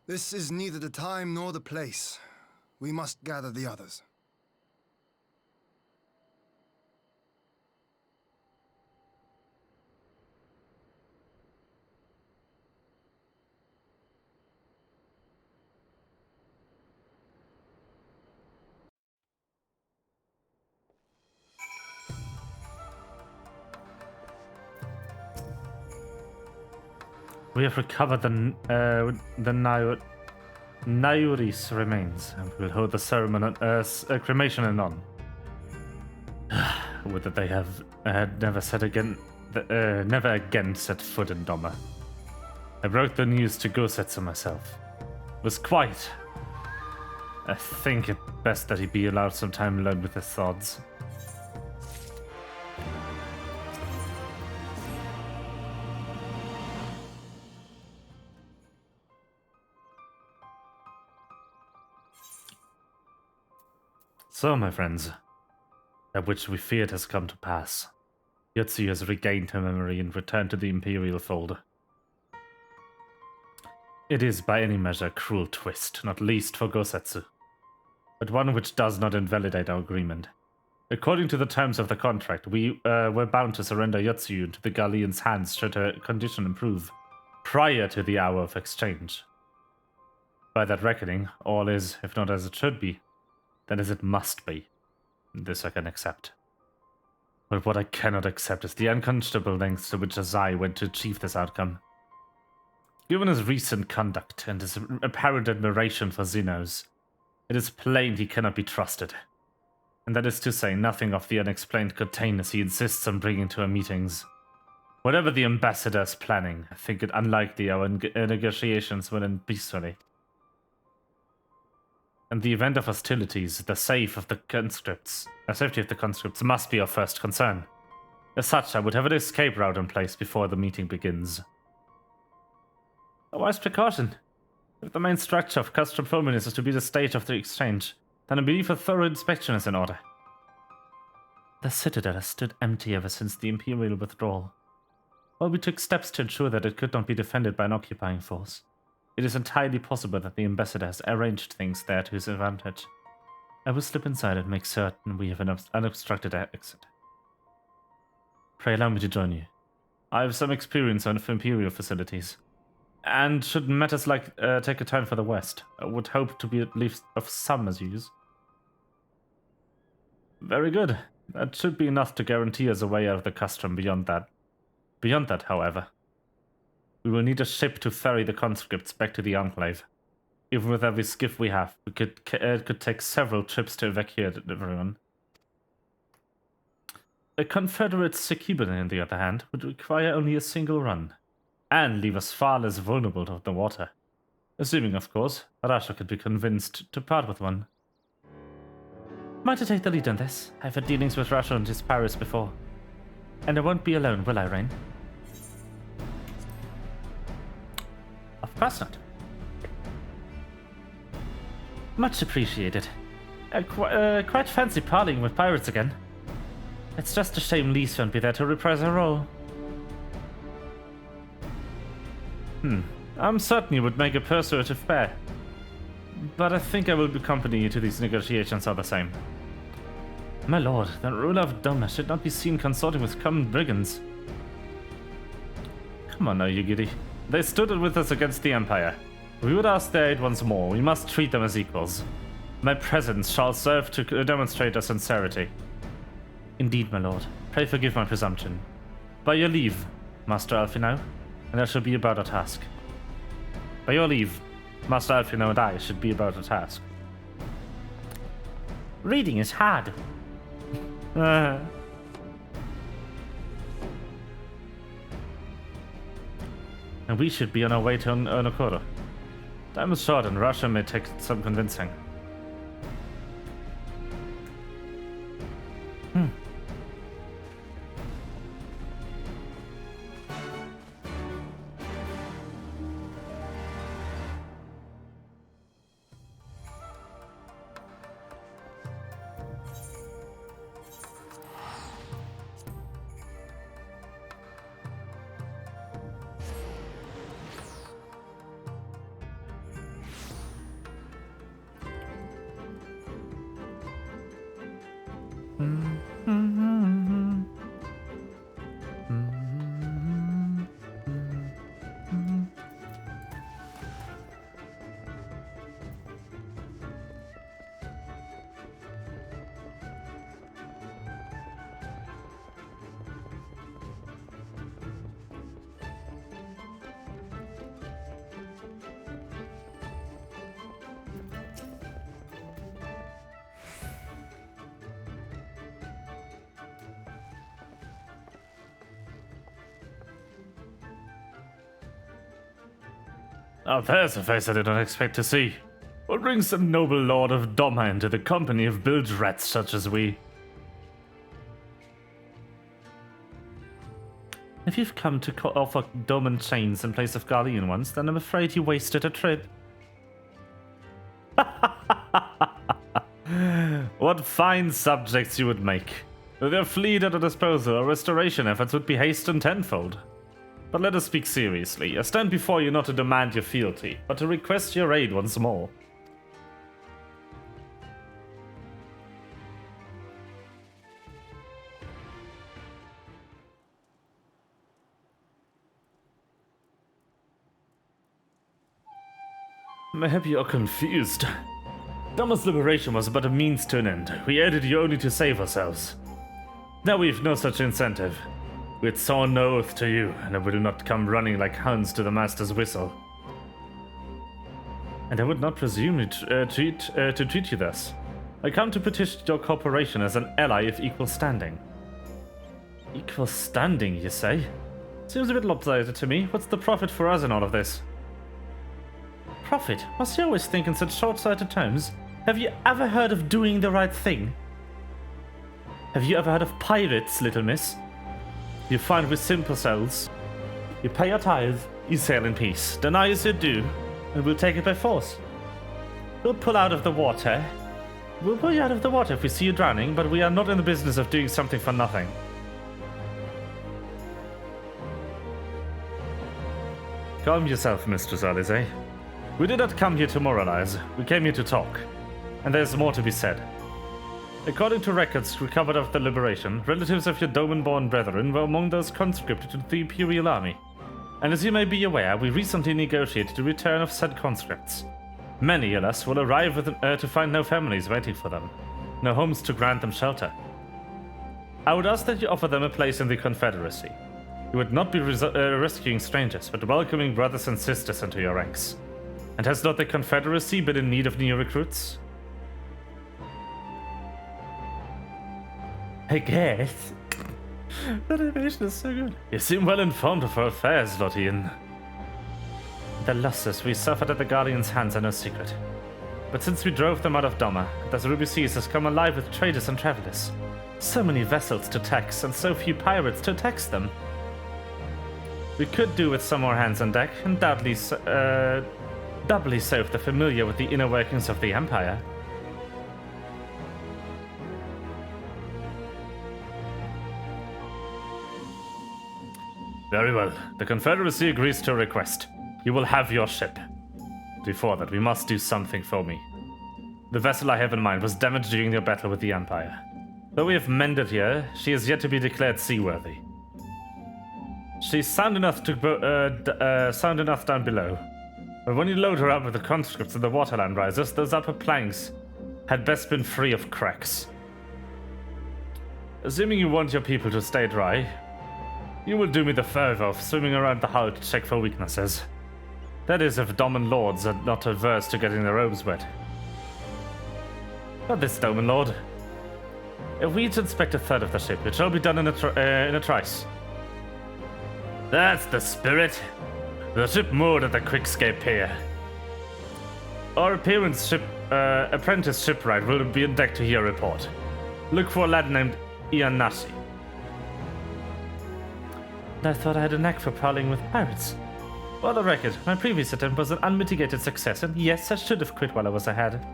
this is neither the time nor the place. We must gather the others. We have recovered the Nauri's remains, and we will hold the ceremony, cremation anon. Would that they have never again set foot in Doma. I broke the news to Gosetsu myself. It was quite. I think it best that he be allowed some time alone with his thoughts. So, my friends, that which we feared has come to pass. Yotsuyu has regained her memory and returned to the Imperial fold. It is by any measure a cruel twist, not least for Gosetsu, but one which does not invalidate our agreement. According to the terms of the contract, we were bound to surrender Yotsuyu into the Galleon's hands should her condition improve, prior to the hour of exchange. By that reckoning, all is, if not as it should be, then as it must be. This I can accept. But what I cannot accept is the unconscionable lengths to which Azai went to achieve this outcome. Given his recent conduct and his apparent admiration for Xenos, it is plain he cannot be trusted. And that is to say nothing of the unexplained containers he insists on bringing to our meetings. Whatever the ambassador is planning, I think it unlikely our negotiations will end peacefully. In the event of hostilities, the safety of the conscripts must be our first concern. As such, I would have an escape route in place before the meeting begins. A wise precaution. If the main structure of custom formulas is to be the stage of the exchange, then I believe a thorough inspection is in order. The citadel has stood empty ever since the Imperial withdrawal. While we took steps to ensure that it could not be defended by an occupying force, it is entirely possible that the ambassador has arranged things there to his advantage. I will slip inside and make certain we have an unobstructed exit. Pray allow me to join you. I have some experience on Imperial facilities. And should matters like take a turn for the west, I would hope to be at least of some use. Very good. That should be enough to guarantee us a way out of the custom beyond that. Beyond that, however, we will need a ship to ferry the conscripts back to the Enclave. Even with every skiff we have, it could take several trips to evacuate everyone. A Confederate Secuban, on the other hand, would require only a single run, and leave us far less vulnerable to the water. Assuming, of course, Rasha could be convinced to part with one. Might I take the lead on this? I've had dealings with Rasha and his pirates before. And I won't be alone, will I, Rain? Of course not. Much appreciated. Quite fancy parleying with pirates again. It's just a shame Lise won't be there to reprise her role. I'm certain you would make a persuasive pair. But I think I will accompany you to these negotiations all the same. My lord, the ruler of Doma should not be seen consorting with common brigands. Come on now, you giddy. They stood with us against the Empire. We would ask their aid once more. We must treat them as equals. My presence shall serve to demonstrate our sincerity. Indeed, my lord. Pray forgive my presumption. By your leave, Master Alfino, and I shall be about our task. By your leave, Master Alfino and I should be about our task. Reading is hard. And we should be on our way to Onokoro. Time is short and Russia may take some convincing. Oh, there's a face I did not expect to see. What brings the noble lord of Doma into the company of bilge rats such as we? If you've come to offer Doman chains in place of Garlean ones, then I'm afraid you wasted a trip. What fine subjects you would make. With their fleet at our disposal, our restoration efforts would be hastened tenfold. But let us speak seriously. I stand before you not to demand your fealty, but to request your aid once more. Maybe you're confused. Doma's liberation was but a means to an end. We aided you only to save ourselves. Now we've no such incentive. We had sworn no oath to you, and we do not come running like hounds to the master's whistle. And I would not presume to treat you thus. I come to petition your corporation as an ally of equal standing. Equal standing, you say? Seems a bit lopsided to me. What's the profit for us in all of this? Profit? Must you always think in such short-sighted terms? Have you ever heard of doing the right thing? Have you ever heard of pirates, little miss? You find with simple souls. You pay your tithe, you sail in peace. Deny us your due, and we'll take it by force. We'll pull out of the water. We'll pull you out of the water if we see you drowning, but we are not in the business of doing something for nothing. Calm yourself, Mistress Alize. We did not come here to moralize. We came here to talk. And there's more to be said. According to records recovered after the liberation, relatives of your Doman-born brethren were among those conscripted to the Imperial Army. And as you may be aware, we recently negotiated the return of said conscripts. Many, alas, will arrive with, to find no families waiting for them, no homes to grant them shelter. I would ask that you offer them a place in the Confederacy. You would not be rescuing strangers, but welcoming brothers and sisters into your ranks. And has not the Confederacy been in need of new recruits? I guess. That animation is so good. You seem well informed of our affairs, Lottian. The losses we suffered at the Guardian's hands are no secret. But since we drove them out of Doma, the Ruby Seas has come alive with traders and travelers. So many vessels to tax, and so few pirates to tax them. We could do with some more hands on deck, and doubly so if they're familiar with the inner workings of the Empire. Very well. The Confederacy agrees to a request. You will have your ship. Before that, we must do something for me. The vessel I have in mind was damaged during your battle with the Empire. Though we have mended here, she is yet to be declared seaworthy. She's sound enough down below. But when you load her up with the conscripts and the waterline risers, those upper planks had best been free of cracks. Assuming you want your people to stay dry, you will do me the favor of swimming around the hull to check for weaknesses. That is, if Doman Lords are not averse to getting their robes wet. Not this, Doman Lord. If we each inspect a third of the ship, it shall be done in a trice. That's the spirit. The ship moored at the Quickscape Pier. Our apprentice shipwright will be on deck to hear a report. Look for a lad named Ianashi. I thought I had a knack for prowling with pirates. For the record, my previous attempt was an unmitigated success, and yes, I should have quit while I was ahead.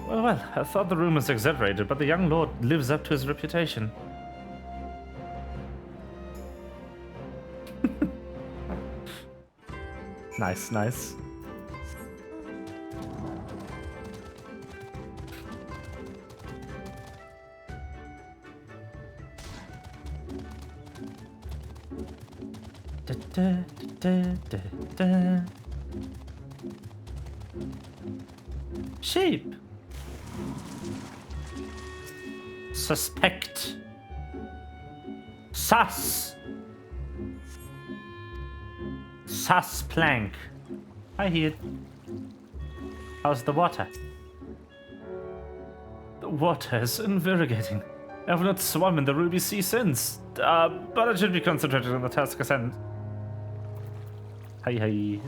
Well, I thought the rumors exaggerated, but the young lord lives up to his reputation. Nice, nice. Sheep. Suspect. Sus. Sus plank. I hear. How's the water? The water is invigorating. I've not swum in the Ruby Sea since, but I should be concentrated on the task at hand. Hey.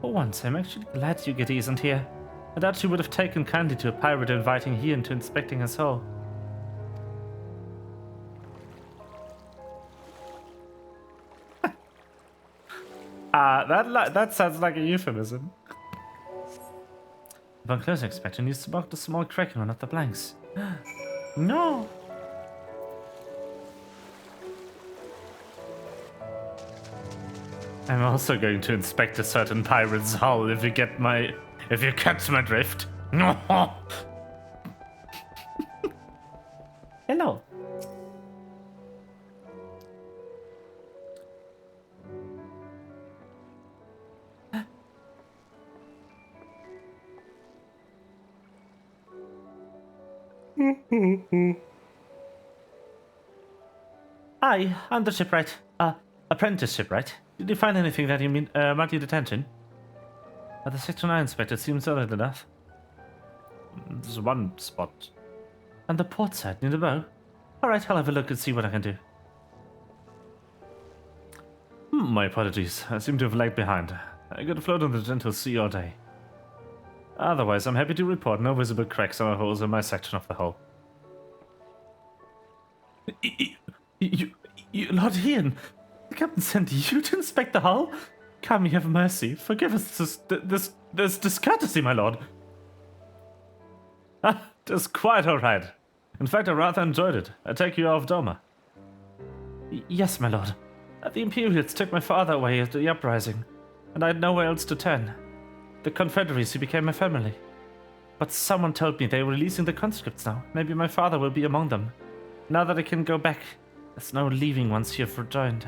For once, I'm actually glad Yugiti isn't here. I doubt she would have taken kindly to a pirate inviting he into inspecting her soul. That sounds like a euphemism. Upon closer inspection, you spotted a small crack in one of the blanks. No! I'm also going to inspect a certain pirate's hull if you catch my drift. Hello. Hi, I'm the shipwright. Apprentice shipwright. Did you find anything that you might need attention? The Sector 9 inspector seems solid enough. There's one spot. And the port side near the bow. Alright, I'll have a look and see what I can do. My apologies. I seem to have lagged behind. I could float on the gentle sea all day. Otherwise, I'm happy to report no visible cracks or holes in my section of the hull. You Lord Ian, the captain sent you to inspect the hull? Come, have mercy. Forgive us this discourtesy, my lord. It was quite alright. In fact, I rather enjoyed it. I take you off Doma. Yes, my lord. The Imperials took my father away at the uprising, and I had nowhere else to turn. The Confederacy became my family. But someone told me they were releasing the conscripts now. Maybe my father will be among them. Now that I can go back, there's no leaving once you've rejoined.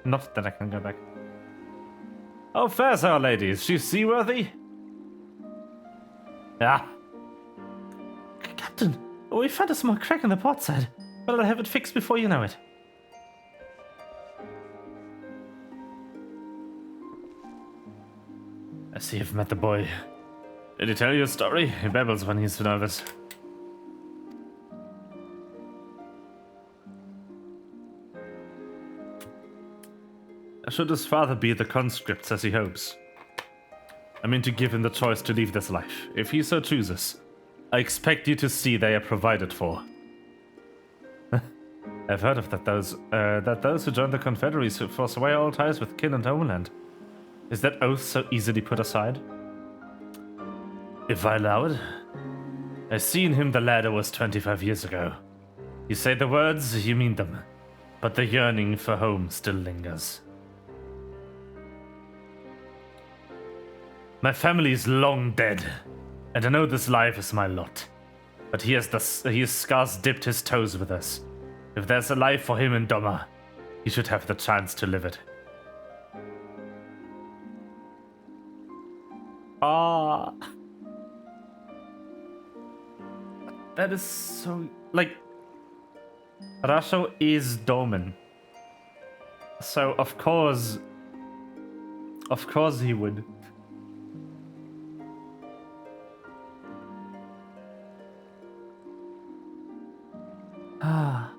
Not that I can go back. Oh, fair sir, ladies. She's seaworthy? Ah. Captain, we found a small crack in the port side. Well, I'll have it fixed before you know it. I see you've met the boy. Did he tell you a story? He babbles when he's nervous. Should his father be the conscripts as he hopes? I mean to give him the choice to leave this life. If he so chooses, I expect you to see they are provided for. I've heard of that those who join the Confederacy force away all ties with kin and homeland. Is that oath so easily put aside? If I allow it, I seen him the lad I was 25 years ago. You say the words, you mean them, but the yearning for home still lingers. My family's long dead, and I know this life is my lot. But he has scarce dipped his toes with us. If there's a life for him in Doma, he should have the chance to live it. Ah, that is so like Rasho is Doman, so of course he would. Ah.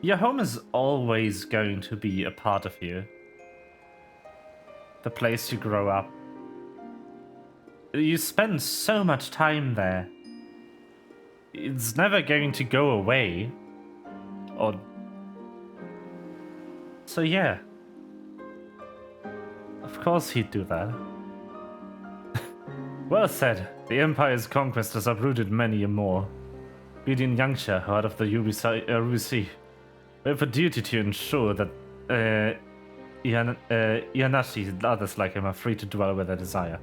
Your home is always going to be a part of you. The place you grow up. You spend so much time there. It's never going to go away. Or... So yeah. Of course he'd do that. Well said. The Empire's conquest has uprooted many a more. Beating Yangsha out of the Ruby Sea. We have a duty to ensure that Ianashi and others like him are free to dwell where they desire.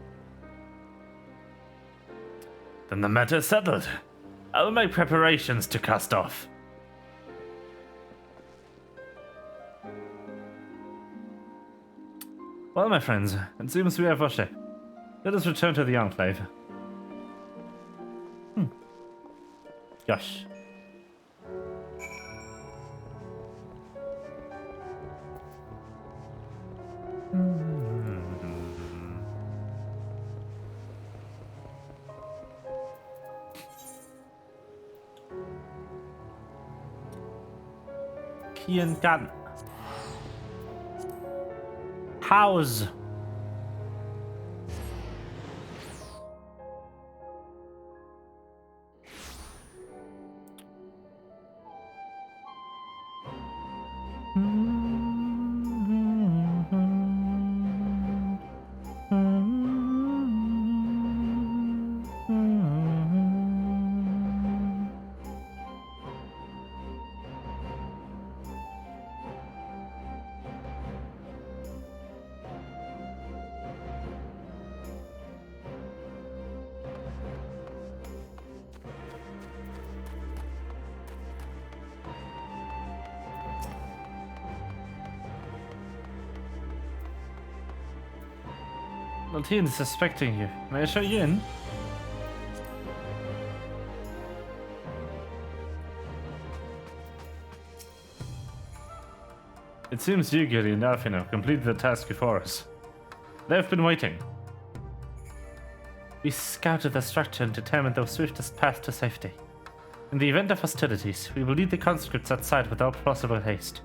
Then the matter is settled. I will make preparations to cast off. Well, my friends, it seems we have our ship. Let us return to the Enclave. Gosh. Kian Gan. House. Latine is suspecting you. May I show you in? It seems Yugiri and Alfino completed the task before us. They have been waiting. We scouted the structure and determined the swiftest path to safety. In the event of hostilities, we will lead the conscripts outside without possible haste.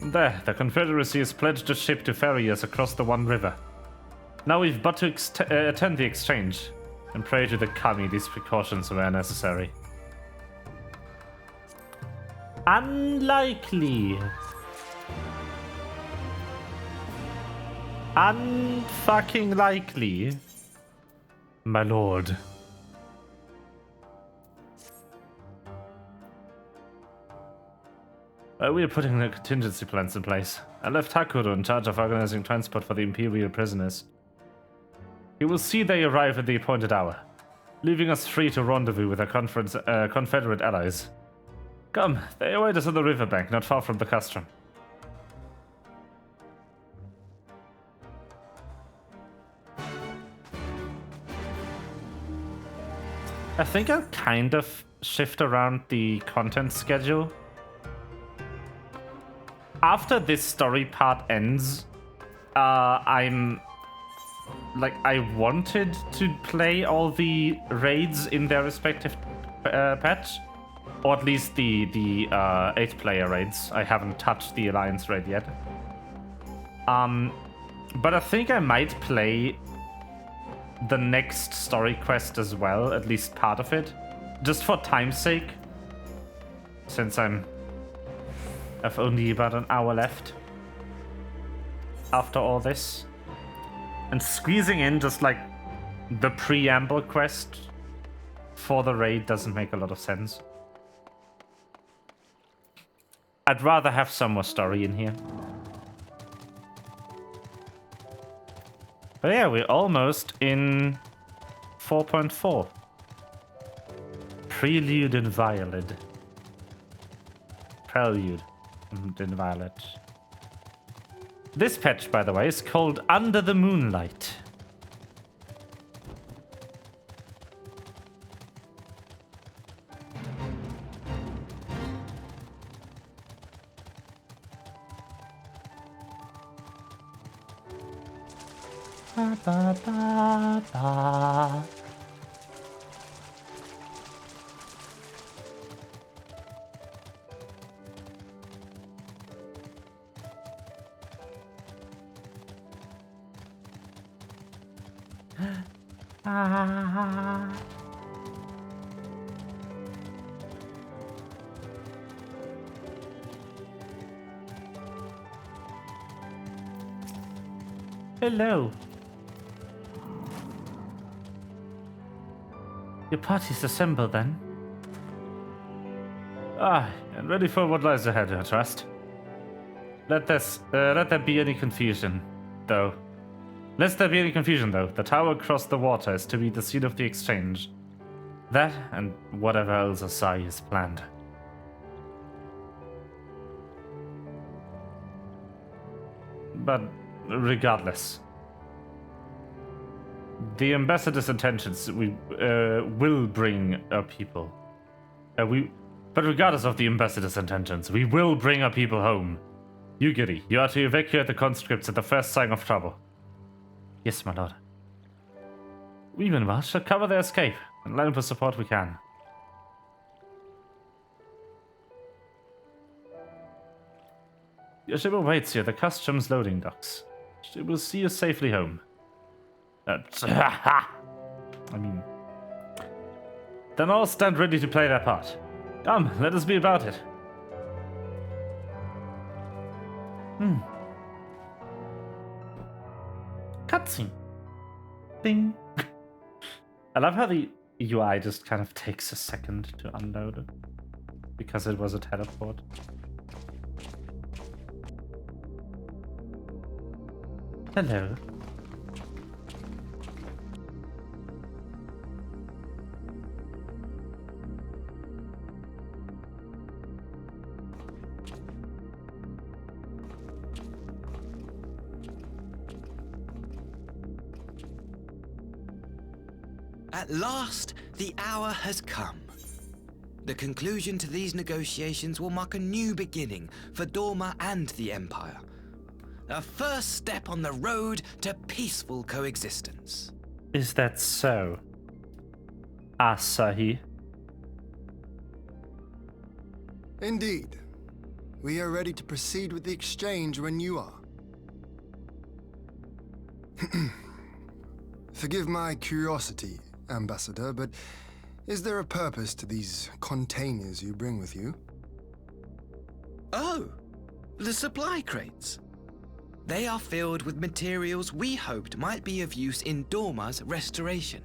There, the Confederacy has pledged a ship to ferry us across the One River. Now we've but to attend the exchange, and pray to the Kami these precautions were necessary. Unlikely. Unfucking likely. My lord. We are putting the contingency plans in place. I left Hakuro in charge of organizing transport for the Imperial prisoners. He will see they arrive at the appointed hour, leaving us free to rendezvous with our Confederate allies. Come, they await us on the riverbank, not far from the castrum. I think I'll kind of shift around the content schedule. After this story part ends, I wanted to play all the raids in their respective patch, or at least the 8-player raids. I haven't touched the Alliance raid yet. But I think I might play the next story quest as well, at least part of it, just for time's sake, since I've only about an hour left after all this. And squeezing in just like the preamble quest for the raid doesn't make a lot of sense. I'd rather have some more story in here. But yeah, we're almost in 4.4. Prelude in Violet. Prelude in Violet. This patch, by the way, is called Under the Moonlight. Ba, ba, ba, ba. Hello. Your party's assembled then? And ready for what lies ahead, I trust. Let there be any confusion, though. Lest there be any confusion, though, the tower across the water is to be the scene of the exchange. That, and whatever else Asai has planned. But regardless, the ambassador's intentions will bring our people. But regardless of the ambassador's intentions, we will bring our people home. Yugiri, you are to evacuate the conscripts at the first sign of trouble. Yes, my lord. We, meanwhile, shall cover their escape and lend the support we can. Your ship awaits you at the customs loading docks. She will see you safely home. I mean... Then all stand ready to play their part. Come, let us be about it. Cutscene. Ding. I love how the UI just kind of takes a second to unload it. Because it was a teleport. Hello. At last, the hour has come. The conclusion to these negotiations will mark a new beginning for Dorma and the Empire. A first step on the road to peaceful coexistence. Is that so, Asahi? Indeed. We are ready to proceed with the exchange when you are. Forgive my curiosity, Ambassador, but is there a purpose to these containers you bring with you? Oh, the supply crates. They are filled with materials we hoped might be of use in Dorma's restoration.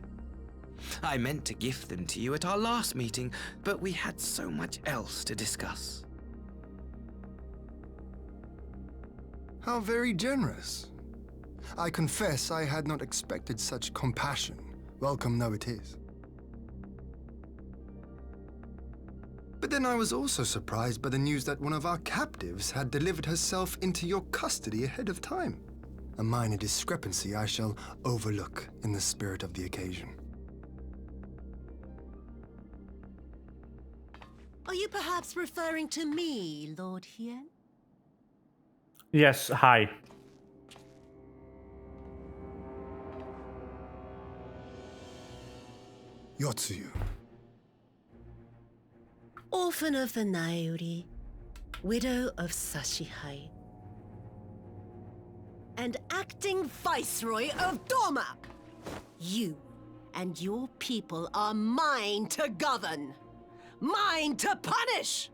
I meant to gift them to you at our last meeting, but we had so much else to discuss. How very generous. I confess I had not expected such compassion, welcome though it is. But then I was also surprised by the news that one of our captives had delivered herself into your custody ahead of time. A minor discrepancy I shall overlook in the spirit of the occasion. Are you perhaps referring to me, Lord Hien? Yes, hi. Yotsuyu. Orphan of the Naiuri, widow of Sashihai, and acting Viceroy of Dorma. You and your people are mine to govern, mine to punish!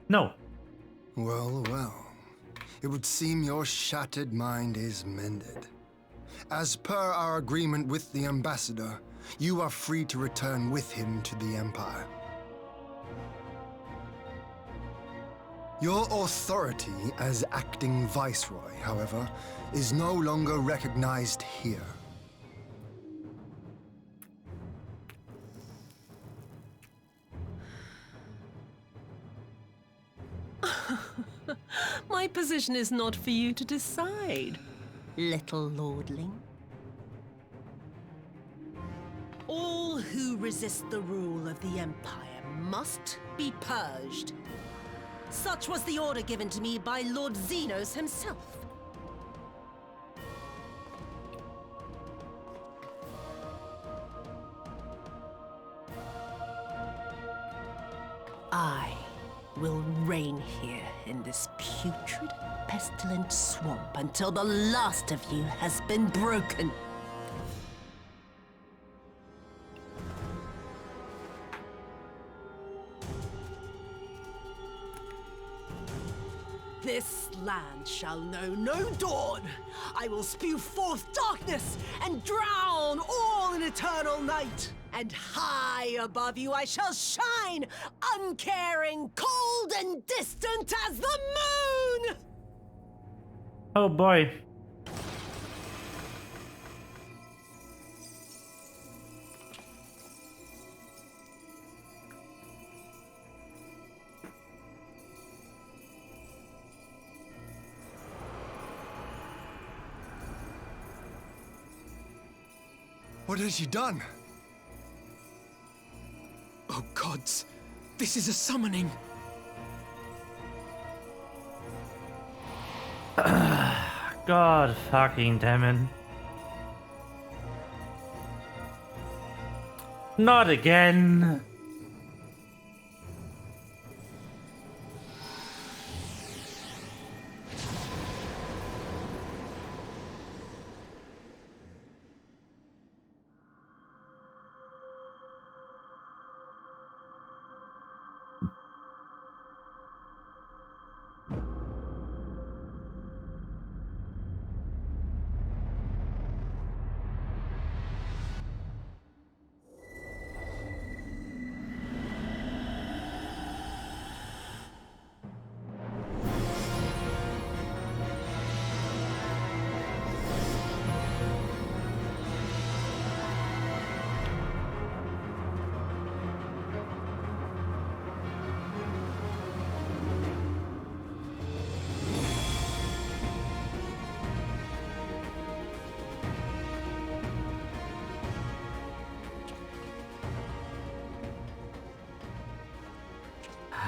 No. Well, well. It would seem your shattered mind is mended. As per our agreement with the Ambassador, you are free to return with him to the Empire. Your authority as acting Viceroy, however, is no longer recognized here. My position is not for you to decide, little lordling. All who resist the rule of the Empire must be purged. Such was the order given to me by Lord Xenos himself. I will reign here in this putrid, pestilent swamp until the last of you has been broken. This land shall know no dawn. I will spew forth darkness and drown all in eternal night. And high above you I shall shine, uncaring, cold and distant as the moon! Oh boy. What has she done? Oh gods, this is a summoning. God fucking damn it. Not again.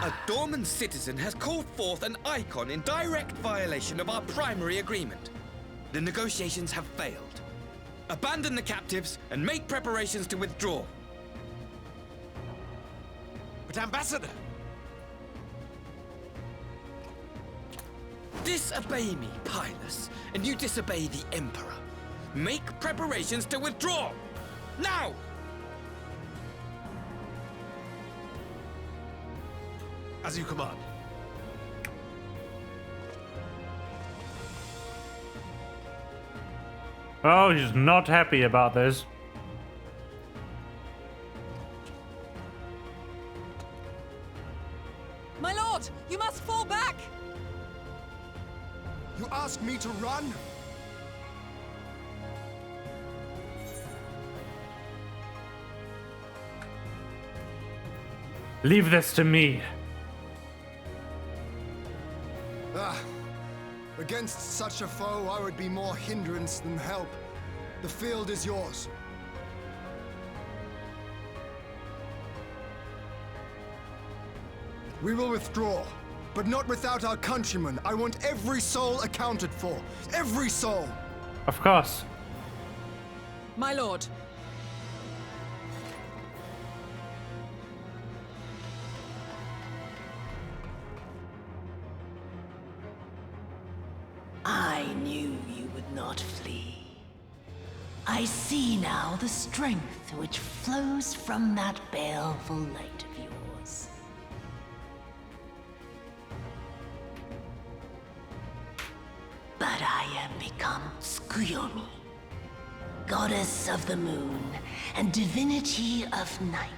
A Dorman citizen has called forth an icon in direct violation of our primary agreement. The negotiations have failed. Abandon the captives and make preparations to withdraw. But Ambassador! Disobey me, Pilus, and you disobey the Emperor. Make preparations to withdraw! Now! As you command. Oh, he's not happy about this. My lord, you must fall back! You ask me to run? Leave this to me. Against such a foe, I would be more hindrance than help. The field is yours. We will withdraw, but not without our countrymen. I want every soul accounted for. Every soul! Of course. My lord. I knew you would not flee. I see now the strength which flows from that baleful light of yours. But I am become Tsukuyomi, goddess of the moon and divinity of night.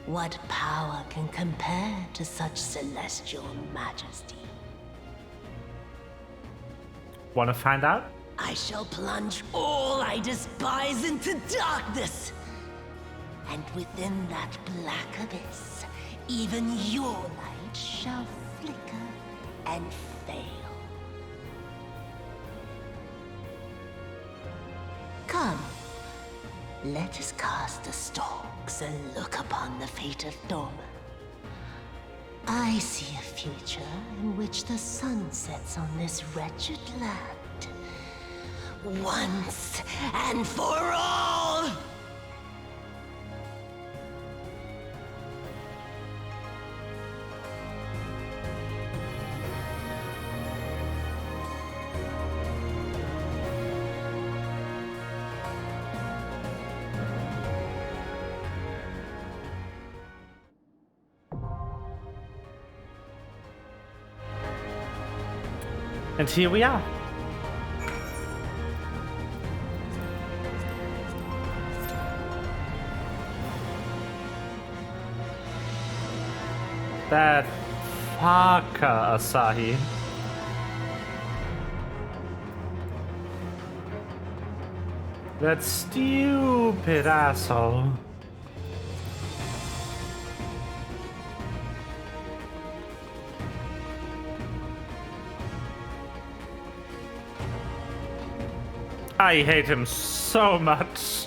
What power can compare to such celestial majesty? Want to find out? I shall plunge all I despise into darkness. And within that black abyss, even your light shall flicker and fail. Come, let us cast the stalks and look upon the fate of Dorma. I see a future in which the sun sets on this wretched land. Once and for all! And here we are. That fucker, Asahi. That stupid asshole. I hate him so much.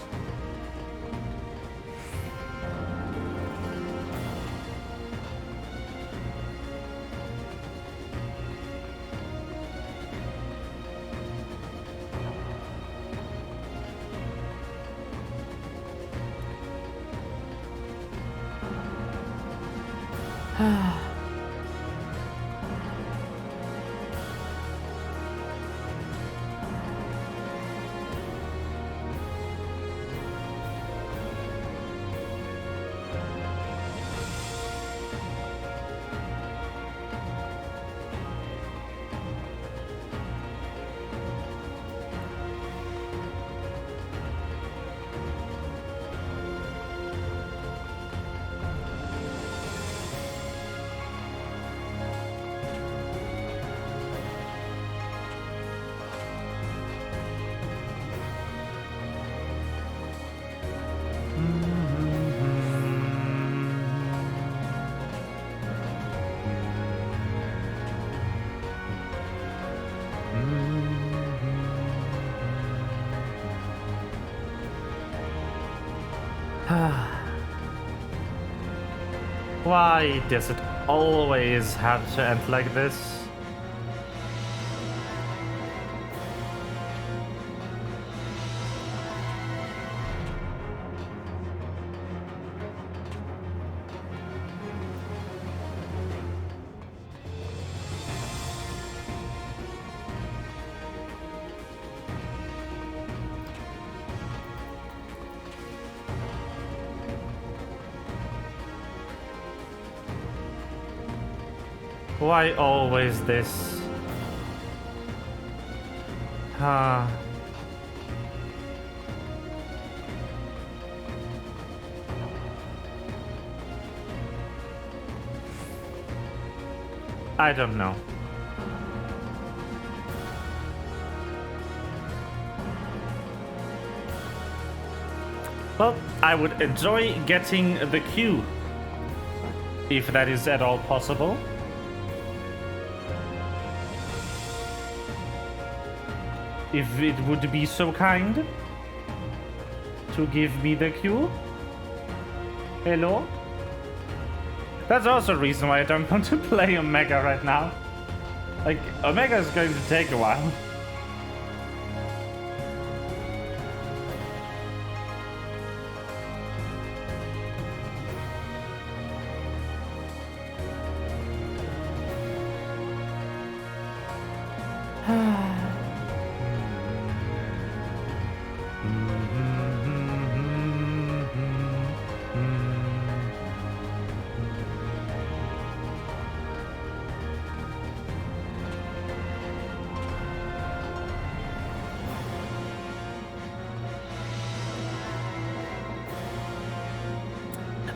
Why does it always have to end like this? Why always this? I don't know. Well, I would enjoy getting the queue, if that is at all possible. If it would be so kind to give me the cue. Hello? That's also a reason why I don't want to play Omega right now. Like, Omega is going to take a while.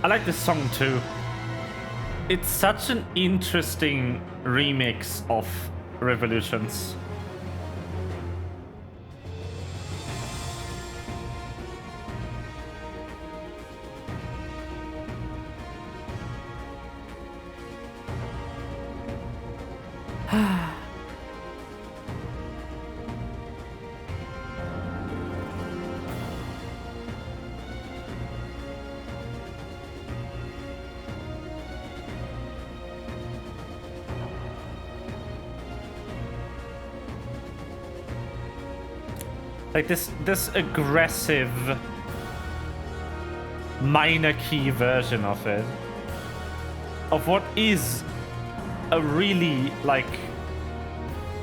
I like this song too. It's such an interesting remix of Revolutions. Like this aggressive minor key version of it. Of what is a really like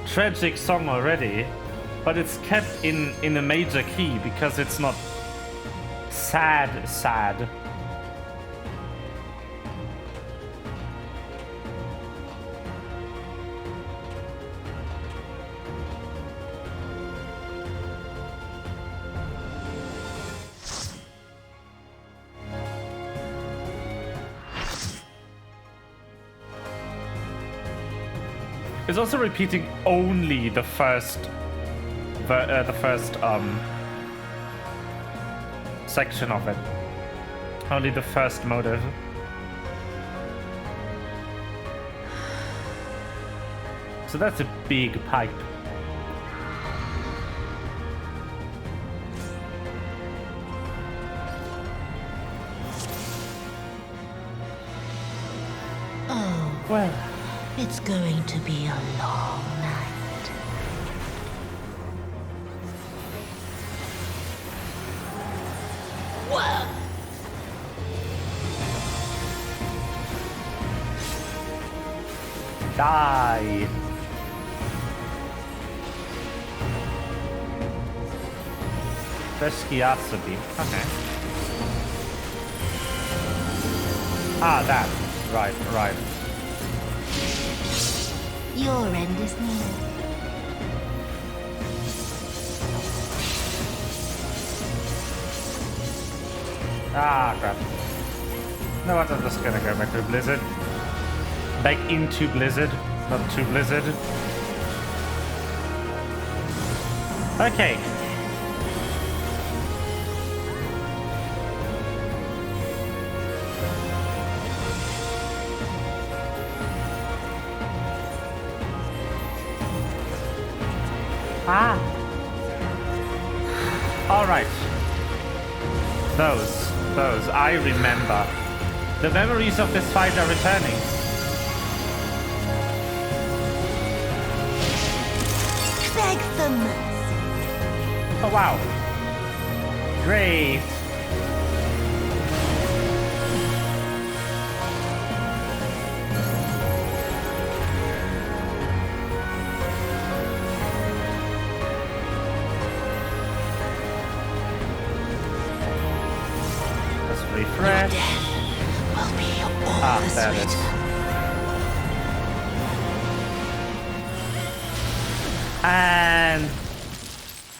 tragic song already, but it's kept in a major key because it's not sad. It's also repeating only the first section of it. Only the first motive. So that's a big pipe. Oh, well. It's going to be a long night. Whoa! Die! Vesciosity. Okay. Ah, that. Right. Your end is near. Ah, crap. No, I'm just gonna go back to Blizzard. Back into Blizzard, not to Blizzard. Okay. Ah. All right. Those. I remember. The memories of this fight are returning. Beg for mercy. Oh wow. Great. Let's refresh. Will be all Ah, the there it is. sweeter. And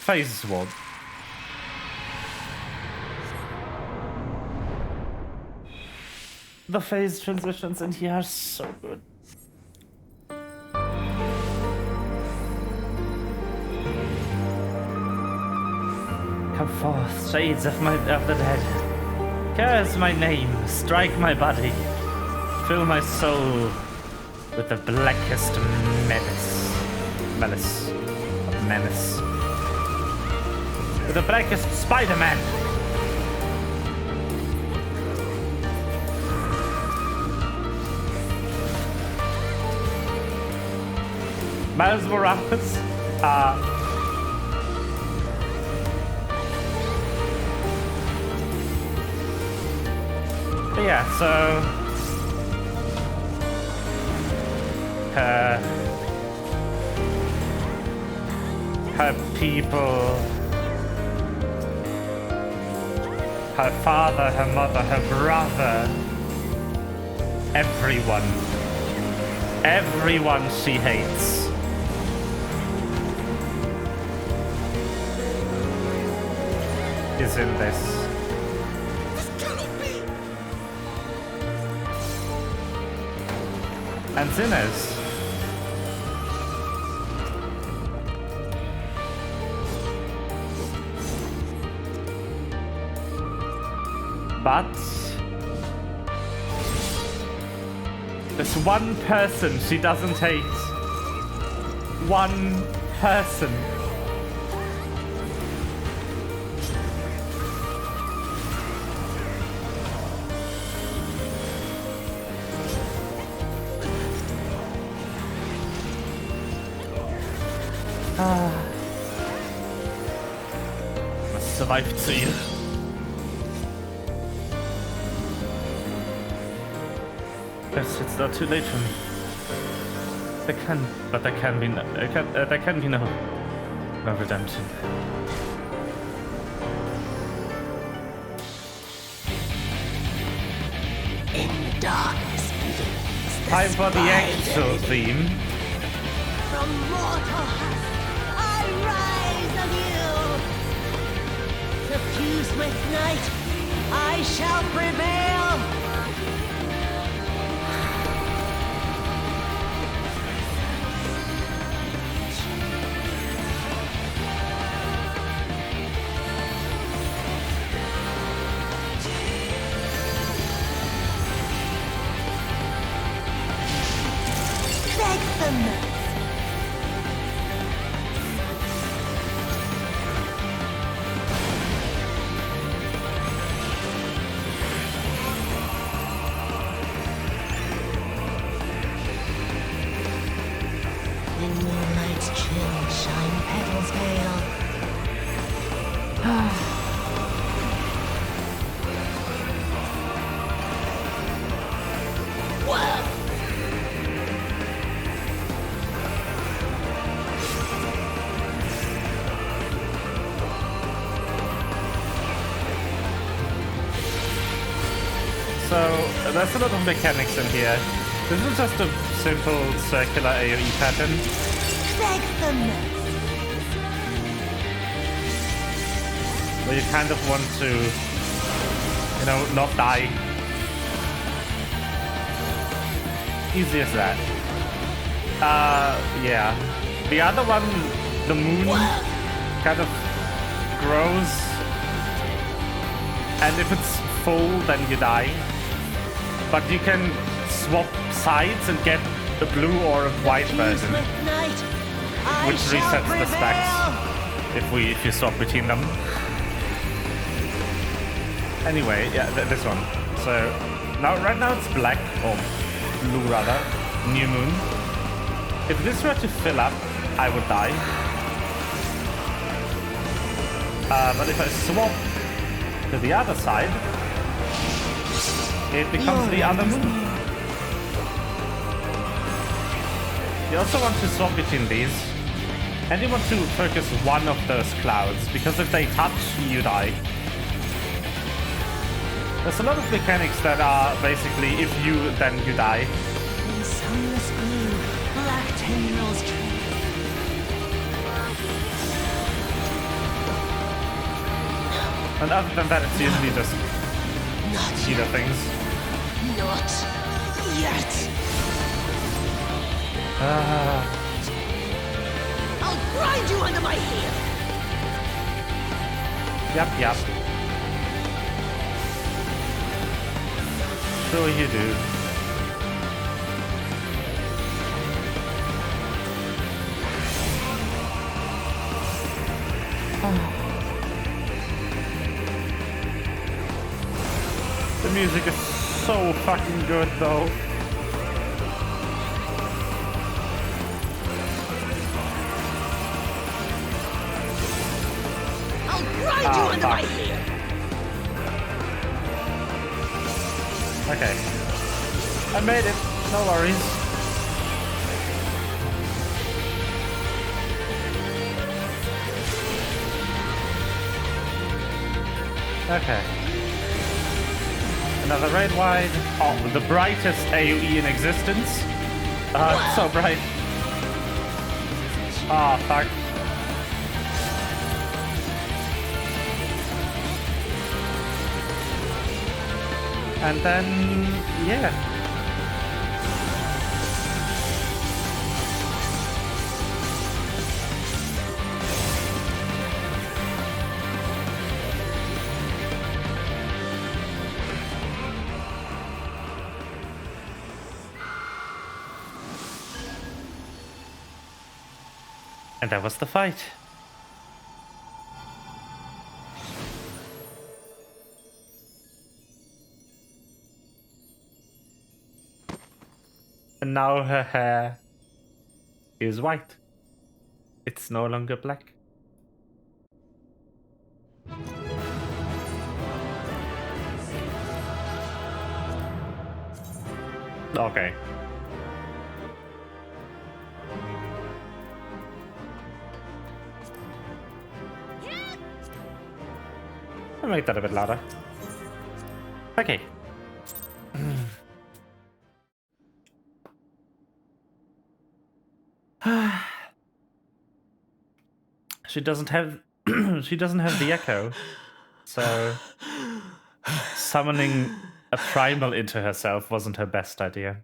phase swap. The phase transitions in here are so good. Come forth, shades of the dead. Curse my name, strike my body, fill my soul with the blackest menace. With the blackest Spider-Man. Miles Morales. But yeah, so her people, her father, her mother, her brother, everyone she hates. Is in this. And sinners. But there's one person she doesn't hate. One person. Must survive to you. Yes, it's not too late for me. There can be no redemption. In darkness bleeds the Time for the spider. actual theme. From mortal husk, I rise anew. Suffused with night, I shall prevail. Beg for mercy. In moonlight's chill, shine petals pale. Whoa! So there's a lot of mechanics in here. This is just a simple circular AoE pattern. Beg for mercy. Where you kind of want to, you know, not die. Easy as that. Yeah. The other one, the moon, kind of grows. And if it's full, then you die. But you can swap sides and get the blue or a white version, which resets the stacks if you swap between them. Anyway, yeah, this one. So Now, right now it's black, or blue rather, new moon. If this were to fill up, I would die. But if I swap to the other side, it becomes the other moon. You also want to swap between these. And you want to focus one of those clouds, because if they touch, you die. There's a lot of mechanics that are basically, if you, then you die. In sunless blue, black tendrils trail. And other than that, it's usually just cheetah things. Not yet. I'll grind you under my heel. Yep. Sure you do. The music is so fucking good though. Grind you under my heel. Okay. I made it. No worries. Okay. Another red wide. Oh, the brightest AoE in existence. It's so bright. Ah, fuck. And then, yeah. And that was the fight. And now her hair is white. It's no longer black. Okay. I'll make that a bit louder. Okay. She doesn't have the echo, so summoning a primal into herself wasn't her best idea.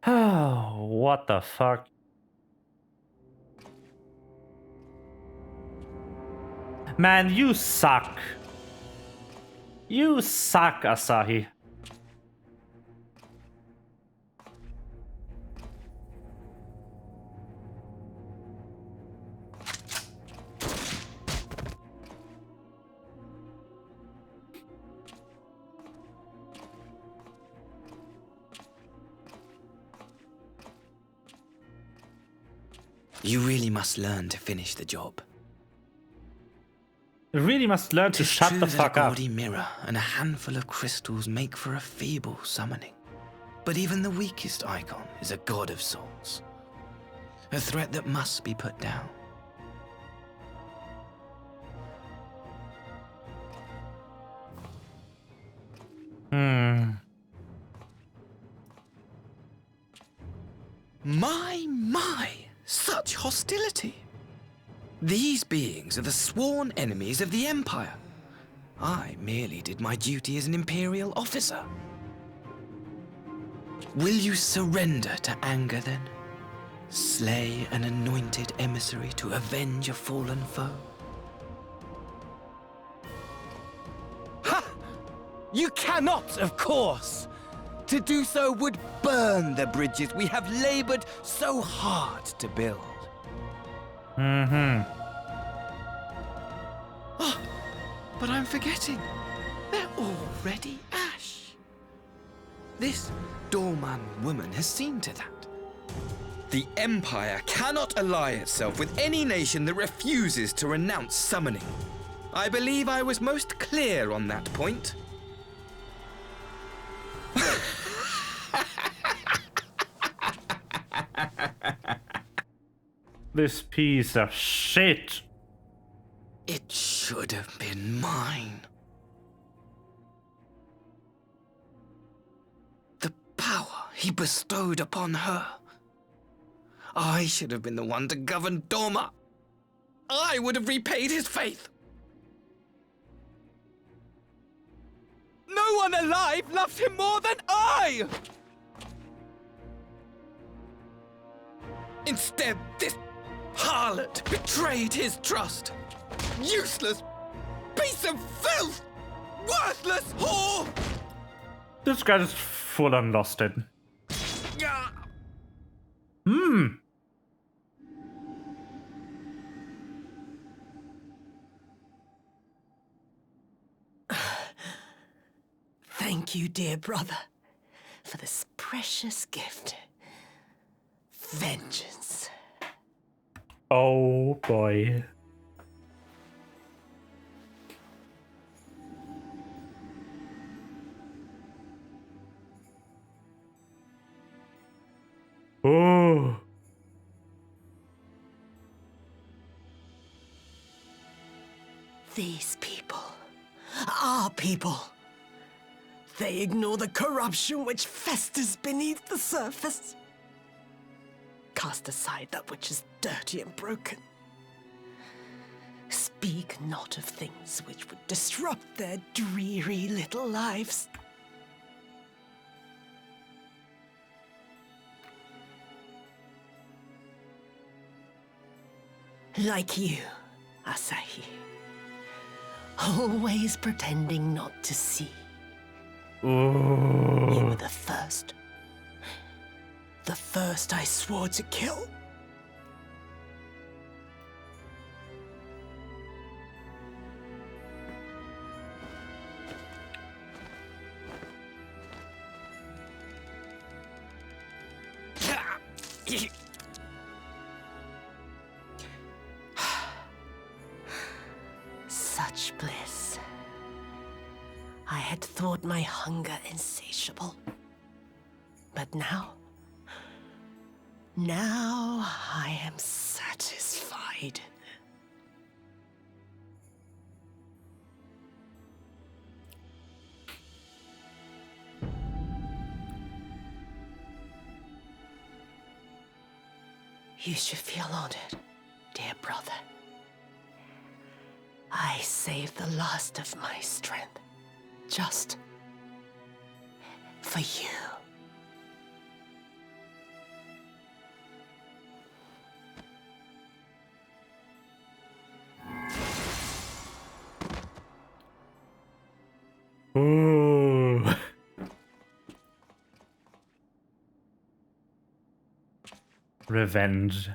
Oh, what the fuck? Man, you suck. You suck, Asahi. You really must learn to finish the job. You really must learn to shut the fuck a up. gaudy mirror and a handful of crystals make for a feeble summoning. But even the weakest icon is a god of souls. A threat that must be put down. My, such hostility. These beings are the sworn enemies of the Empire. I merely did my duty as an Imperial officer. Will you surrender to anger then? Slay an anointed emissary to avenge a fallen foe? Ha! You cannot, of course! To do so would burn the bridges we have labored so hard to build. Mm-hmm. Oh, but I'm forgetting. They're already ash. This doorman woman has seen to that. The Empire cannot ally itself with any nation that refuses to renounce summoning. I believe I was most clear on that point. This piece of shit. It should have been mine. The power he bestowed upon her. I should have been the one to govern Dorma. I would have repaid his faith. No one alive loves him more than I! Instead, this harlot betrayed his trust. Useless piece of filth! Worthless whore! This guy just full on lost it. Thank you, dear brother, for this precious gift. Vengeance. Oh boy. Oh. These people, our people, they ignore the corruption which festers beneath the surface. Cast aside that which is dirty and broken. Speak not of things which would disrupt their dreary little lives. Like you, Asahi. Always pretending not to see. Ooh. You were the first. The first I swore to kill. Such bliss. I had thought my hunger insatiable. But now I am satisfied. You should feel honored, dear brother. I saved the last of my strength, just for you. Ooh. Revenge.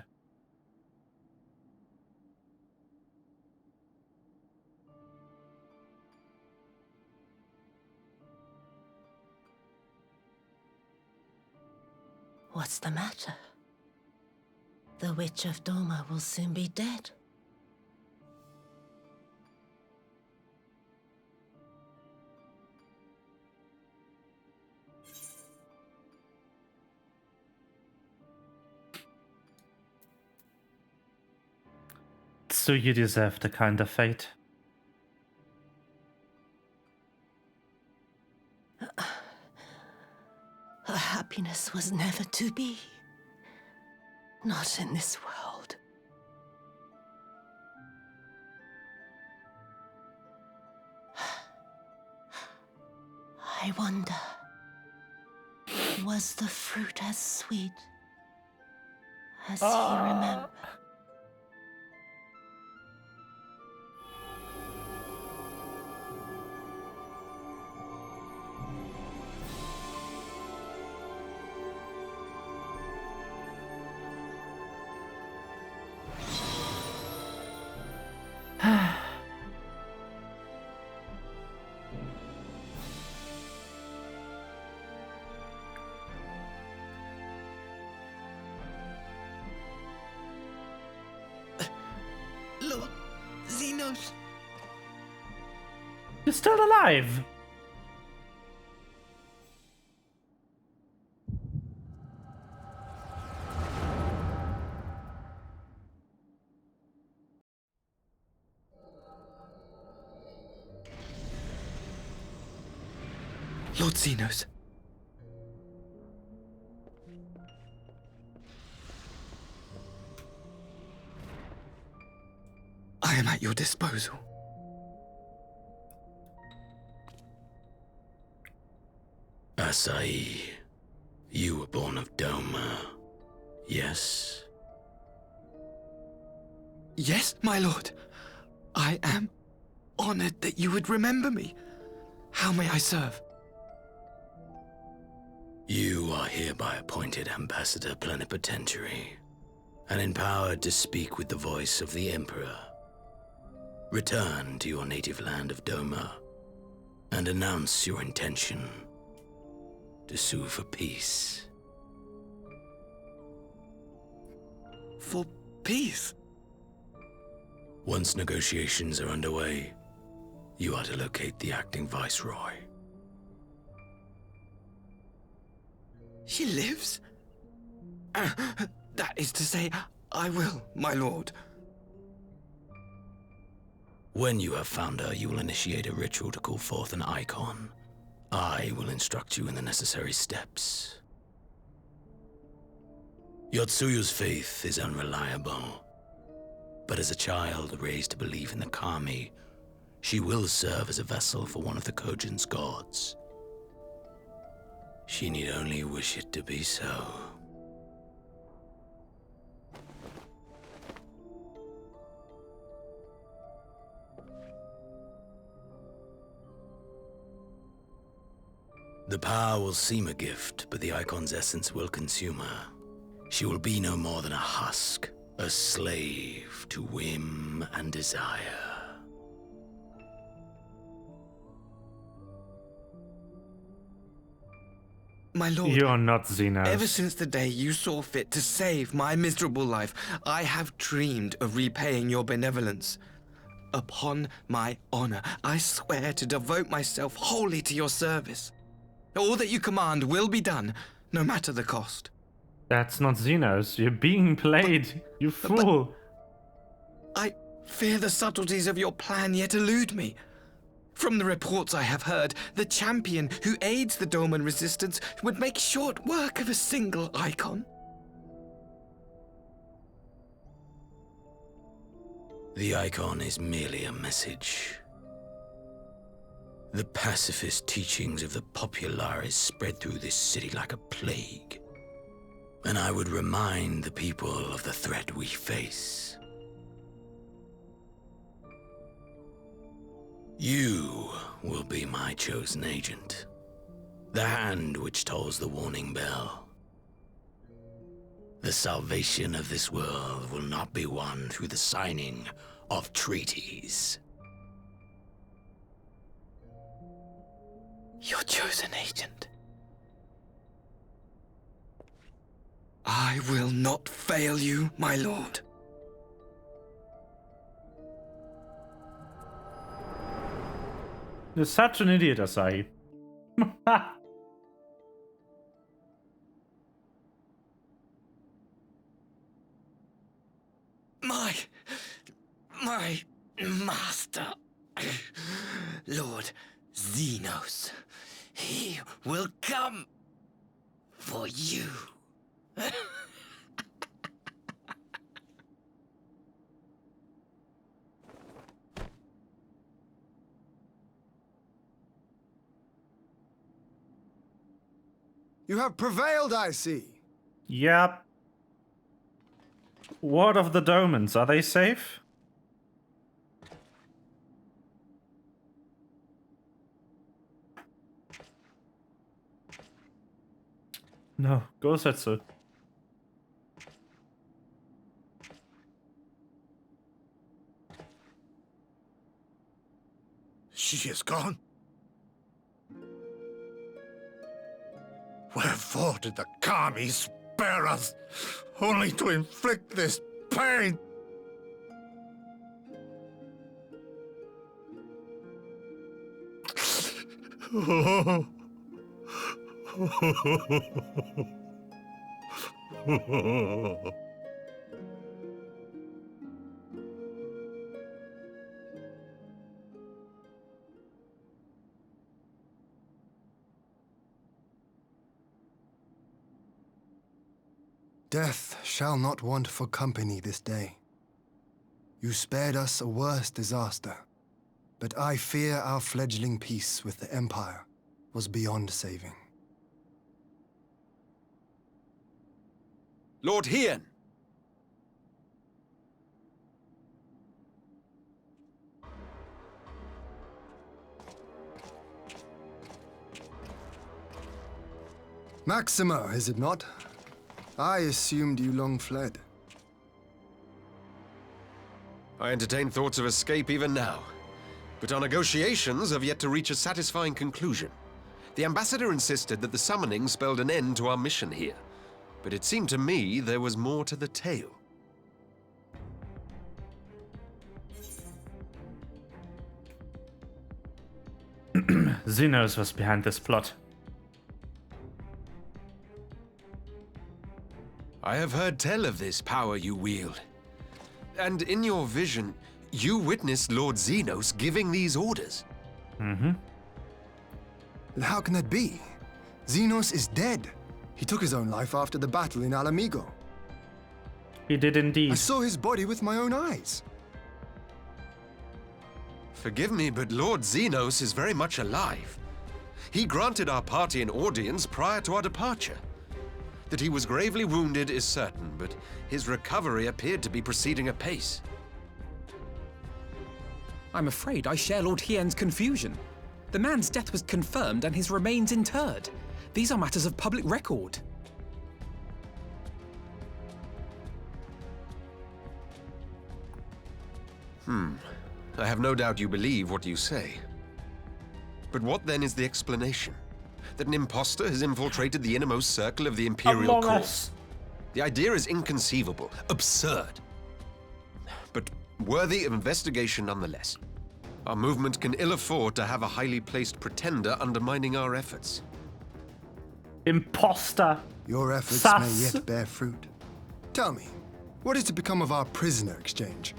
What's the matter? The Witch of Dorma will soon be dead. So you deserve the kind of fate. Her happiness was never to be. Not in this world. I wonder, was the fruit as sweet as he remembered? Lord Xenos. You're still alive! Lord Xenos. I am at your disposal. Asai, you were born of Doma, yes? Yes, my lord. I am honored that you would remember me. How may I serve? You are hereby appointed Ambassador Plenipotentiary, and empowered to speak with the voice of the Emperor. Return to your native land of Doma, and announce your intention to sue for peace. For peace? Once negotiations are underway, you are to locate the acting Viceroy. She lives? That is to say, I will, my lord. When you have found her, you will initiate a ritual to call forth an icon. I will instruct you in the necessary steps. Yotsuyu's faith is unreliable, but as a child raised to believe in the Kami, she will serve as a vessel for one of the Kojin's gods. She need only wish it to be so. The power will seem a gift, but the icon's essence will consume her. She will be no more than a husk, a slave to whim and desire. My lord, you're not Xenos. Ever since the day you saw fit to save my miserable life, I have dreamed of repaying your benevolence. Upon my honor, I swear to devote myself wholly to your service. All that you command will be done, no matter the cost. That's not Xenos. You're being played, you fool. I fear the subtleties of your plan yet elude me. From the reports I have heard, the champion who aids the Doman resistance would make short work of a single icon. The icon is merely a message. The pacifist teachings of the Populares spread through this city like a plague. And I would remind the people of the threat we face. You will be my chosen agent. The hand which tolls the warning bell. The salvation of this world will not be won through the signing of treaties. Your chosen agent. I will not fail you, my lord. You're such an idiot, Asai. My master, Lord Xenos, he will come for you. You have prevailed, I see. Yep. What of the Domans? Are they safe? No, go Setsu. She is gone. Wherefore did the Kami spare us, only to inflict this pain? Death shall not want for company this day. You spared us a worse disaster, but I fear our fledgling peace with the Empire was beyond saving. Lord Hien! Maxima, is it not? I assumed you long fled. I entertain thoughts of escape even now, but our negotiations have yet to reach a satisfying conclusion. The ambassador insisted that the summoning spelled an end to our mission here, but it seemed to me there was more to the tale. Xenos was behind this plot. I have heard tell of this power you wield. And in your vision, you witnessed Lord Xenos giving these orders. Mm-hmm. How can that be? Xenos is dead. He took his own life after the battle in Alamigo. He did indeed. I saw his body with my own eyes. Forgive me, but Lord Xenos is very much alive. He granted our party an audience prior to our departure. That he was gravely wounded is certain, but his recovery appeared to be proceeding apace. I'm afraid I share Lord Hien's confusion. The man's death was confirmed and his remains interred. These are matters of public record. I have no doubt you believe what you say. But what then is the explanation? That an imposter has infiltrated the innermost circle of the Imperial Court? The idea is inconceivable, absurd. But worthy of investigation nonetheless. Our movement can ill afford to have a highly placed pretender undermining our efforts. Imposter! Your efforts Sus. may yet bear fruit. Tell me, what is to become of our prisoner exchange?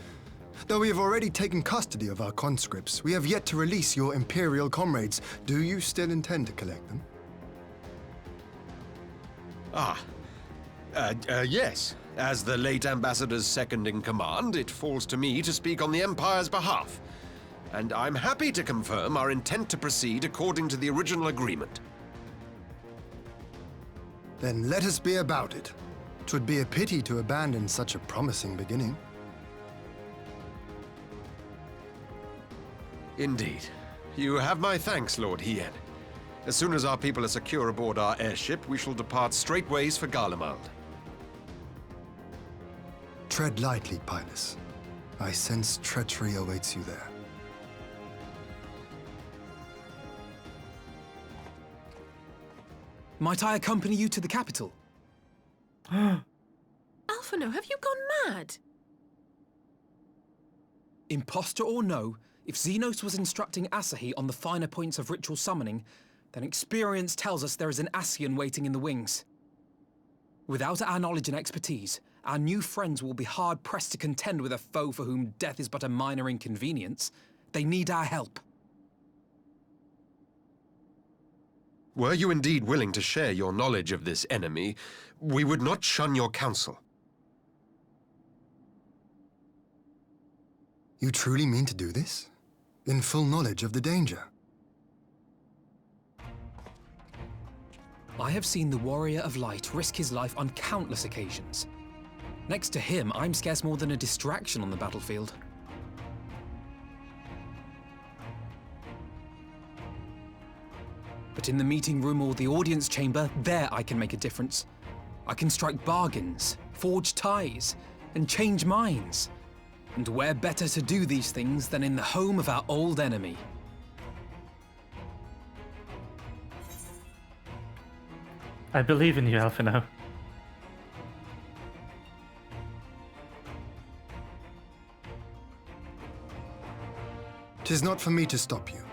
Though we have already taken custody of our conscripts, we have yet to release your Imperial comrades. Do you still intend to collect them? Yes. As the late ambassador's second-in-command, it falls to me to speak on the Empire's behalf. And I'm happy to confirm our intent to proceed according to the original agreement. Then let us be about it. 'Twould be a pity to abandon such a promising beginning. Indeed. You have my thanks, Lord Hien. As soon as our people are secure aboard our airship, we shall depart straightways for Garlemald. Tread lightly, Pilus. I sense treachery awaits you there. Might I accompany you to the capital? Alphino, have you gone mad? Imposter or no, if Xenos was instructing Asahi on the finer points of ritual summoning, then experience tells us there is an Ascian waiting in the wings. Without our knowledge and expertise, our new friends will be hard-pressed to contend with a foe for whom death is but a minor inconvenience. They need our help. Were you indeed willing to share your knowledge of this enemy, we would not shun your counsel. You truly mean to do this? In full knowledge of the danger? I have seen the Warrior of Light risk his life on countless occasions. Next to him, I'm scarce more than a distraction on the battlefield. But in the meeting room or the audience chamber, there I can make a difference. I can strike bargains, forge ties, and change minds. And where better to do these things than in the home of our old enemy? I believe in you, Alphino. 'Tis not for me to stop you.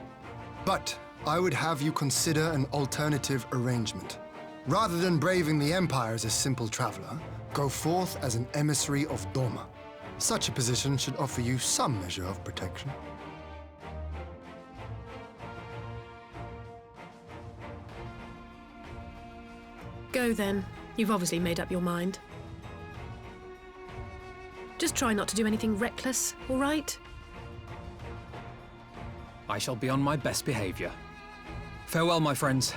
But I would have you consider an alternative arrangement. Rather than braving the Empire as a simple traveler, go forth as an emissary of Doma. Such a position should offer you some measure of protection. Go then. You've obviously made up your mind. Just try not to do anything reckless, all right? I shall be on my best behavior. Farewell, my friends.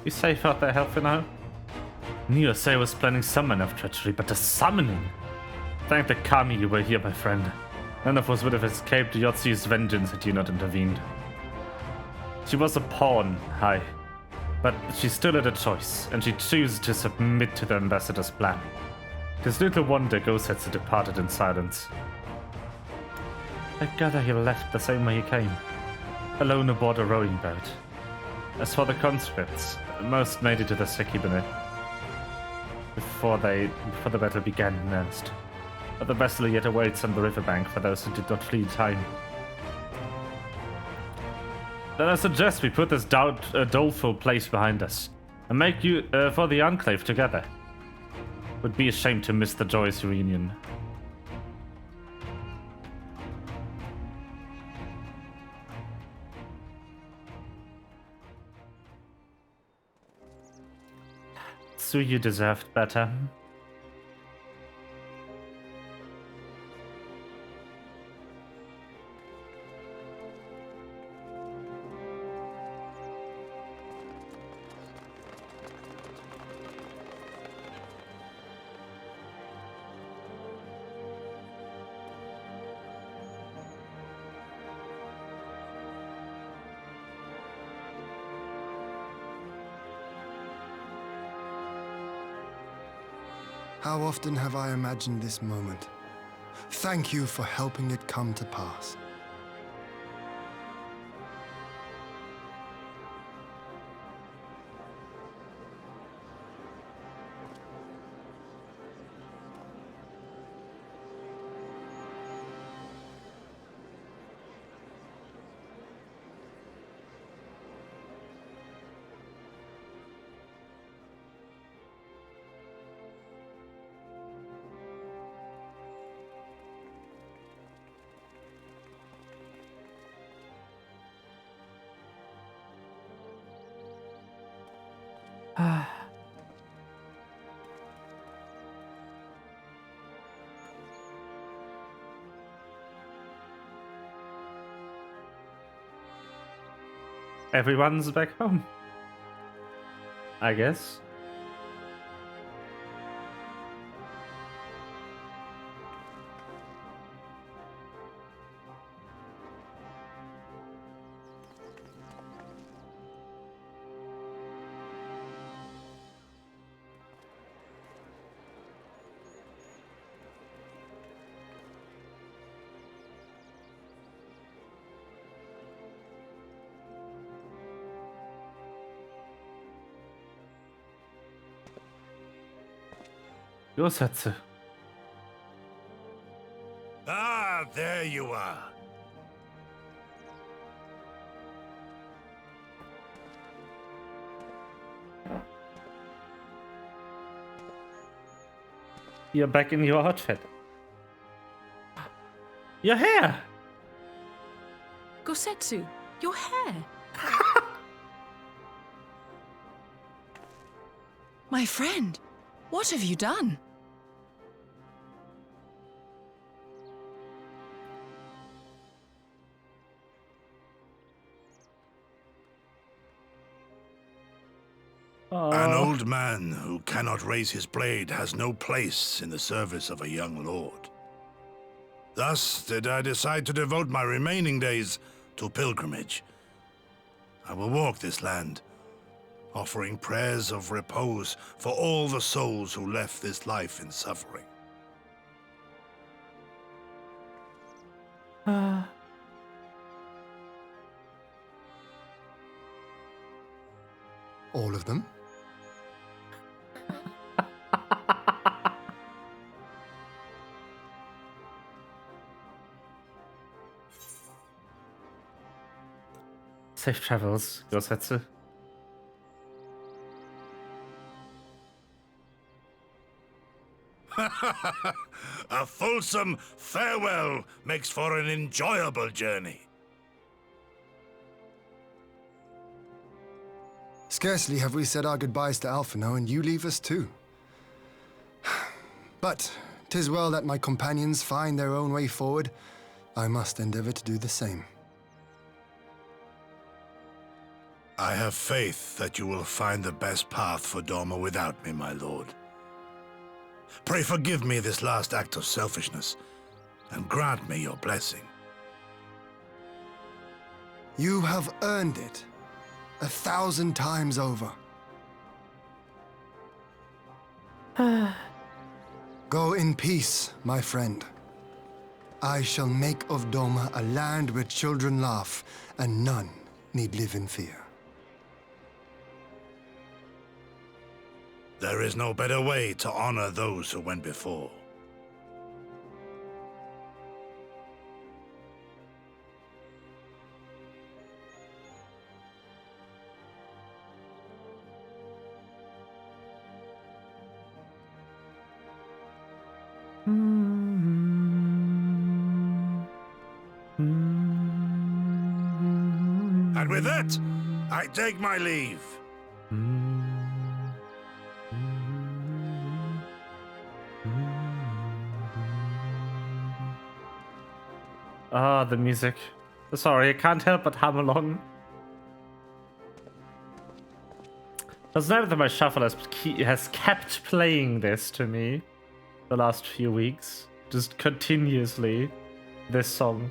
You safe out there, healthy now? Knew I was planning summon of treachery, but the summoning! Thank the Kami you were here, my friend. None of us would have escaped Yotsu's vengeance had you not intervened. She was a pawn, aye. But she still had a choice, and she chose to submit to the ambassador's plan. Tis little wonder Gosetsu departed in silence. I gather he left the same way he came, alone aboard a rowing boat. As for the conscripts, most made it to the Sekibune before the battle began in earnest. But the vessel yet awaits on the riverbank for those who did not flee in time. Then I suggest we put this doleful place behind us and make you for the Enclave together. Would be a shame to miss the joyous reunion. So you deserved better. How often have I imagined this moment? Thank you for helping it come to pass. Everyone's back home, I guess. Gosetsu. Ah, there you are. You're back in your outfit. Your hair! Gosetsu, your hair! My friend, what have you done? An old man who cannot raise his blade has no place in the service of a young lord. Thus did I decide to devote my remaining days to pilgrimage. I will walk this land, offering prayers of repose for all the souls who left this life in suffering. All of them? Safe travels, Gosetsu. A fulsome farewell makes for an enjoyable journey. Scarcely have we said our goodbyes to Alphino, and you leave us too. But 'tis well that my companions find their own way forward. I must endeavor to do the same. I have faith that you will find the best path for Doma without me, my lord. Pray forgive me this last act of selfishness, and grant me your blessing. You have earned it 1,000 times over. Go in peace, my friend. I shall make of Doma a land where children laugh, and none need live in fear. There is no better way to honor those who went before. And with that, I take my leave. Ah, the music. Sorry, I can't help but hum along. Doesn't matter that my shuffle has kept playing this to me the last few weeks. Just continuously, this song.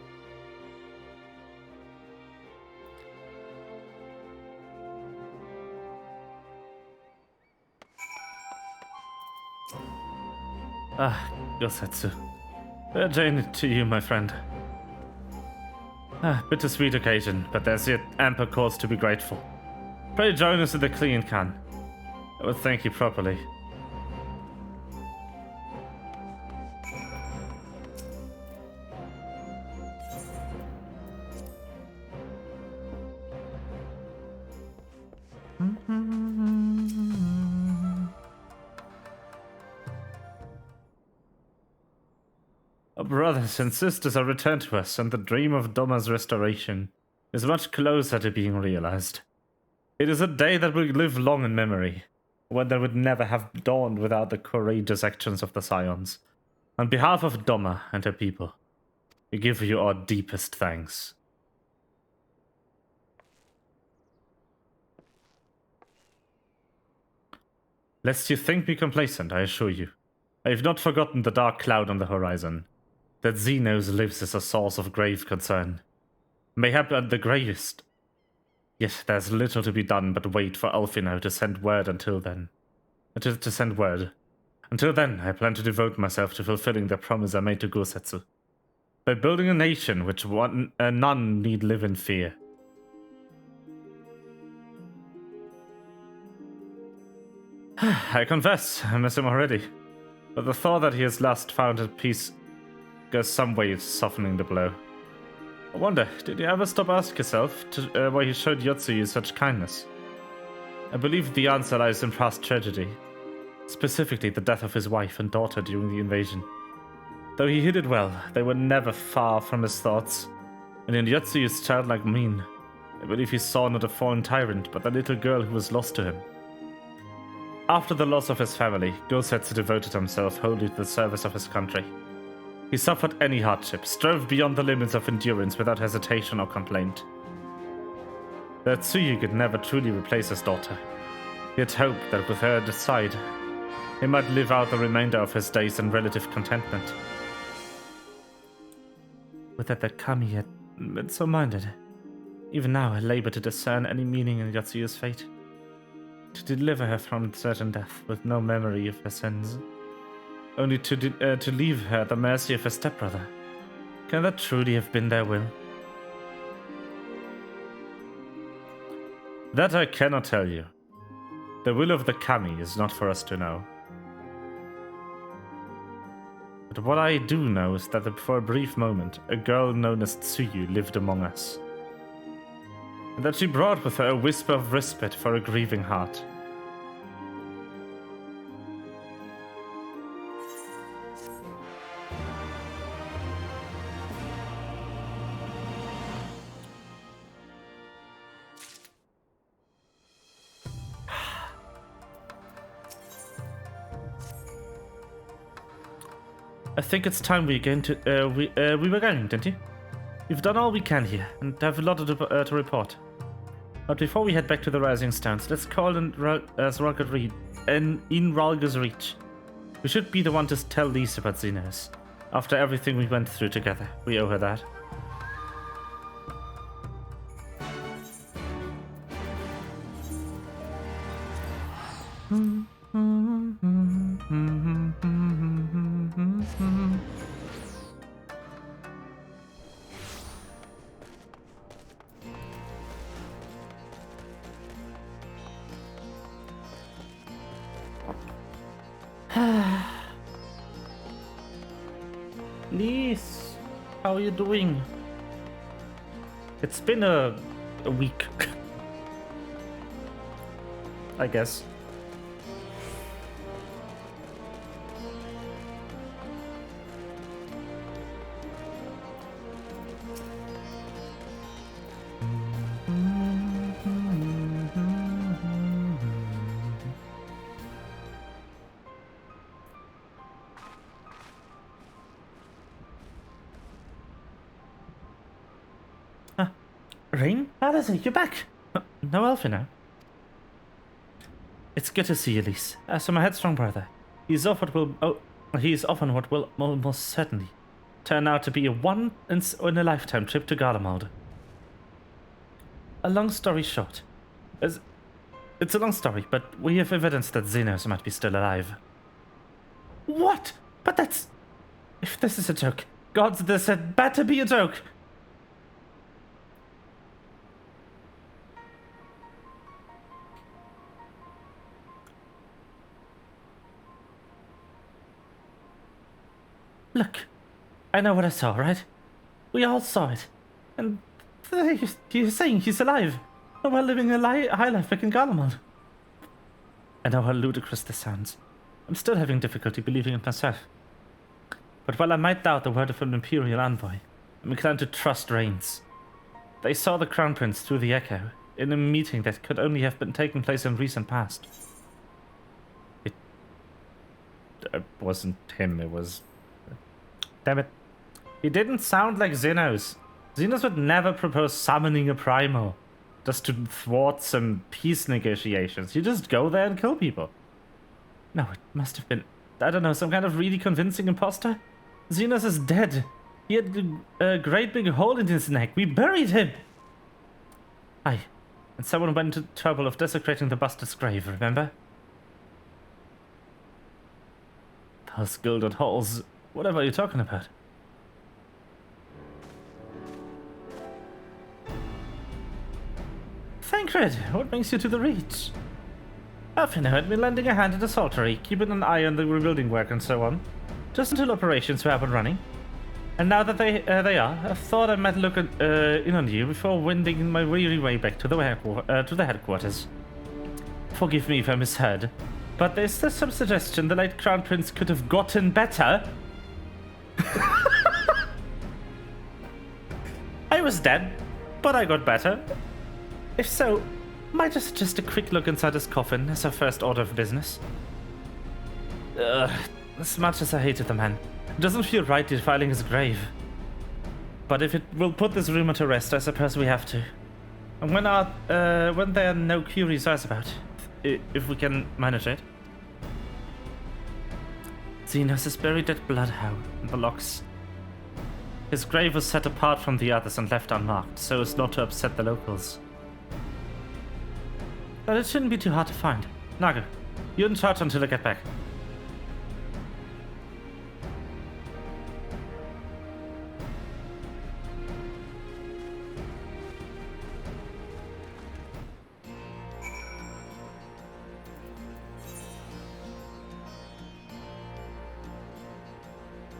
Ah, Gosetsu. Fair journey to you, my friend. Ah, bittersweet occasion, but there's yet ample cause to be grateful. Pray join us in the clean can. I will thank you properly. Our brothers and sisters are returned to us, and the dream of Doma's restoration is much closer to being realized. It is a day that will live long in memory, one that would never have dawned without the courageous actions of the Scions. On behalf of Doma and her people, we give you our deepest thanks. Lest you think me complacent, I assure you, I have not forgotten the dark cloud on the horizon. That Xenos lives is a source of grave concern. Mayhap at the gravest. Yet there's little to be done but wait for Alphino to send word until then. To send word. Until then, I plan to devote myself to fulfilling the promise I made to Gosetsu. By building a nation which none need live in fear. I confess, I miss him already. But the thought that he has last found at peace goes some way to softening the blow. I wonder, did you ever stop ask yourself why he showed Yotsuyu such kindness? I believe the answer lies in past tragedy, specifically the death of his wife and daughter during the invasion. Though he hid it well, they were never far from his thoughts, and in Yotsuyu's childlike mien, I believe he saw not a foreign tyrant, but the little girl who was lost to him. After the loss of his family, Gosetsu devoted himself wholly to the service of his country. He suffered any hardship, strove beyond the limits of endurance without hesitation or complaint. That Tsuyu could never truly replace his daughter. He had hoped that with her at his side, he might live out the remainder of his days in relative contentment. With that Kami had been so minded, Even now, I labor to discern any meaning in Yotsuya's fate. To deliver her from certain death with no memory of her sins. Only to leave her at the mercy of her stepbrother. Can that truly have been their will? That I cannot tell you. The will of the Kami is not for us to know. But what I do know is that for a brief moment, a girl known as Tsuyu lived among us. And that she brought with her a whisper of respite for a grieving heart. I think it's time we again to we were going, didn't you? We've done all we can here, and have a lot to report. But before we head back to the Rising Stones, let's call in Ralga's Reach. We should be the one to tell Lisa about Xenos. After everything we went through together, we owe her that. Liz, how are you doing? It's been a week, I guess. Rain? Alice, you're back! No Alfie now. It's good to see you, Lise. As for my headstrong brother, he's often what will most certainly turn out to be a once-in-a-lifetime trip to Garlemald. A long story short. It's a long story, but we have evidence that Xenos might be still alive. What? But that's... If this is a joke, gods, this had better be a joke! Look, I know what I saw, right? We all saw it. And you're saying he's alive, while living a high life back in Garlemald. I know how ludicrous this sounds. I'm still having difficulty believing it myself. But while I might doubt the word of an Imperial envoy, I'm inclined to trust Reigns. They saw the Crown Prince through the Echo, in a meeting that could only have been taken place in recent past. It wasn't him, it was... Damn it. He didn't sound like Xenos. Xenos would never propose summoning a Primal just to thwart some peace negotiations. You just go there and kill people. No, it must have been, I don't know, some kind of really convincing imposter? Xenos is dead. He had a great big hole in his neck. We buried him. Aye. And someone went to the trouble of desecrating the bastard's grave, remember? Those gilded halls. Whatever you're talking about. Thancred, what brings you to the Reach? I've been lending a hand at the saltery, keeping an eye on the rebuilding work and so on, just until operations were up and running. And now that they are, I thought I might look in on you before wending my weary way back to the headquarters. Forgive me if I misheard, but is there some suggestion the late Crown Prince could have gotten better? I was dead, but I got better. If so, might just suggest a quick look inside his coffin as our first order of business. As much as I hated the man, it doesn't feel right defiling his grave. But if it will put this rumor to rest, I suppose we have to. And when there are no curious eyes about, if we can manage it. Xenos is buried at Bloodhound in the locks. His grave was set apart from the others and left unmarked, so as not to upset the locals. But it shouldn't be too hard to find. Naga, you're in charge until I get back.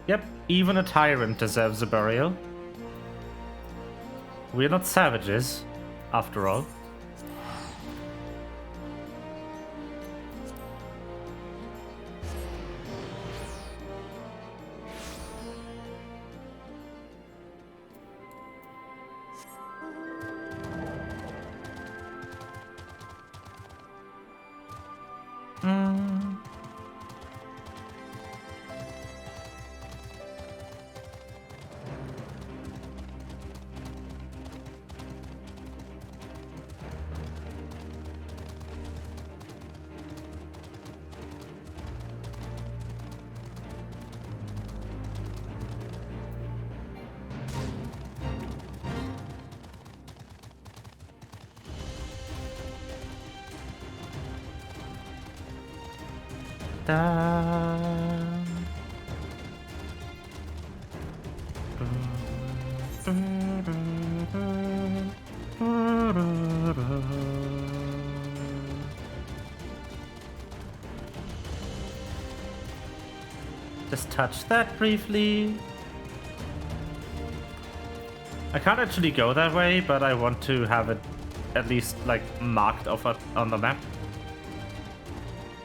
Yep, even a tyrant deserves a burial. We're not savages, after all. Just touch that briefly. I can't actually go that way, but I want to have it at least like marked off on the map.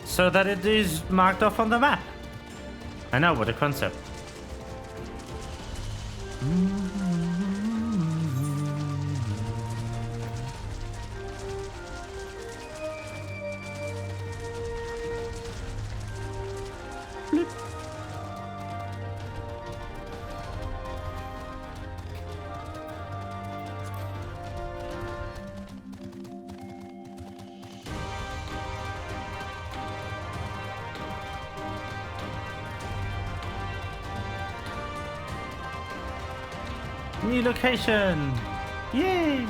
So that it is marked off on the map. I know, what a concept. New location! Yay!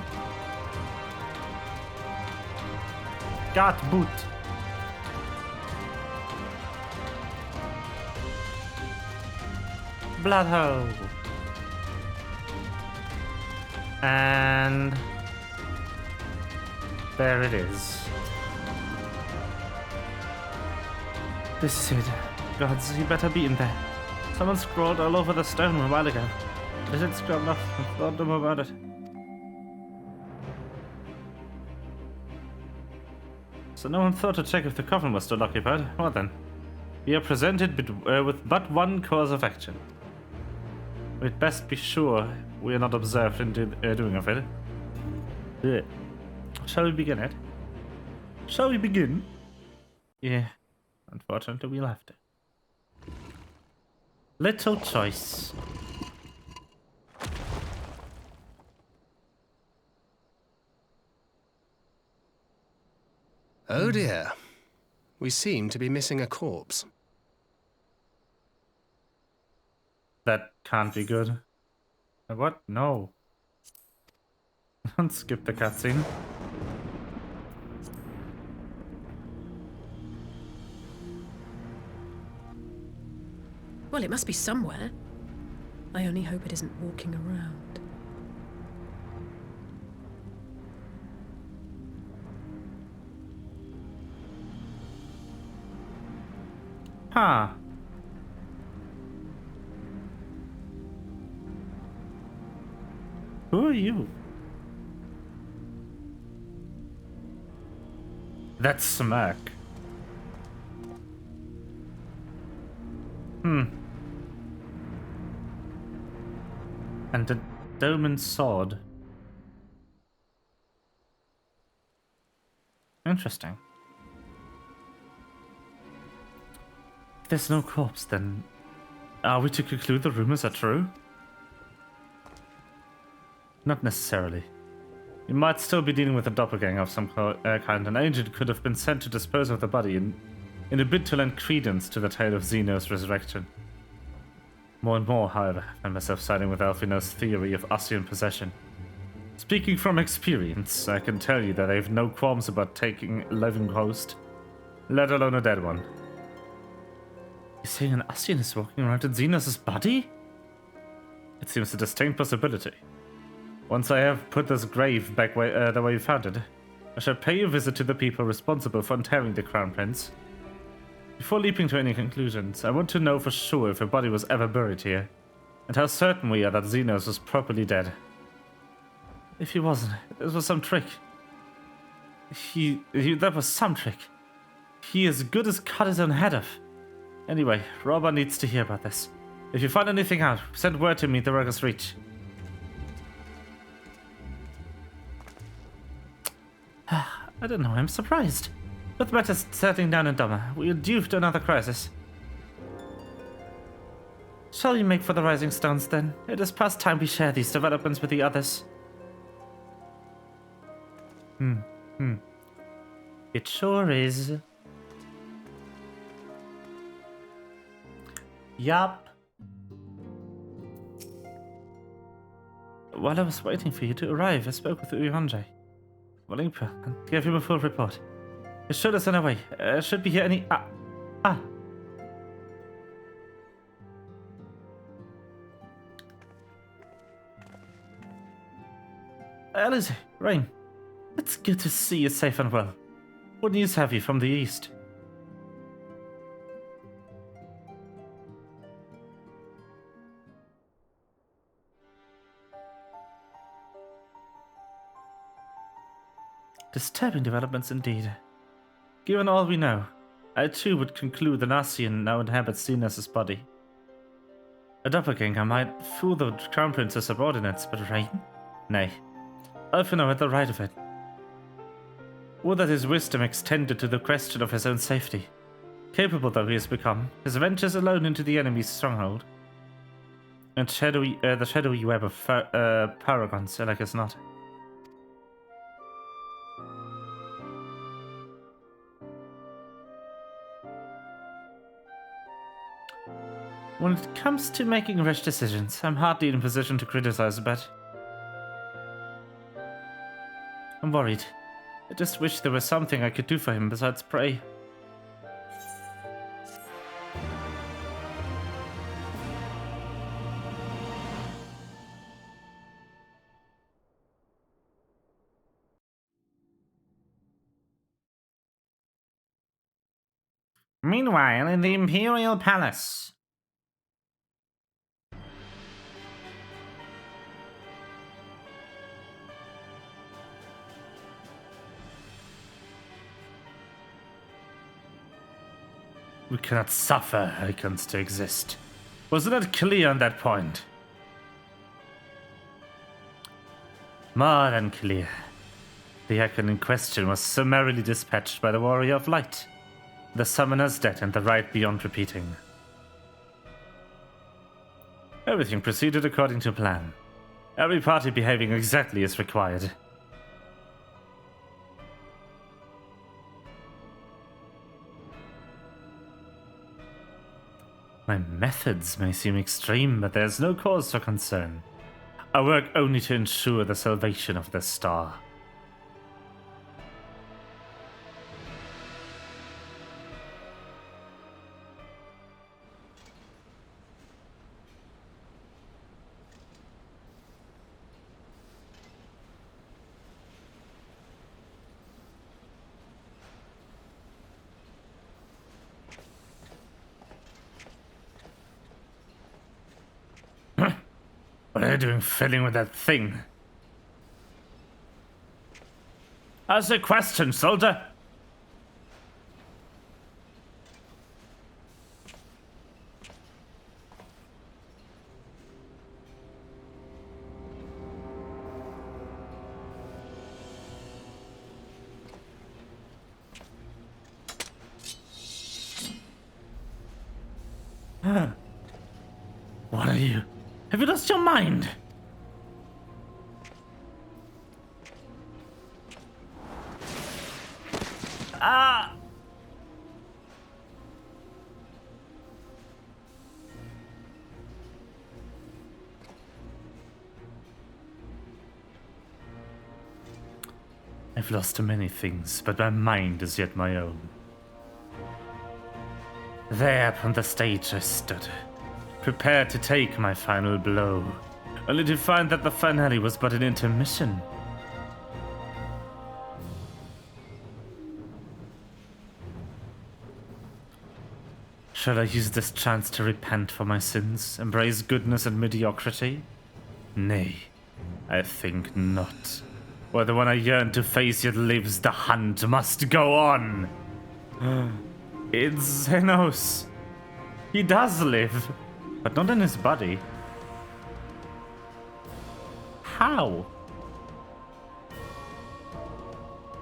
Got boot. Bloodhole. And there it is. This is it. Gods, he better be in there. Someone scrawled all over the stone a while ago. Is it scrubbed off? I thought them about it. So no one thought to check if the coffin was still occupied. Well then, we are presented with but one course of action. We'd best be sure we are not observed in doing of it. Yeah. Shall we begin it? Shall we begin? Yeah. Unfortunately, we'll have to. Little choice. Oh dear. We seem to be missing a corpse. That can't be good. What? No. Don't skip the cutscene. Well, it must be somewhere. I only hope it isn't walking around. Huh. Who are you? That smirk. And a Doman sword. Interesting. If there's no corpse, then are we to conclude the rumors are true? Not necessarily. You might still be dealing with a doppelganger of some kind. An agent could have been sent to dispose of the body in a bid to lend credence to the tale of Zeno's resurrection. More and more, however, I find myself siding with Alfino's theory of Ossian possession. Speaking from experience, I can tell you that I have no qualms about taking a living host, let alone a dead one. You're saying an Ossian is walking around in Xenos' body? It seems a distinct possibility. Once I have put this grave back the way you found it, I shall pay a visit to the people responsible for interring the Crown Prince. Before leaping to any conclusions, I want to know for sure if her body was ever buried here, and how certain we are that Xenos was properly dead. If he wasn't, this was some trick. That was some trick. He as good as cut his own head off. Anyway, Robert needs to hear about this. If you find anything out, send word to me at the Ruggers Reach. I don't know, I'm surprised. With matters settling down in Doma, we are due to another crisis. Shall we make for the Rising Stones then? It is past time we share these developments with the others. It sure is. Yup. While I was waiting for you to arrive, I spoke with Uyonjay, Walimpa, and gave him a full report. He showed us on our way. Should be here any... Alice, Rain. It's good to see you safe and well. What news have you from the east? Disturbing developments indeed. Given all we know, I too would conclude that Ossian now inhabits Xenos' body. A doppelganger might fool the Crown Prince's subordinates, but Rain? Nay. Alfino had the right of it. Would that his wisdom extended to the question of his own safety. Capable though he has become, his ventures alone into the enemy's stronghold, and the shadowy web of paragons, like as not. When it comes to making rash decisions, I'm hardly in a position to criticize, but I'm worried. I just wish there was something I could do for him besides pray. Meanwhile, in the Imperial Palace. We cannot suffer icons to exist. Wasn't it clear on that point? More than clear. The icon in question was summarily dispatched by the Warrior of Light. The Summoner's dead and the right beyond repeating. Everything proceeded according to plan. Every party behaving exactly as required. My methods may seem extreme, but there's no cause for concern. I work only to ensure the salvation of the star. What are you doing fiddling with that thing? Ask a question, soldier. What are you? Have you lost your mind? Ah! I've lost many things, but my mind is yet my own. There upon the stage I stood, prepared to take my final blow, only to find that the finale was but an intermission. Shall I use this chance to repent for my sins, embrace goodness and mediocrity? Nay, I think not. Whether when I yearn to face yet lives, the hunt must go on. It's Xenos. He does live, but not in his body. How?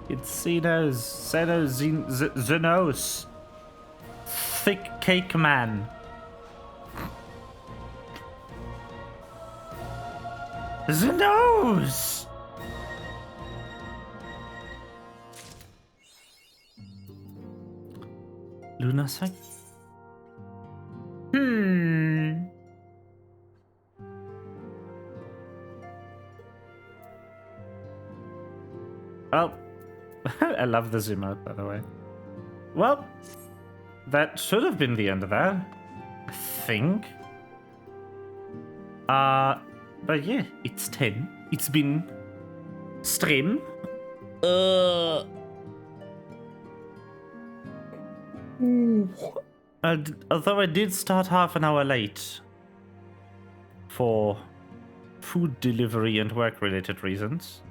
It's Xenos. Thick cake man. Xenos! Luna side? Well, I love the zoom out, by the way. Well, that should have been the end of that, I think. But yeah, it's 10. It's been stream. Although I did start half an hour late for food delivery and work-related reasons.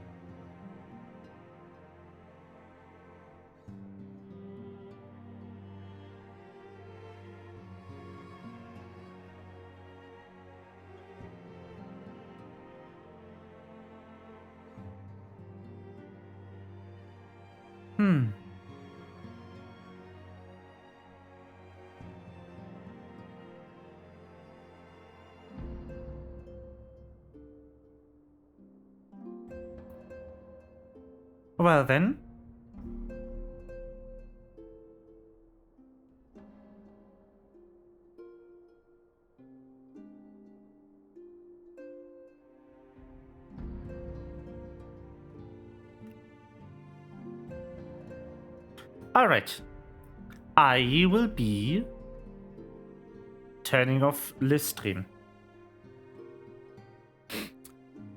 Well then. Alright. I will be turning off this stream.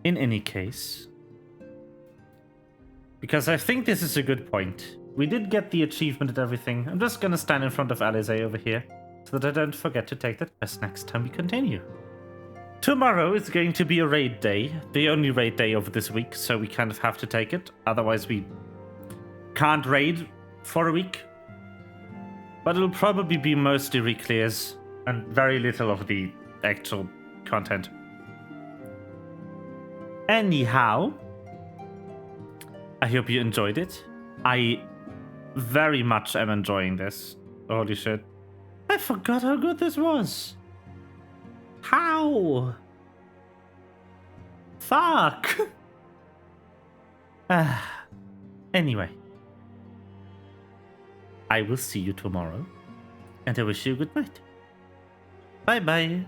In any case, because I think this is a good point. We did get the achievement and everything. I'm just gonna stand in front of Alize over here so that I don't forget to take that quest next time we continue. Tomorrow is going to be a raid day, the only raid day of this week, so we kind of have to take it. Otherwise we can't raid for a week. But it'll probably be mostly re-clears and very little of the actual content. Anyhow, I hope you enjoyed it. I very much am enjoying this. Holy shit. I forgot how good this was. How? Fuck. Anyway. I will see you tomorrow. And I wish you a good night. Bye bye.